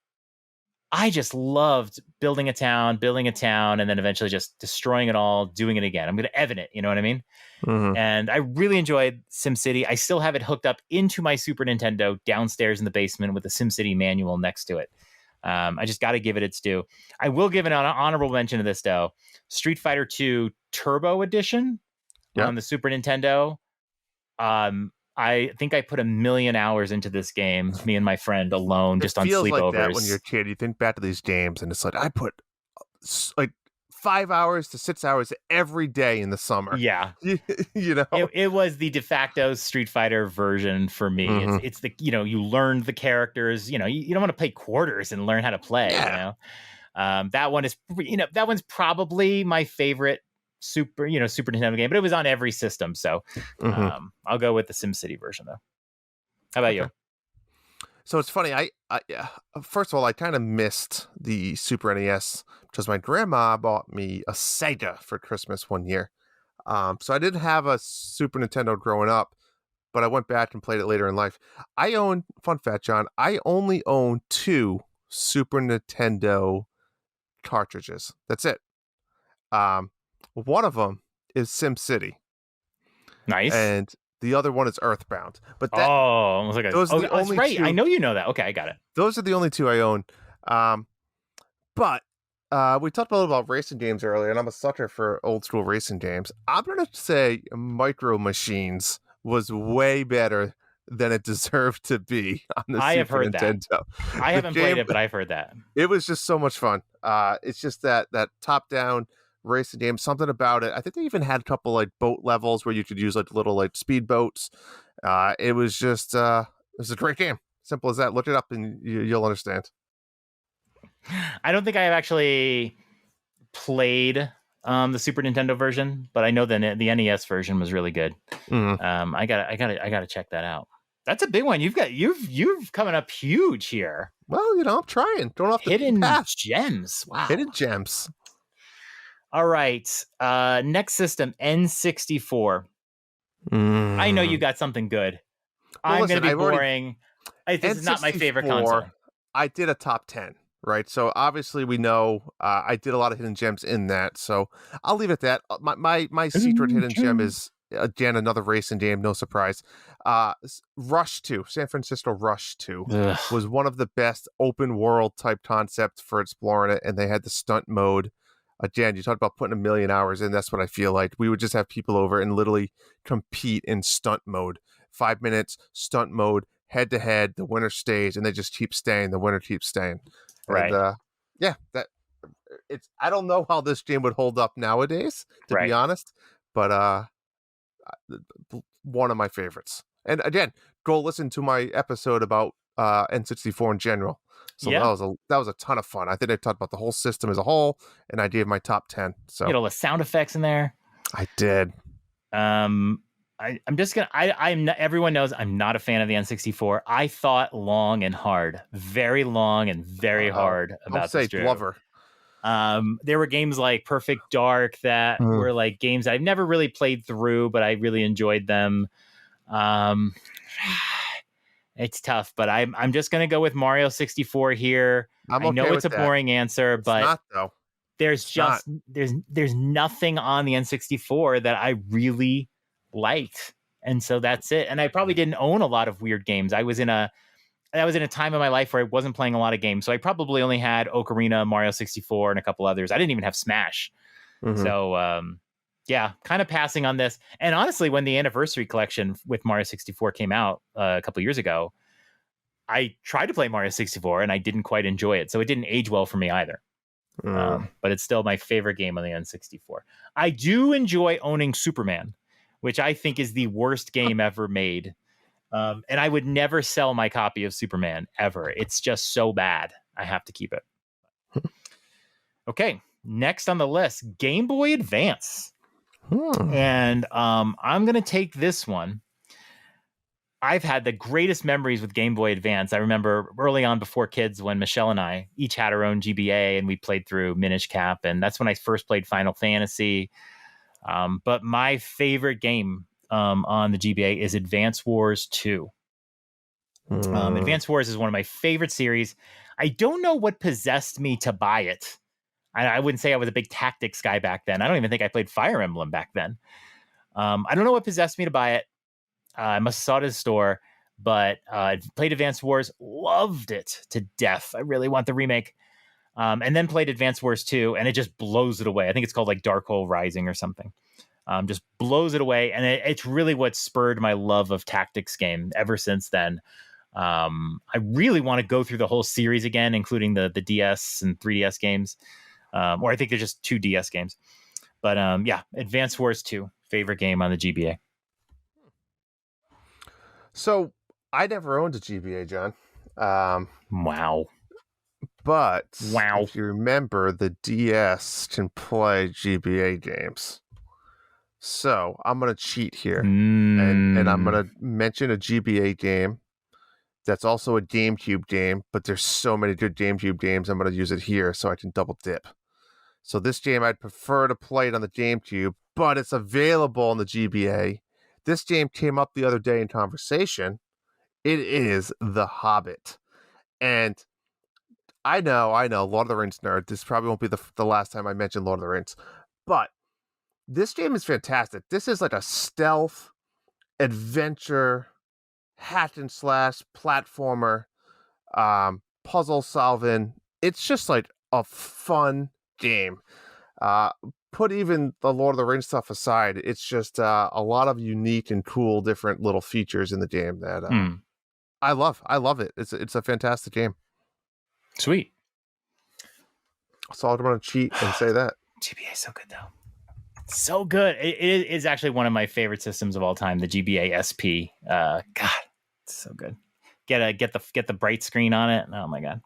S1: I just loved building a town, and then eventually just destroying it all, doing it again. I'm going to Evan it, you know what I mean? And I really enjoyed SimCity. I still have it hooked up into my Super Nintendo downstairs in the basement with the SimCity manual next to it. I just got to give it its due. I will give an honorable mention to this, though. Street Fighter 2 Turbo Edition on the Super Nintendo. I think I put 1 million hours into this game, me and my friend alone, just on sleepovers. It feels like that
S2: when you're a kid. You think back to these games, and it's like, I put like 5 hours to 6 hours every day in the summer.
S1: Yeah.
S2: You know?
S1: It was the de facto Street Fighter version for me. It's the, you learn the characters, you don't want to play quarters and learn how to play, that one is, that one's probably my favorite Super Nintendo game, but it was on every system. So I'll go with the SimCity version though. How about you?
S2: So it's funny. I first of all, I kind of missed the Super NES because my grandma bought me a Sega for Christmas one year. So I didn't have a Super Nintendo growing up, but I went back and played it later in life. Fun fact, John, I only own 2 Super Nintendo cartridges. That's it. One of them is SimCity.
S1: Nice.
S2: And the other one is Earthbound. But those
S1: are the only right. 2. I know you know that. Okay, I got it.
S2: Those are the only 2 I own. But we talked a little about racing games earlier, and I'm a sucker for old school racing games. I'm going to say Micro Machines was way better than it deserved to be on the Super Nintendo.
S1: That. I haven't played it, but I've heard that.
S2: It was just so much fun. It's just that top-down racing game, something about it. I think they even had a couple like boat levels where you could use like little like speed boats. It was just it was a great game. Simple as that. Look it up and you'll understand.
S1: I don't think I have actually played the Super Nintendo version, but I know the NES version was really good. I gotta check that out. That's a big one. You've coming up huge here.
S2: Well, I'm trying. Don't have to
S1: hidden gems. Wow,
S2: hidden gems.
S1: All right. Next system, N64. I know you got something good. Well, I'm going to be boring. This is not my favorite console.
S2: I did a top 10, right? So obviously we know I did a lot of hidden gems in that. So I'll leave it at that. My secret hidden gem is, again, another racing game. No surprise. Rush 2, San Francisco Rush 2 was one of the best open world type concepts for exploring it. And they had the stunt mode. Again, you talked about putting 1 million hours in. That's what I feel like. We would just have people over and literally compete in stunt mode. 5 minutes, stunt mode, head to head. The winner stays, and they just keep staying. The winner keeps staying.
S1: Right.
S2: And, I don't know how this game would hold up nowadays, to be honest. But one of my favorites. And again, go listen to my episode about N64 in general. So that was a ton of fun. I think I talked about the whole system as a whole, and I gave my top 10. So
S1: you all the sound effects in there.
S2: I did.
S1: I'm just gonna. I'm not, everyone knows I'm not a fan of the N64. I thought long and hard, very long and very hard about this.
S2: Glover.
S1: There were games like Perfect Dark that were like games I've never really played through, but I really enjoyed them. It's tough, but I'm just gonna go with Mario 64 here. I know it's a boring answer, but
S2: it's not, though.
S1: There's nothing on the N64 that I really liked, and so that's it. And I probably didn't own a lot of weird games. That was in a time in my life where I wasn't playing a lot of games, so I probably only had Ocarina, Mario 64, and a couple others. I didn't even have Smash. So kind of passing on this. And honestly, when the anniversary collection with Mario 64 came out a couple years ago, I tried to play Mario 64 and I didn't quite enjoy it. So it didn't age well for me either. But it's still my favorite game on the N64. I do enjoy owning Superman, which I think is the worst game ever made. And I would never sell my copy of Superman ever. It's just so bad. I have to keep it. Okay, next on the list, Game Boy Advance. And I'm going to take this one. I've had the greatest memories with Game Boy Advance. I remember early on before kids when Michelle and I each had our own GBA and we played through Minish Cap. And that's when I first played Final Fantasy. But my favorite game on the GBA is Advance Wars 2. Advance Wars is one of my favorite series. I don't know what possessed me to buy it. I wouldn't say I was a big tactics guy back then. I don't even think I played Fire Emblem back then. I don't know what possessed me to buy it. I must have saw it at a store, but I played Advance Wars, loved it to death. I really want the remake. And then played Advance Wars 2, and it just blows it away. I think it's called like Dark Hole Rising or something. Just blows it away. And it's really what spurred my love of tactics game ever since then. I really want to go through the whole series again, including the DS and 3DS games. Or I think they're just 2 DS games. But yeah, Advance Wars 2, favorite game on the GBA.
S2: So I never owned a GBA, John.
S1: Wow.
S2: But if you remember, the DS can play GBA games. So I'm going to cheat here. And I'm going to mention a GBA game that's also a GameCube game, but there's so many good GameCube games, I'm going to use it here so I can double dip. So this game, I'd prefer to play it on the GameCube, but it's available on the GBA. This game came up the other day in conversation. It is The Hobbit. And I know, Lord of the Rings nerd. This probably won't be the last time I mention Lord of the Rings. But this game is fantastic. This is like a stealth, adventure, hack and slash, platformer, puzzle solving. It's just like a fun game. Put even the Lord of the Rings stuff aside, it's just a lot of unique and cool different little features in the game that I love. I love it. It's a fantastic game.
S1: Sweet.
S2: So I'm going to cheat and say that.
S1: GBA is so good, though. So good. It is actually one of my favorite systems of all time, the GBA SP. God, it's so good. Get the bright screen on it. Oh, my God.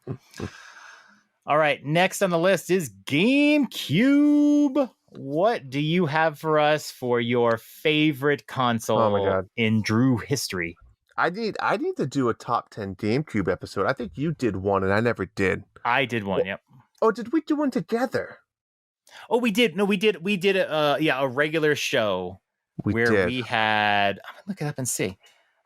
S1: All right, next on the list is GameCube. What do you have for us for your favorite console in Drew history?
S2: I need to do a top 10 GameCube episode. I think you did one and I never did.
S1: I did one, yep.
S2: Oh, did we do one together?
S1: Oh, we did. No, we did a regular show we had. I'm gonna look it up and see.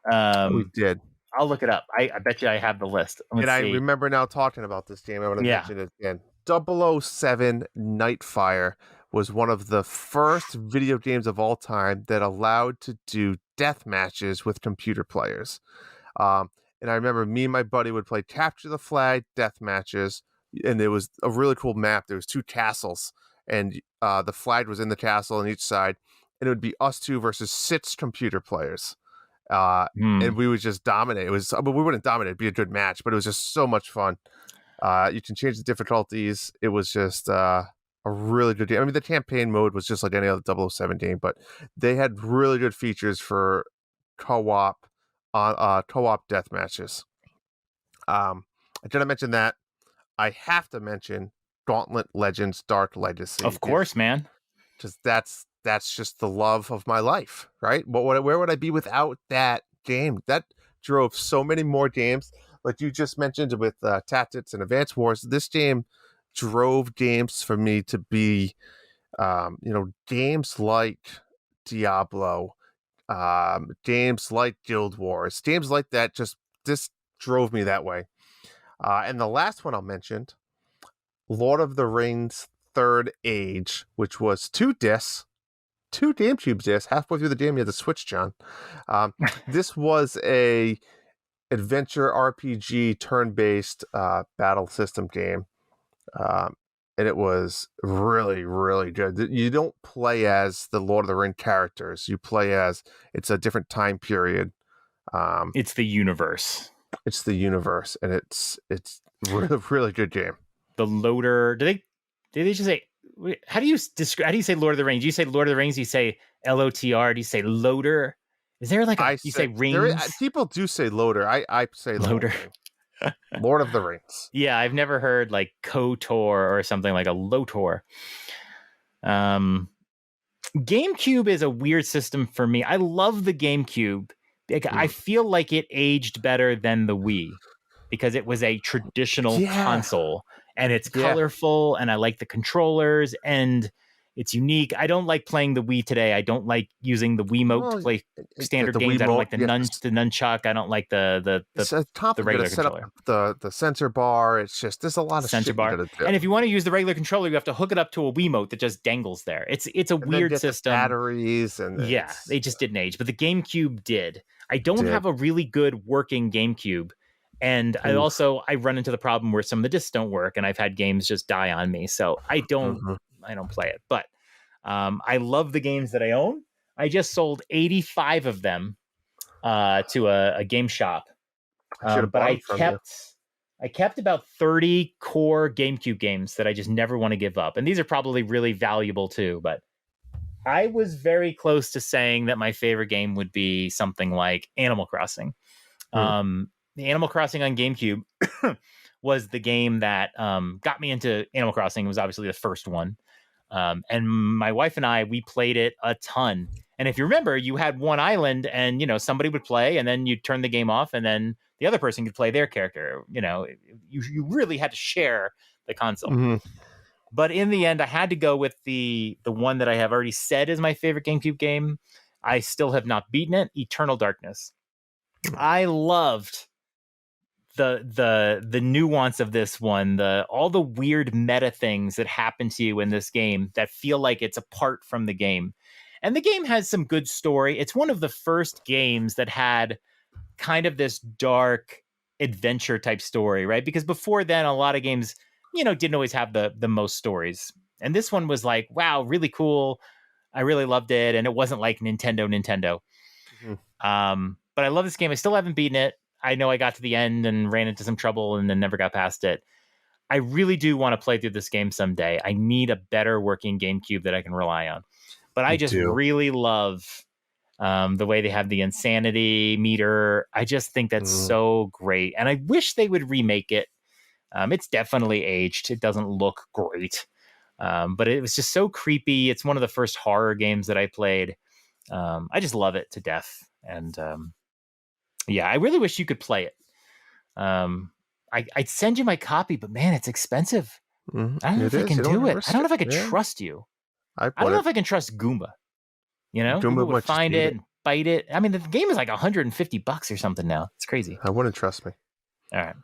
S2: We did.
S1: I'll look it up. I bet you I have the list.
S2: I remember now talking about this game. I want to mention it again. 007 Nightfire was one of the first video games of all time that allowed to do death matches with computer players. And I remember me and my buddy would play Capture the Flag death matches, and it was a really cool map. There was 2 castles, and the flag was in the castle on each side, and it would be us 2 versus 6 computer players. And we would just dominate. We wouldn't dominate, it'd be a good match, but it was just so much fun. You can change the difficulties. It was just a really good game. I mean, the campaign mode was just like any other 007 game, but they had really good features for co-op death matches. Did I mention that? I have to mention Gauntlet Legends Dark Legacy.
S1: Of course, man.
S2: Because that's just the love of my life, right? Where would I be without that game? That drove so many more games. Like you just mentioned with Tactics and Advance Wars, this game drove games for me to be, games like Diablo, games like Guild Wars, games like that. This drove me that way. And the last one I'll mention, Lord of the Rings Third Age, which was 2 discs, 2 GameCube discs. Halfway through the game, you had to switch, John. This was a adventure RPG turn-based battle system game. And it was really, really good. You don't play as the Lord of the Rings characters. You play as, it's a different time period.
S1: It's the universe.
S2: It's the universe, and it's really, really good game.
S1: The loader. Did they just say? How do you say Lord of the Rings? You say Lord of the Rings. You say LOTR? Do you say loader? Is there like you say rings?
S2: People do say loader. I say loader. Lord of the Rings.
S1: Yeah, I've never heard like KOTOR or something like a LOTOR. GameCube is a weird system for me. I love the GameCube. I feel like it aged better than the Wii because it was a traditional console and it's colorful and I like the controllers and it's unique. I don't like playing the Wii today. I don't like using the Wiimote to play standard games. I don't like the nunchuck. I don't like the regular controller.
S2: The sensor bar. It's just there's a lot of
S1: sensor bar. And if you want to use the regular controller, you have to hook it up to a Wiimote that just dangles there. It's a weird system.
S2: Batteries and
S1: they just didn't age, but the GameCube did. I don't have a really good working GameCube. And I run into the problem where some of the discs don't work and I've had games just die on me. So I don't play it, but I love the games that I own. I just sold 85 of them to a game shop. But I kept about 30 core GameCube games that I just never want to give up. And these are probably really valuable too, but I was very close to saying that my favorite game would be something like Animal Crossing. The Animal Crossing on GameCube was the game that got me into Animal Crossing. It was obviously the first one. And my wife and we played it a ton. And if you remember, you had one island and, somebody would play and then you'd turn the game off and then the other person could play their character. You really had to share the console. But in the end, I had to go with the one that I have already said is my favorite GameCube game. I still have not beaten it, Eternal Darkness. I loved the nuance of this one, all the weird meta things that happen to you in this game that feel like it's apart from the game. And the game has some good story. It's one of the first games that had kind of this dark adventure type story, right? Because before then, a lot of games, didn't always have the most stories. And this one was like, wow, really cool. I really loved it. And it wasn't like Nintendo. But I love this game. I still haven't beaten it. I know I got to the end and ran into some trouble and then never got past it. I really do want to play through this game someday. I need a better working GameCube that I can rely on. But I just really love the way they have the insanity meter. I just think that's so great. And I wish they would remake it. It's definitely aged. It doesn't look great. But it was just so creepy. It's one of the first horror games that I played. I just love it to death. And I really wish you could play it. I'd send you my copy, but man, it's expensive. I don't know if I can do it. I don't know if I can trust you. I don't know if I can trust Goomba. Goomba would find it and bite it. I mean, the game is like $150 or something now. It's crazy.
S2: I wouldn't trust me.
S1: All right.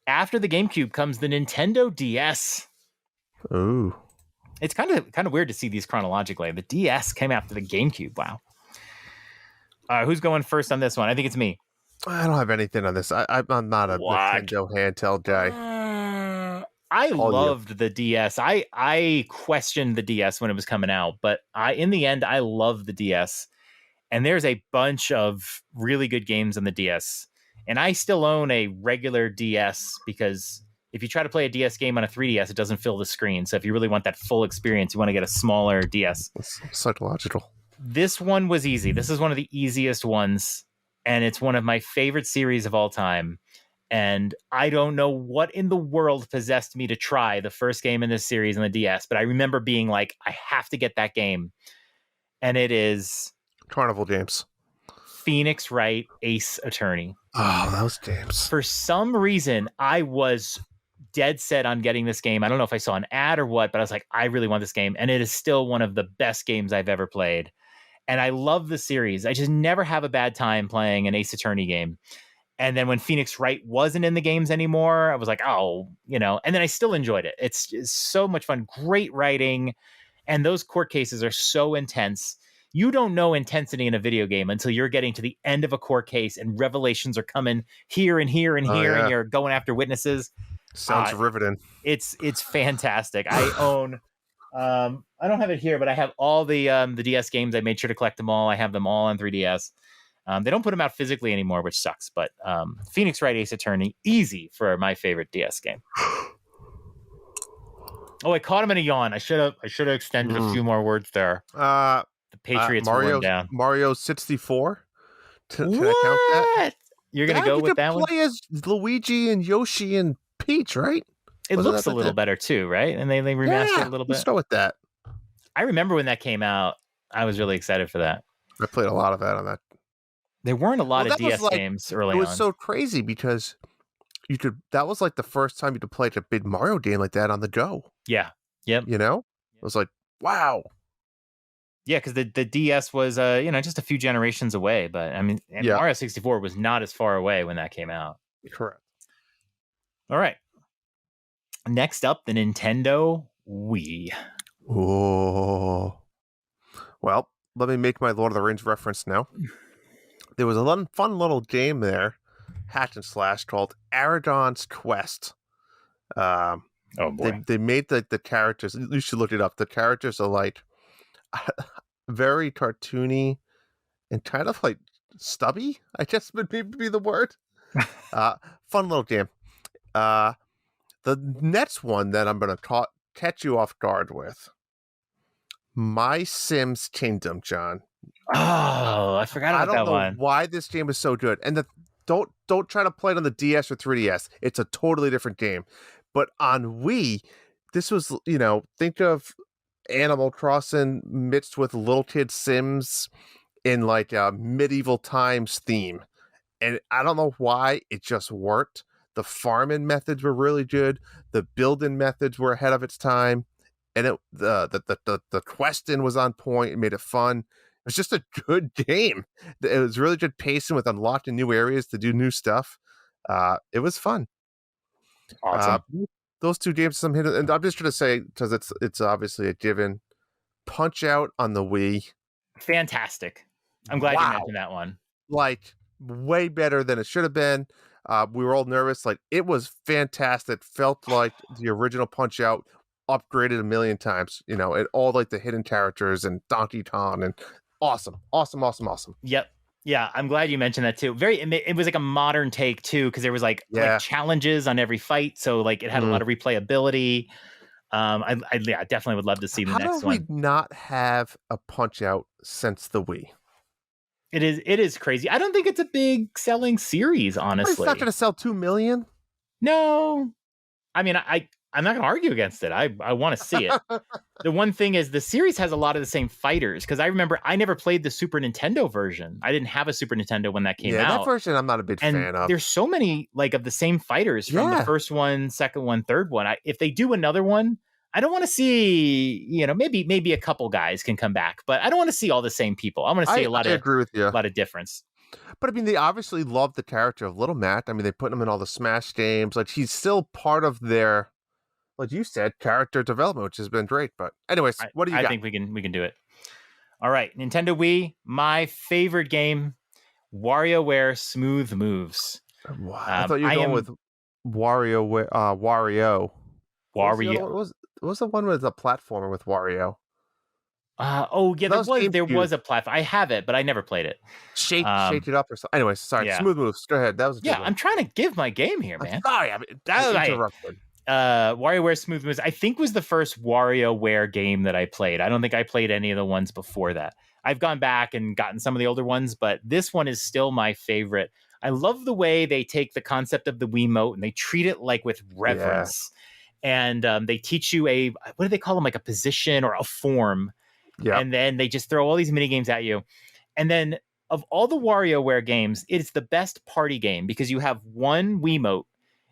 S1: After the GameCube comes the Nintendo DS.
S2: Ooh.
S1: It's kind of weird to see these chronologically. The DS came after the GameCube. Wow. Who's going first on this one? I think it's me.
S2: I don't have anything on this. I'm not a Nintendo handheld guy.
S1: I loved the DS. I questioned the DS when it was coming out, but in the end, I love the DS. And there's a bunch of really good games on the DS. And I still own a regular DS because if you try to play a DS game on a 3DS, it doesn't fill the screen. So if you really want that full experience, you want to get a smaller DS.
S2: It's psychological.
S1: This one was easy. This is one of the easiest ones. And it's one of my favorite series of all time. And I don't know what in the world possessed me to try the first game in this series on the DS. But I remember being like, I have to get that game. And it is
S2: Carnival Games.
S1: Phoenix Wright Ace Attorney.
S2: Oh, those games.
S1: For some reason, I was dead set on getting this game. I don't know if I saw an ad or what, but I was like, I really want this game. And it is still one of the best games I've ever played. And I love the series. I just never have a bad time playing an Ace Attorney game. And then when Phoenix Wright wasn't in the games anymore, I was like, and then I still enjoyed it. It's so much fun. Great writing. And those court cases are so intense. You don't know intensity in a video game until you're getting to the end of a court case and revelations are coming here and here and here, and you're going after witnesses.
S2: Sounds riveting.
S1: It's fantastic. I own, I don't have it here, but I have all the DS games. I made sure to collect them all. I have them all on 3DS. They don't put them out physically anymore, which sucks. But Phoenix Wright Ace Attorney, easy for my favorite DS game. Oh, I caught him in a yawn. I should have extended a few more words there.
S2: The
S1: Patriots wore him down.
S2: Mario 64. Can
S1: What?
S2: I count that?
S1: You're gonna go with that one?
S2: You play as Luigi and Yoshi and Peach, right?
S1: It looks a little better too, right? And they remastered it a little bit.
S2: Let's go with that.
S1: I remember when that came out. I was really excited for that.
S2: I played a lot of that on that.
S1: There weren't a lot of DS games early on.
S2: It was so crazy because that was like the first time you could play a big Mario game like that on the go.
S1: Yeah. Yep.
S2: You know? It was like, wow.
S1: Yeah, because the DS was just a few generations away, but I mean, Mario 64 was not as far away when that came out.
S2: Correct.
S1: All right. Next up, the Nintendo Wii.
S2: Oh. Well, let me make my Lord of the Rings reference now. There was a fun little game there, hack and slash, called Aragon's Quest.
S1: Oh boy!
S2: They made the characters. You should look it up. The characters are like very cartoony and kind of like stubby. I guess would be the word. Fun little game. The next one that I'm going to catch you off guard with. My Sims Kingdom, John.
S1: Oh, I forgot about that one.
S2: I don't know why this game is so good. And don't try to play it on the DS or 3DS. It's a totally different game. But on Wii, this was, think of Animal Crossing mixed with little kid Sims in like a medieval times theme. And I don't know why, it just worked. The farming methods were really good. The building methods were ahead of its time. And the questing was on point. It made it fun. It was just a good game. It was really good pacing with unlocking new areas to do new stuff. It was fun.
S1: Awesome.
S2: Those two games, and I'm just going to say, because it's obviously a given, Punch Out on the Wii.
S1: Fantastic. I'm glad you mentioned that one.
S2: Like, way better than it should have been. We were all nervous. Like, it was fantastic. Felt like the original Punch Out upgraded a million times, and all like the hidden characters and Donkey Kong, and awesome.
S1: Yep. Yeah, I'm glad you mentioned that too. It was like a modern take too, because there was like challenges on every fight, so like it had a lot of replayability. I definitely would love to see the next one.
S2: How do we not have a Punch Out since the Wii?
S1: It is crazy. I don't think it's a big selling series, honestly.
S2: It's not going to sell 2 million.
S1: No, I mean, I'm not going to argue against it. I want to see it. The one thing is the series has a lot of the same fighters, because I remember I never played the Super Nintendo version. I didn't have a Super Nintendo when that came out.
S2: Yeah, that version I'm not a big fan of.
S1: There's so many like of the same fighters from the first one, second one, third one. If they do another one, I don't want to see, maybe a couple guys can come back, but I don't want to see all the same people. I want to see I agree with you. A lot of difference.
S2: But I mean, they obviously love the character of Little Matt. I mean, they put him in all the Smash games. Like, he's still part of their, like you said, character development, which has been great. But anyways, what do you got?
S1: I think we can do it. All right, Nintendo Wii, my favorite game, WarioWare Smooth Moves.
S2: Wow. I thought you were going with Wario.
S1: Wario.
S2: What was the one with the platformer with Wario?
S1: There was a platform. I have it, but I never played it.
S2: Shake it up or something. Anyways, sorry. Yeah. Smooth Moves. Go ahead. That was a good one.
S1: I'm trying to give my game here, man.
S2: I'm sorry. I interrupted.
S1: WarioWare Smooth Moves, I think, was the first WarioWare game that I played. I don't think I played any of the ones before that. I've gone back and gotten some of the older ones, but this one is still my favorite. I love the way they take the concept of the Wiimote and they treat it like with reverence. Yeah. And they teach you what do they call them? Like a position or a form. Yeah. And then they just throw all these mini games at you. And then of all the WarioWare games, it's the best party game because you have one Wiimote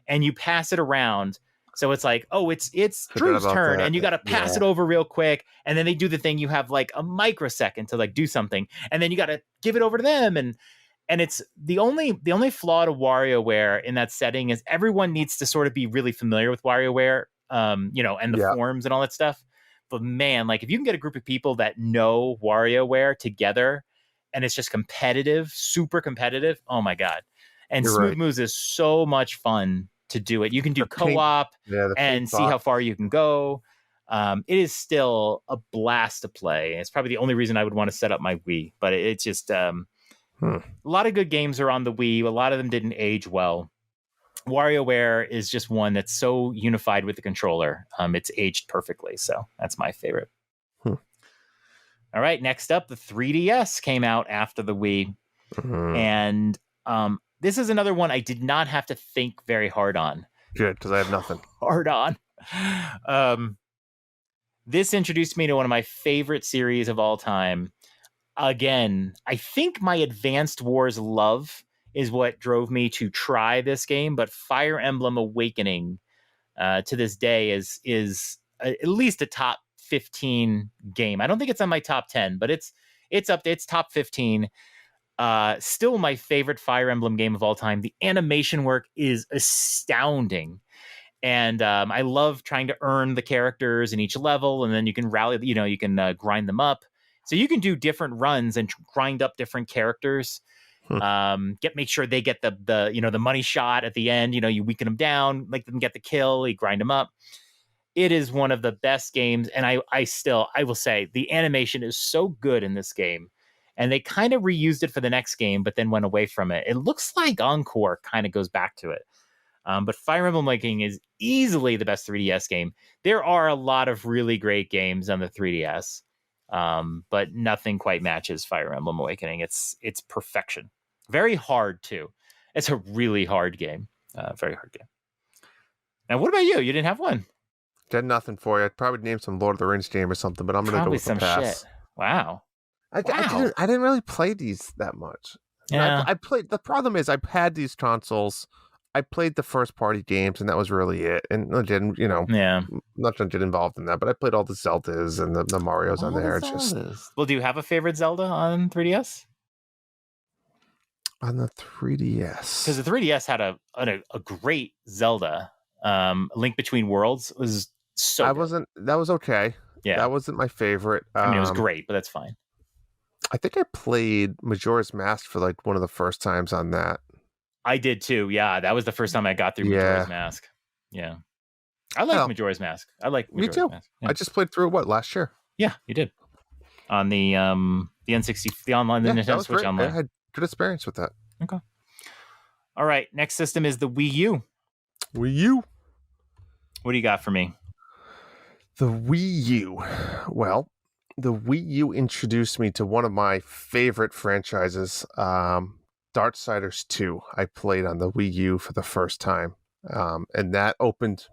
S1: and you pass it around. So it's like, it's Drew's turn, and you got to pass it over real quick. And then they do the thing. You have like a microsecond to like do something, and then you got to give it over to them. And it's the only flaw to WarioWare in that setting is everyone needs to sort of be really familiar with WarioWare, and the forms and all that stuff. But man, like if you can get a group of people that know WarioWare together, and it's just competitive, super competitive. Oh my god! And Smooth Moves is so much fun to do it. You can do co-op and see how far you can go. It is still a blast to play. It's probably the only reason I would want to set up my Wii, but it's just a lot of good games are on the Wii. A lot of them didn't age well. WarioWare is just one that's so unified with the controller. It's aged perfectly. So that's my favorite. All right, next up, the 3DS came out after the Wii. And this is another one I did not have to think very hard on.
S2: Good, because I have nothing.
S1: Hard on. This introduced me to one of my favorite series of all time. Again, I think my Advanced Wars love is what drove me to try this game, but Fire Emblem Awakening to this day is at least a top 15 game. I don't think it's on my top 10, but it's up to its top 15. Still my favorite Fire Emblem game of all time. The animation work is astounding. And I love trying to earn the characters in each level, and then you can rally, you can grind them up. So you can do different runs and grind up different characters. Make sure they get the money shot at the end. You weaken them down, make them get the kill, you grind them up. It is one of the best games, and I will say the animation is so good in this game. And they kind of reused it for the next game, but then went away from it. It looks like Encore kind of goes back to it. But Fire Emblem Awakening is easily the best 3DS game. There are a lot of really great games on the 3DS, but nothing quite matches Fire Emblem Awakening. It's perfection. Very hard, too. It's a really hard game. Very hard game. Now, what about you? You didn't have one.
S2: Did nothing for you. I'd probably name some Lord of the Rings game or something, but I'm going to go with some pass.
S1: Shit. Wow.
S2: I didn't really play these that much.
S1: Yeah.
S2: I played. The problem is I've had these consoles. I played the first party games, and that was really it. And I didn't, not to get involved in that, but I played all the Zeldas and the Marios on there.
S1: Well, do you have a favorite Zelda on 3DS?
S2: On the 3DS,
S1: because the 3DS had a great Zelda. Link Between Worlds was so.
S2: That was okay.
S1: Yeah,
S2: that wasn't my favorite.
S1: It was great, but that's fine.
S2: I think I played Majora's Mask for like one of the first times on that.
S1: I did too. Yeah, that was the first time I got through Majora's Mask. Yeah, I like Majora's Mask. I like Majora's
S2: Me too.
S1: Mask. Yeah.
S2: I just played through last year.
S1: Yeah, you did on the N60, the online, the Nintendo Switch online.
S2: I had good experience with that.
S1: Okay. All right, next system is the Wii U.
S2: Wii U.
S1: What do you got for me?
S2: The Wii U. Well, the Wii U introduced me to one of my favorite franchises, Darksiders 2. I played on the Wii U for the first time, and that opened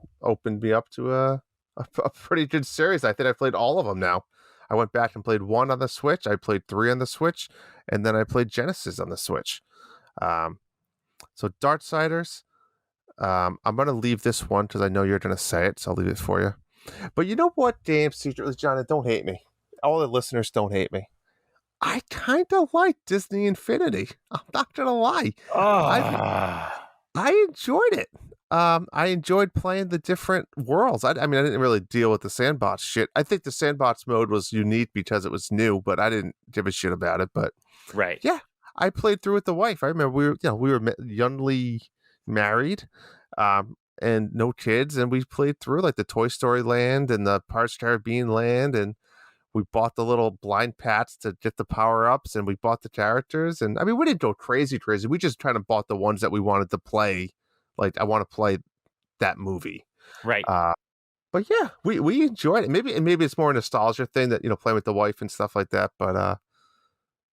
S2: me up to a pretty good series. I think I played all of them now. I went back and played 1 on the Switch. I played 3 on the Switch, and then I played Genesis on the Switch. So Darksiders, I'm going to leave this one because I know you're going to say it, so I'll leave it for you. But you know what, game secretly, John, and don't hate me. All the listeners don't hate me. I kind of like Disney Infinity. I'm not going to lie. I enjoyed it. I enjoyed playing the different worlds. I didn't really deal with the sandbox shit. I think the sandbox mode was unique because it was new, but I didn't give a shit about it. But
S1: right.
S2: Yeah, I played through with the wife. I remember we were youngly married, and no kids, and we played through like the Toy Story land and the Pirates of the Caribbean land, and we bought the little blind pats to get the power-ups, and we bought the characters. And we didn't go crazy. We just kind of bought the ones that we wanted to play. Like, I want to play that movie.
S1: Right.
S2: But yeah, we enjoyed it. Maybe it's more a nostalgia thing that, playing with the wife and stuff like that. But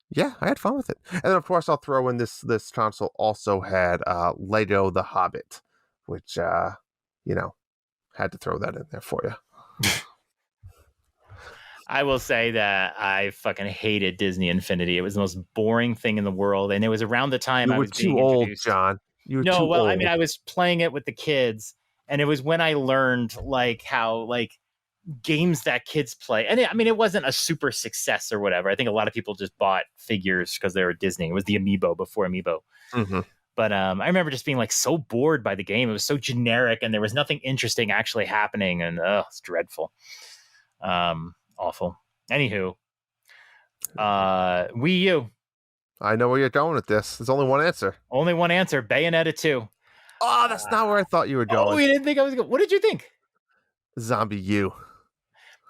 S2: yeah, I had fun with it. And then, of course, I'll throw in this console also had Lego The Hobbit, which, had to throw that in there for you.
S1: I will say that I fucking hated Disney Infinity. It was the most boring thing in the world. And it was around the time I was being introduced.
S2: Too old, John. You were too old.
S1: I was playing it with the kids, and it was when I learned how games that kids play. And it wasn't a super success or whatever. I think a lot of people just bought figures because they were Disney. It was the Amiibo before Amiibo. Mm-hmm. But I remember just being so bored by the game. It was so generic, and there was nothing interesting actually happening. And it's dreadful. Awful. Anywho, Wii U.
S2: I know where you're going with this. There's only one answer.
S1: Only one answer. Bayonetta 2.
S2: Oh, that's not where I thought you were going.
S1: Oh, you didn't think I was going? What did you think?
S2: Zombie U.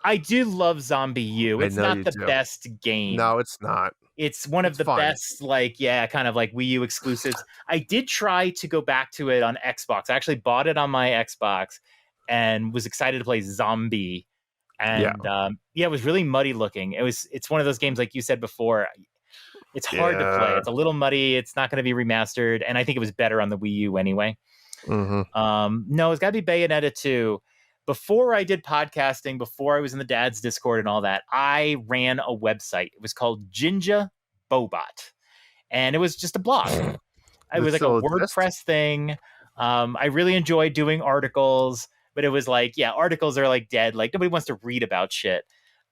S1: I do love Zombie U. It's not the best game.
S2: No, it's not.
S1: It's one of the best, kind of Wii U exclusives. I did try to go back to it on Xbox. I actually bought it on my Xbox and was excited to play Zombie And it was really muddy looking. It's one of those games, like you said before, it's hard to play. It's a little muddy. It's not going to be remastered. And I think it was better on the Wii U anyway. No, it's got to be Bayonetta 2. Before I did podcasting, before I was in the Dad's Discord and all that, I ran a website. It was called Jinja Bobot. And it was just a blog. It was like a WordPress thing. I really enjoyed doing articles, but it was like, articles are like dead. Like nobody wants to read about shit.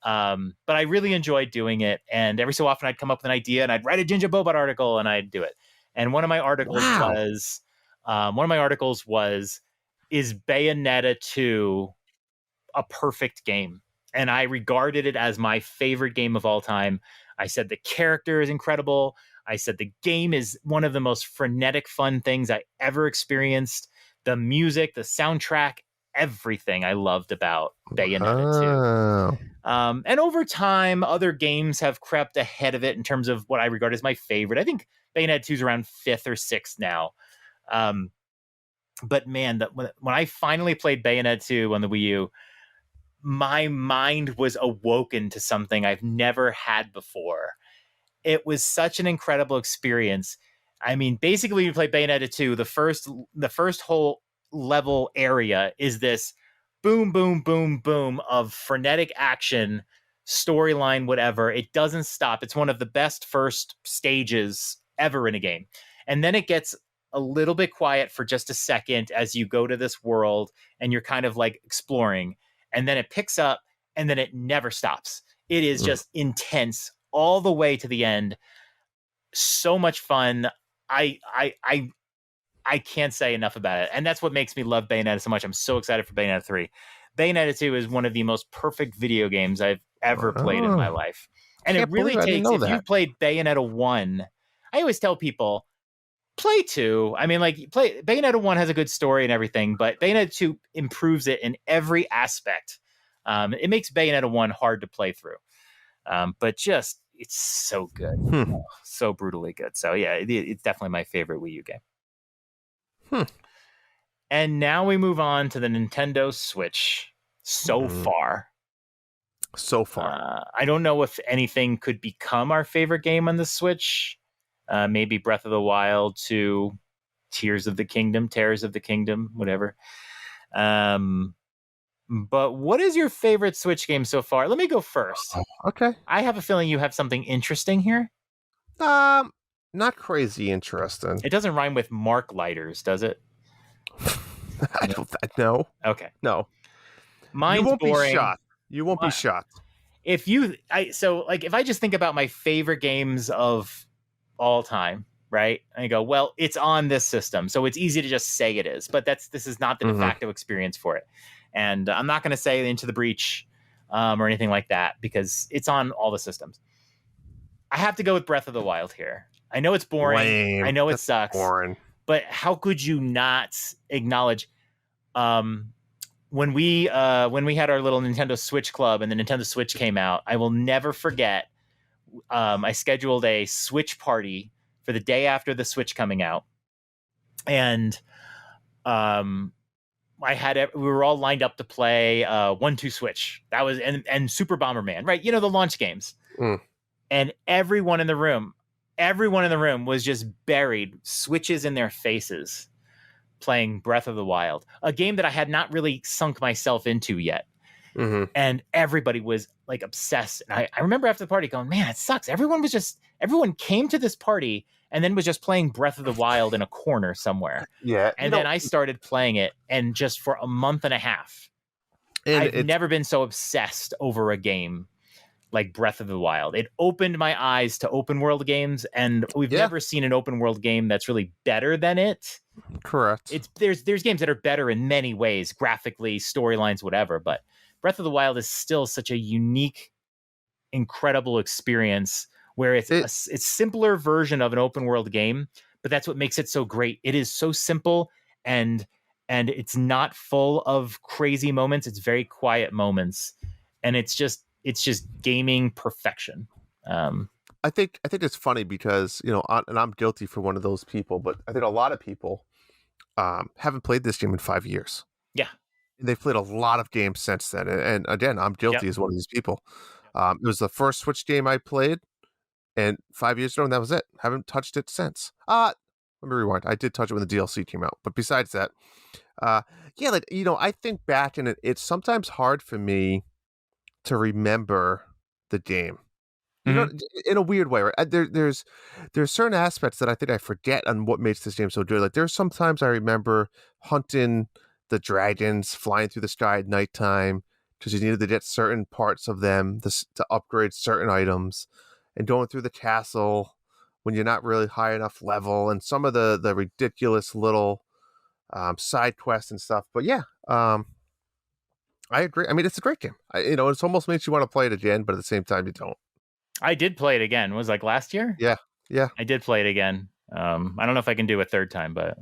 S1: But I really enjoyed doing it. And every so often I'd come up with an idea and I'd write a Jinja Bobot article and I'd do it. And one of my articles was, is Bayonetta 2 a perfect game? And I regarded it as my favorite game of all time. I said the character is incredible. I said the game is one of the most frenetic, fun things I ever experienced. The music, the soundtrack, everything I loved about Bayonetta 2. And over time, other games have crept ahead of it in terms of what I regard as my favorite. I think Bayonetta 2 is around 5th or 6th now. But man, when I finally played Bayonetta 2 on the Wii U, my mind was awoken to something I've never had before. It was such an incredible experience. I mean, basically, when you play Bayonetta 2, the first whole level area is this boom, boom, boom, boom of frenetic action, storyline, whatever. It doesn't stop. It's one of the best first stages ever in a game. And then it gets a little bit quiet for just a second as you go to this world and you're kind of like exploring. And then it picks up and then it never stops. It is just intense all the way to the end. So much fun. I can't say enough about it. And that's what makes me love Bayonetta so much. I'm so excited for Bayonetta 3. Bayonetta 2 is one of the most perfect video games I've ever played in my life. And it really takes, if you played Bayonetta 1, I always tell people, play 2. I mean, like, Bayonetta 1 has a good story and everything, but Bayonetta 2 improves it in every aspect. It makes Bayonetta 1 hard to play through. But just, it's so good. So brutally good. So yeah, it's definitely my favorite Wii U game. And now we move on to the Nintendo Switch. So far. I don't know if anything could become our favorite game on the Switch. Maybe Breath of the Wild 2, Tears of the Kingdom, whatever. But what is your favorite Switch game so far? Let me go first.
S2: Okay.
S1: I have a feeling you have something interesting here.
S2: Not crazy interesting.
S1: It doesn't rhyme with Mark Lighters, does it?
S2: I don't. No.
S1: Okay.
S2: No.
S1: Mine's
S2: you won't
S1: boring.
S2: be shocked. You won't be shocked.
S1: If I just think about my favorite games of all time, right? I go, well, it's on this system, so it's easy to just say it is. But this is not the de facto experience for it. And I'm not going to say Into the Breach or anything like that because it's on all the systems. I have to go with Breath of the Wild here. I know it's boring.
S2: Lame.
S1: I know it sucks.
S2: Boring.
S1: But how could you not acknowledge when we had our little Nintendo Switch club and the Nintendo Switch came out? I will never forget. I scheduled a Switch party for the day after the Switch coming out, and we were all lined up to play 1-2 Switch. That was and Super Bomberman, right? You know, the launch games. And everyone in the room was just buried, Switches in their faces, playing Breath of the Wild, a game that I had not really sunk myself into yet. And everybody was like obsessed. And I remember after the party going, man, it sucks. Everyone came to this party and then was just playing Breath of the Wild in a corner somewhere.
S2: Yeah.
S1: And then I started playing it, and just for a month and a half, I've never been so obsessed over a game like Breath of the Wild. It opened my eyes to open world games, and we've never seen an open world game that's really better than it.
S2: Correct.
S1: There's games that are better in many ways, graphically, storylines, whatever, but Breath of the Wild is still such a unique, incredible experience where it's a simpler version of an open world game, but that's what makes it so great. It is so simple, and it's not full of crazy moments. It's very quiet moments, and it's just gaming perfection.
S2: I think it's funny because, you know, and I'm guilty for one of those people, but I think a lot of people haven't played this game in 5 years.
S1: Yeah.
S2: They've played a lot of games since then, and again, I'm guilty as one of these people. It was the first Switch game I played, and 5 years ago, and that was it. Haven't touched it since. Let me rewind. I did touch it when the DLC came out, but besides that, yeah, like I think back, and it's sometimes hard for me to remember the game. In a weird way, right? There's certain aspects that I think I forget on what makes this game so good. Like there's sometimes I remember hunting the dragons, flying through the sky at nighttime because you needed to get certain parts of them to upgrade certain items, and going through the castle when you're not really high enough level, and some of the ridiculous little side quests and stuff. But yeah, I agree. I mean, it's a great game. It almost makes you want to play it again, but at the same time, you don't.
S1: I did play it again. It was like last year?
S2: Yeah.
S1: I did play it again. I don't know if I can do a third time, but...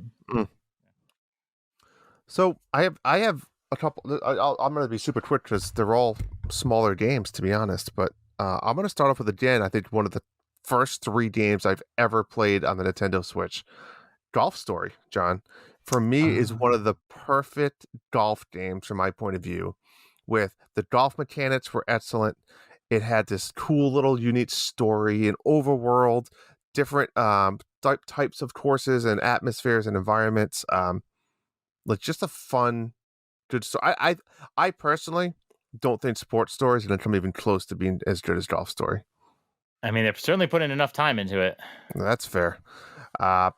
S2: So I have a couple... I'm going to be super quick because they're all smaller games, to be honest. But I'm going to start off with, again, I think one of the first 3 games I've ever played on the Nintendo Switch. Golf Story, John, for me, is one of the perfect golf games from my point of view. With the golf mechanics were excellent. It had this cool little unique story, an overworld, different types of courses and atmospheres and environments. Like just a fun, good story. I personally don't think sports stories are going to come even close to being as good as Golf Story.
S1: I mean, they're certainly putting enough time into it.
S2: That's fair. The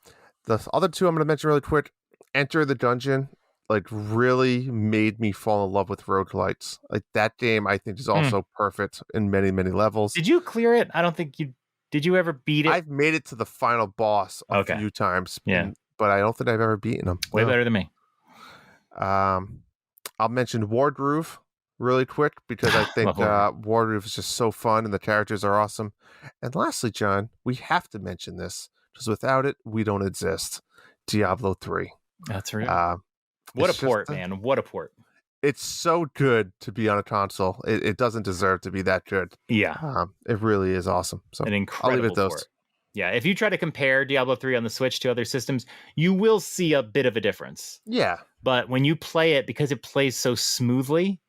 S2: other 2 I'm going to mention really quick. Enter the Dungeon. Like really made me fall in love with roguelites. Like that game, I think is also perfect in many, many levels.
S1: Did you clear it? I don't think you did. You ever beat it?
S2: I've made it to the final boss a few times.
S1: Yeah,
S2: but I don't think I've ever beaten him.
S1: Way better than me.
S2: I'll mention Wardgroove really quick because I think Wardgroove is just so fun and the characters are awesome. And lastly, John, we have to mention this because without it, we don't exist. Diablo 3.
S1: That's right. What a port, man. What a port.
S2: It's so good to be on a console. It doesn't deserve to be that good.
S1: Yeah.
S2: It really is awesome. So
S1: an incredible
S2: I'll leave it those.
S1: Port. Yeah. If you try to compare Diablo 3 on the Switch to other systems, you will see a bit of a difference.
S2: Yeah.
S1: But when you play it, because it plays so smoothly,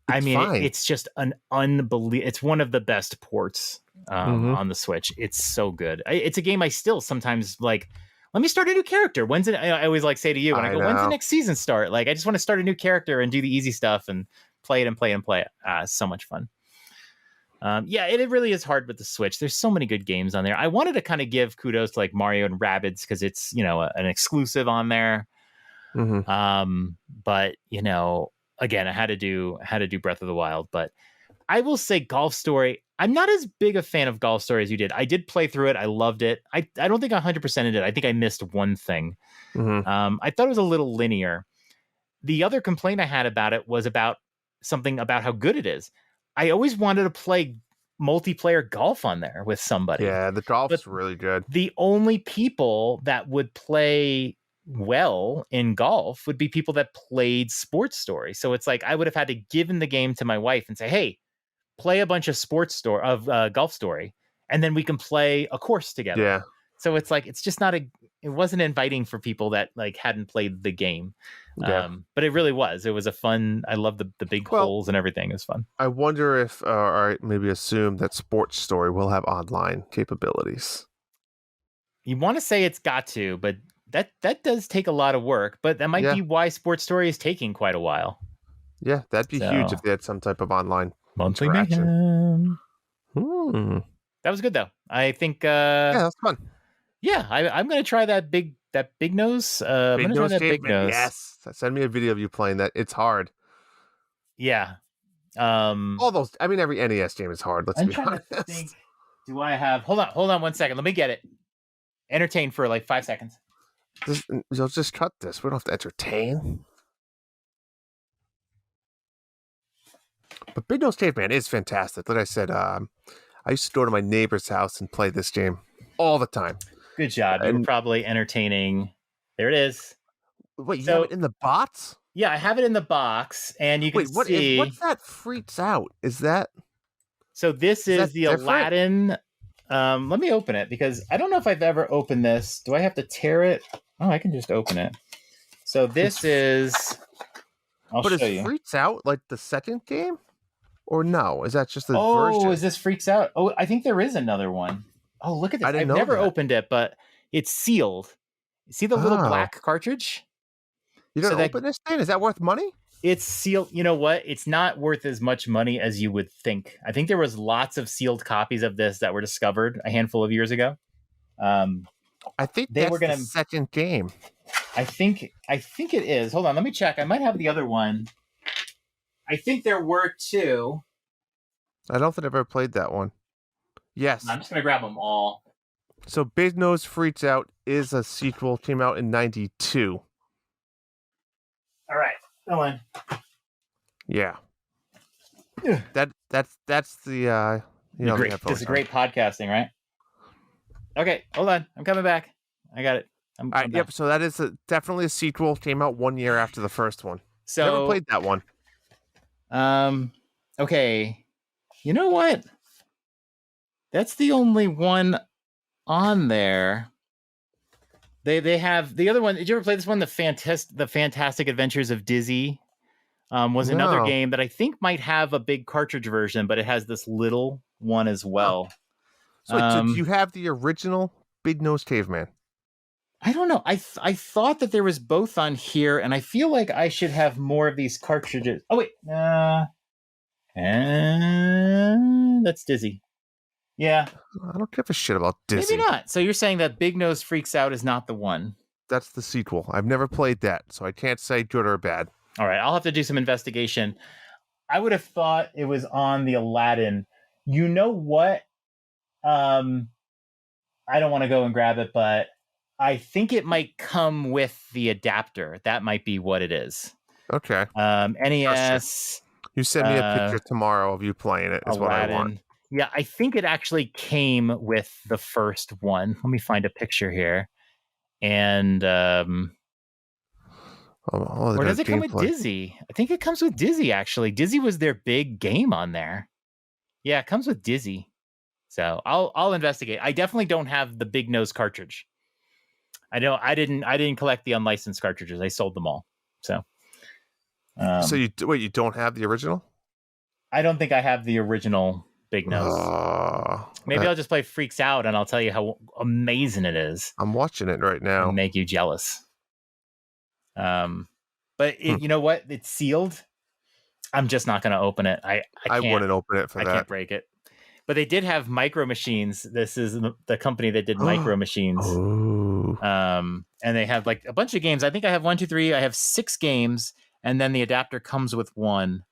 S1: it's just an unbelievable... It's one of the best ports on the Switch. It's so good. It's a game I still sometimes like... Let me start a new character. When's it? I always like say to you when I go, when's the next season start? Like, I just want to start a new character and do the easy stuff and play it and play it and play it. So much fun. It really is hard with the Switch. There's so many good games on there. I wanted to kind of give kudos to like Mario and Rabbids because it's, an exclusive on there. But again, I had to do Breath of the Wild, but I will say Golf Story. I'm not as big a fan of Golf Story as you did. I did play through it. I loved it. I don't think 100%ed it. I think I missed one thing. I thought it was a little linear. The other complaint I had about it was about something about how good it is. I always wanted to play multiplayer golf on there with somebody.
S2: Yeah, the golf's really good.
S1: The only people that would play well in golf would be people that played Sports Story. So it's like I would have had to give in the game to my wife and say, hey, play a bunch of Golf Story, and then we can play a course together.
S2: Yeah.
S1: So it's like, it's just not it wasn't inviting for people that like hadn't played the game.
S2: Yeah.
S1: But it really was. It was a fun, I love the big holes and everything. It was fun.
S2: I wonder if, or maybe assume that Sports Story will have online capabilities.
S1: You want to say it's got to, but that does take a lot of work, but that might be why Sports Story is taking quite a while.
S2: Yeah, that'd be huge if they had some type of online
S1: monthly
S2: interaction.
S1: That was good though. I think
S2: that's fun.
S1: Yeah, I'm gonna try that big nose. I'm gonna try that big nose.
S2: Yes, send me a video of you playing that. It's hard.
S1: Yeah.
S2: All those. I mean, every NES game is hard. Let's be honest.
S1: Do I have? Hold on 1 second. Let me get it. Entertain for like 5 seconds.
S2: You'll just cut this. We don't have to entertain. But Big Nose Caveman is fantastic. Like I said, I used to go to my neighbor's house and play this game all the time.
S1: Good job. You were probably entertaining. There it is.
S2: Wait, you have it in the box?
S1: Yeah, I have it in the box, and you can see.
S2: What's that freaks out? Is that?
S1: So this is the different? Aladdin. Let me open it because I don't know if I've ever opened this. Do I have to tear it? Oh, I can just open it. So this is. I'll
S2: But
S1: show
S2: is
S1: you.
S2: Freaks Out like the second game? Or no? Is that just the
S1: Oh,
S2: version?
S1: is this Freaks Out? Oh, I think there is another one. Oh, look at this.
S2: I didn't
S1: I've
S2: know
S1: never
S2: that.
S1: opened it, but it's sealed. See the little black cartridge?
S2: You don't open this thing? Is that worth money?
S1: It's sealed. You know what? It's not worth as much money as you would think. I think there was lots of sealed copies of this that were discovered a handful of years ago.
S2: I think that's the second game.
S1: I think it is. Hold on, let me check. I might have the other one. I think there were two.
S2: I don't think I've ever played that one. Yes.
S1: I'm just gonna grab them all.
S2: So Big Nose Freaks Out is a sequel. Came out in 92.
S1: All right, go on.
S2: Yeah. That's the
S1: this is great podcasting, right? Okay, hold on. I'm coming back. I got it.
S2: All right, yep. So that is definitely a sequel. Came out 1 year after the first one.
S1: So
S2: never played that one.
S1: Okay. You know what? That's the only one on there. They have the other one. Did you ever play this one? The Fantastic Adventures of Dizzy was another game that I think might have a big cartridge version, but it has this little one as well.
S2: So do you have the original Big Nose Caveman?
S1: I don't know. I thought that there was both on here, and I feel like I should have more of these cartridges. Oh wait, that's Dizzy. Yeah,
S2: I don't give a shit about Dizzy.
S1: Maybe not. So you're saying that Big Nose Freaks Out is not the one?
S2: That's the sequel. I've never played that, so I can't say good or bad.
S1: All right, I'll have to do some investigation. I would have thought it was on the Aladdin. You know what? I don't want to go and grab it, but I think it might come with the adapter. That might be what it is.
S2: Okay.
S1: NES.
S2: You send me a picture tomorrow of you playing it. Is
S1: Aladdin.
S2: What I want.
S1: Yeah, I think it actually came with the first one. Let me find a picture here. And or does it come with Dizzy? I think it comes with Dizzy, actually. Dizzy was their big game on there. Yeah, it comes with Dizzy. So I'll investigate. I definitely don't have the Big Nose cartridge. I didn't collect the unlicensed cartridges. I sold them all. So
S2: so you don't have the original?
S1: I don't think I have the original Big Nose. Maybe I'll just play Freaks Out and I'll tell you how amazing it is.
S2: I'm watching it right now.
S1: And make you jealous. But you know what? It's sealed. I'm just not going to open it. I
S2: wouldn't open it for that.
S1: I can't break it. But they did have Micro Machines. This is the company that did Micro Machines. And they have like a bunch of games. I think I have 1, 2, 3. I have 6 games, and then the adapter comes with 1.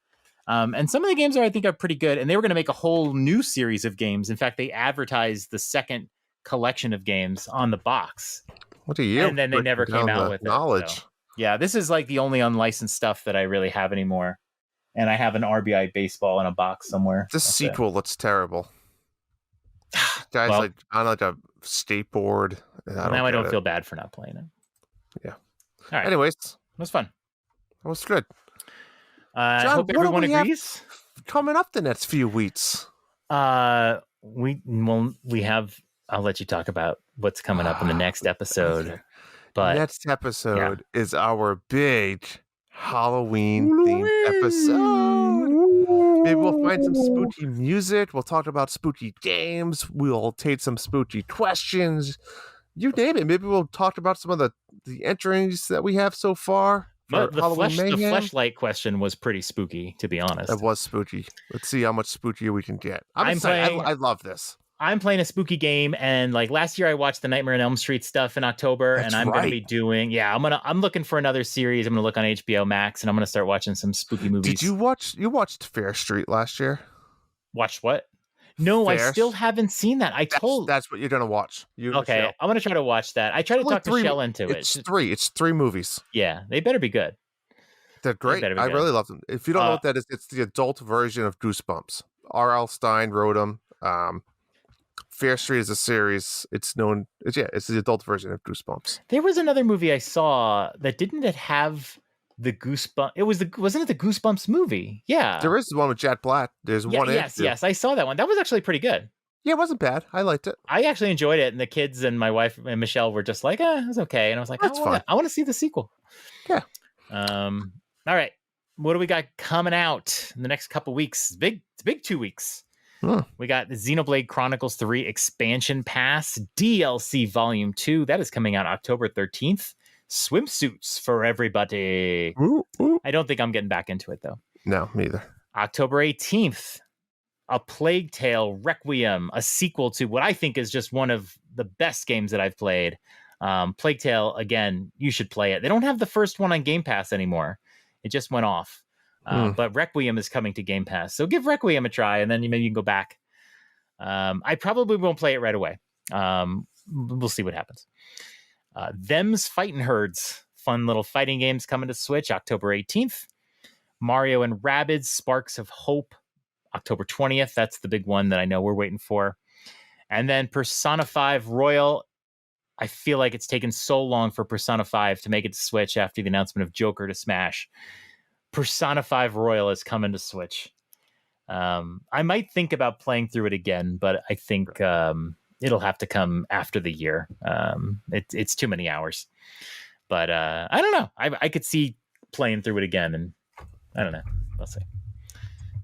S1: And some of the games I think are pretty good. And they were going to make a whole new series of games. In fact, they advertised the second collection of games on the box.
S2: What a year!
S1: And then they never came out with
S2: knowledge.
S1: It. So, yeah, this is like the only unlicensed stuff that I really have anymore. And I have an RBI baseball in a box somewhere.
S2: This sequel looks terrible. Guys like on like a skateboard.
S1: I don't feel bad for not playing it.
S2: Yeah.
S1: All right.
S2: Anyways,
S1: it was fun.
S2: It was good.
S1: I hope everyone agrees.
S2: Coming up the next few weeks.
S1: We have. I'll let you talk about what's coming up in the next episode. Okay. But
S2: next episode is our big Halloween themed episode. Maybe we'll find some spooky music. We'll talk about spooky games. We'll take some spooky questions. You name it. Maybe we'll talk about some of the entries that we have so far.
S1: The fleshlight question was pretty spooky, to be honest.
S2: It was spooky. Let's see how much spookier we can get. I love this.
S1: I'm playing a spooky game, and like last year I watched the Nightmare on Elm Street stuff in October. That's and I'm going to be doing, I'm looking for another series. I'm going to look on HBO Max, and I'm going to start watching some spooky movies.
S2: Did you watched Fair Street last year?
S1: Watched what? No, I still haven't seen that.
S2: That's what you're going to watch.
S1: Okay, I'm going to try to watch that. I tried to talk Michelle into it.
S2: It's 3 movies.
S1: Yeah, they better be good.
S2: They're great. I really love them. If you don't know what that is, it's the adult version of Goosebumps. R.L. Stine wrote them. Fair Street is a series. It's the adult version of Goosebumps.
S1: There was another movie I saw that didn't have the Goosebumps. Wasn't it the Goosebumps movie? Yeah.
S2: There is one with Jet Black. There's one.
S1: Yes, I saw that one. That was actually pretty good.
S2: Yeah, it wasn't bad. I liked it.
S1: I actually enjoyed it, and the kids and my wife and Michelle were just like, it was okay. And I was like,
S2: that's fine.
S1: I want to see the sequel.
S2: Yeah.
S1: All right. what do we got coming out in the next couple weeks? Big 2 weeks. We got the Xenoblade Chronicles 3 Expansion Pass DLC Volume 2. That is coming out October 13th. Swimsuits for everybody. I don't think I'm getting back into it, though.
S2: No, me either.
S1: October 18th, A Plague Tale Requiem, a sequel to what I think is just one of the best games that I've played. Plague Tale, again, you should play it. They don't have the first one on Game Pass anymore. It just went off. But Requiem is coming to Game Pass. So give Requiem a try, and then maybe you can go back. I probably won't play it right away. We'll see what happens. Them's Fightin' Herds, fun little fighting games coming to Switch October 18th. Mario and Rabbids Sparks of Hope, October 20th. That's the big one that I know we're waiting for. And then Persona 5 Royal. I feel like it's taken so long for Persona 5 to make it to Switch after the announcement of Joker to Smash. Persona 5 Royal is coming to Switch. I might think about playing through it again, but I think it'll have to come after the year. It's too many hours. But I don't know. I could see playing through it again, and I don't know. We'll see.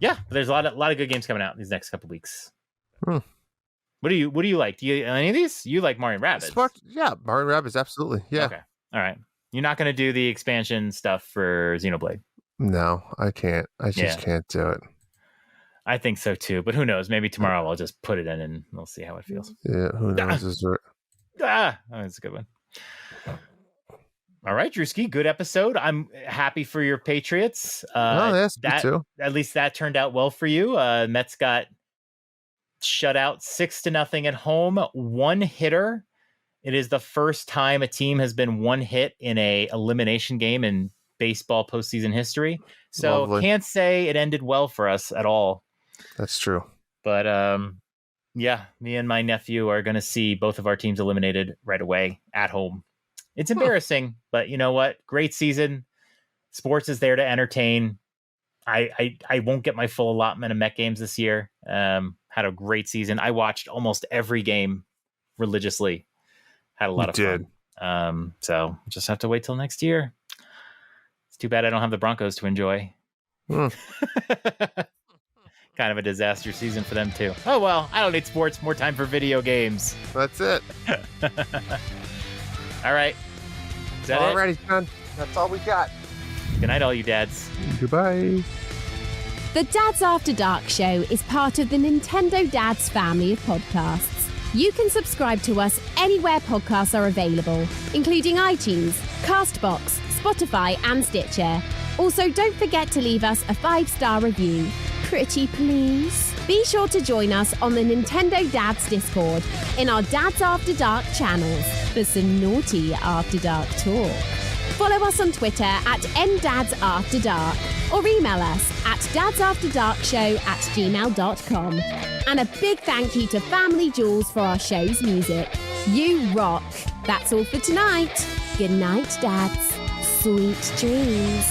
S1: Yeah, but there's a lot of good games coming out these next couple weeks. What do you like? Do you any of these? You like Mario & Rabbids?
S2: Yeah, Mario & Rabbids, absolutely. Yeah.
S1: Okay. All right. You're not going to do the expansion stuff for Xenoblade?
S2: No, I can't. I just can't do it.
S1: I think so too, but who knows? Maybe tomorrow I'll just put it in and we'll see how it feels.
S2: Yeah, who knows?
S1: That's a good one. All right, Drewski, good episode. I'm happy for your Patriots.
S2: Yes, me too.
S1: At least that turned out well for you. Mets got shut out 6-0 at home. One hitter. It is the first time a team has been one hit in a elimination game in baseball postseason history. So
S2: Lovely.
S1: Can't say it ended well for us at all.
S2: That's true.
S1: But yeah, me and my nephew are going to see both of our teams eliminated right away at home. It's embarrassing, but you know what? Great season. Sports is there to entertain. I won't get my full allotment of Met games this year. Had a great season. I watched almost every game religiously. Had a lot of fun. So just have to wait till next year. It's too bad I don't have the Broncos to enjoy. Kind of a disaster season for them too. Oh well, I don't need sports. More time for video games.
S2: That's it.
S1: All right. Is that
S2: Alrighty, John. That's all we got.
S1: Good night, all you dads.
S2: Goodbye.
S3: The Dads After Dark show is part of the Nintendo Dads family of podcasts. You can subscribe to us anywhere podcasts are available, including iTunes, Castbox, Spotify, and Stitcher. Also, don't forget to leave us a 5-star review. Pretty please. Be sure to join us on the Nintendo Dads Discord in our Dads After Dark channels for some naughty After Dark talk. Follow us on Twitter at @NDadsAfterDark or email us at dadsafterdarkshow@gmail.com. And a big thank you to Family Jewels for our show's music. You rock. That's all for tonight. Good night, Dads. Sweet dreams.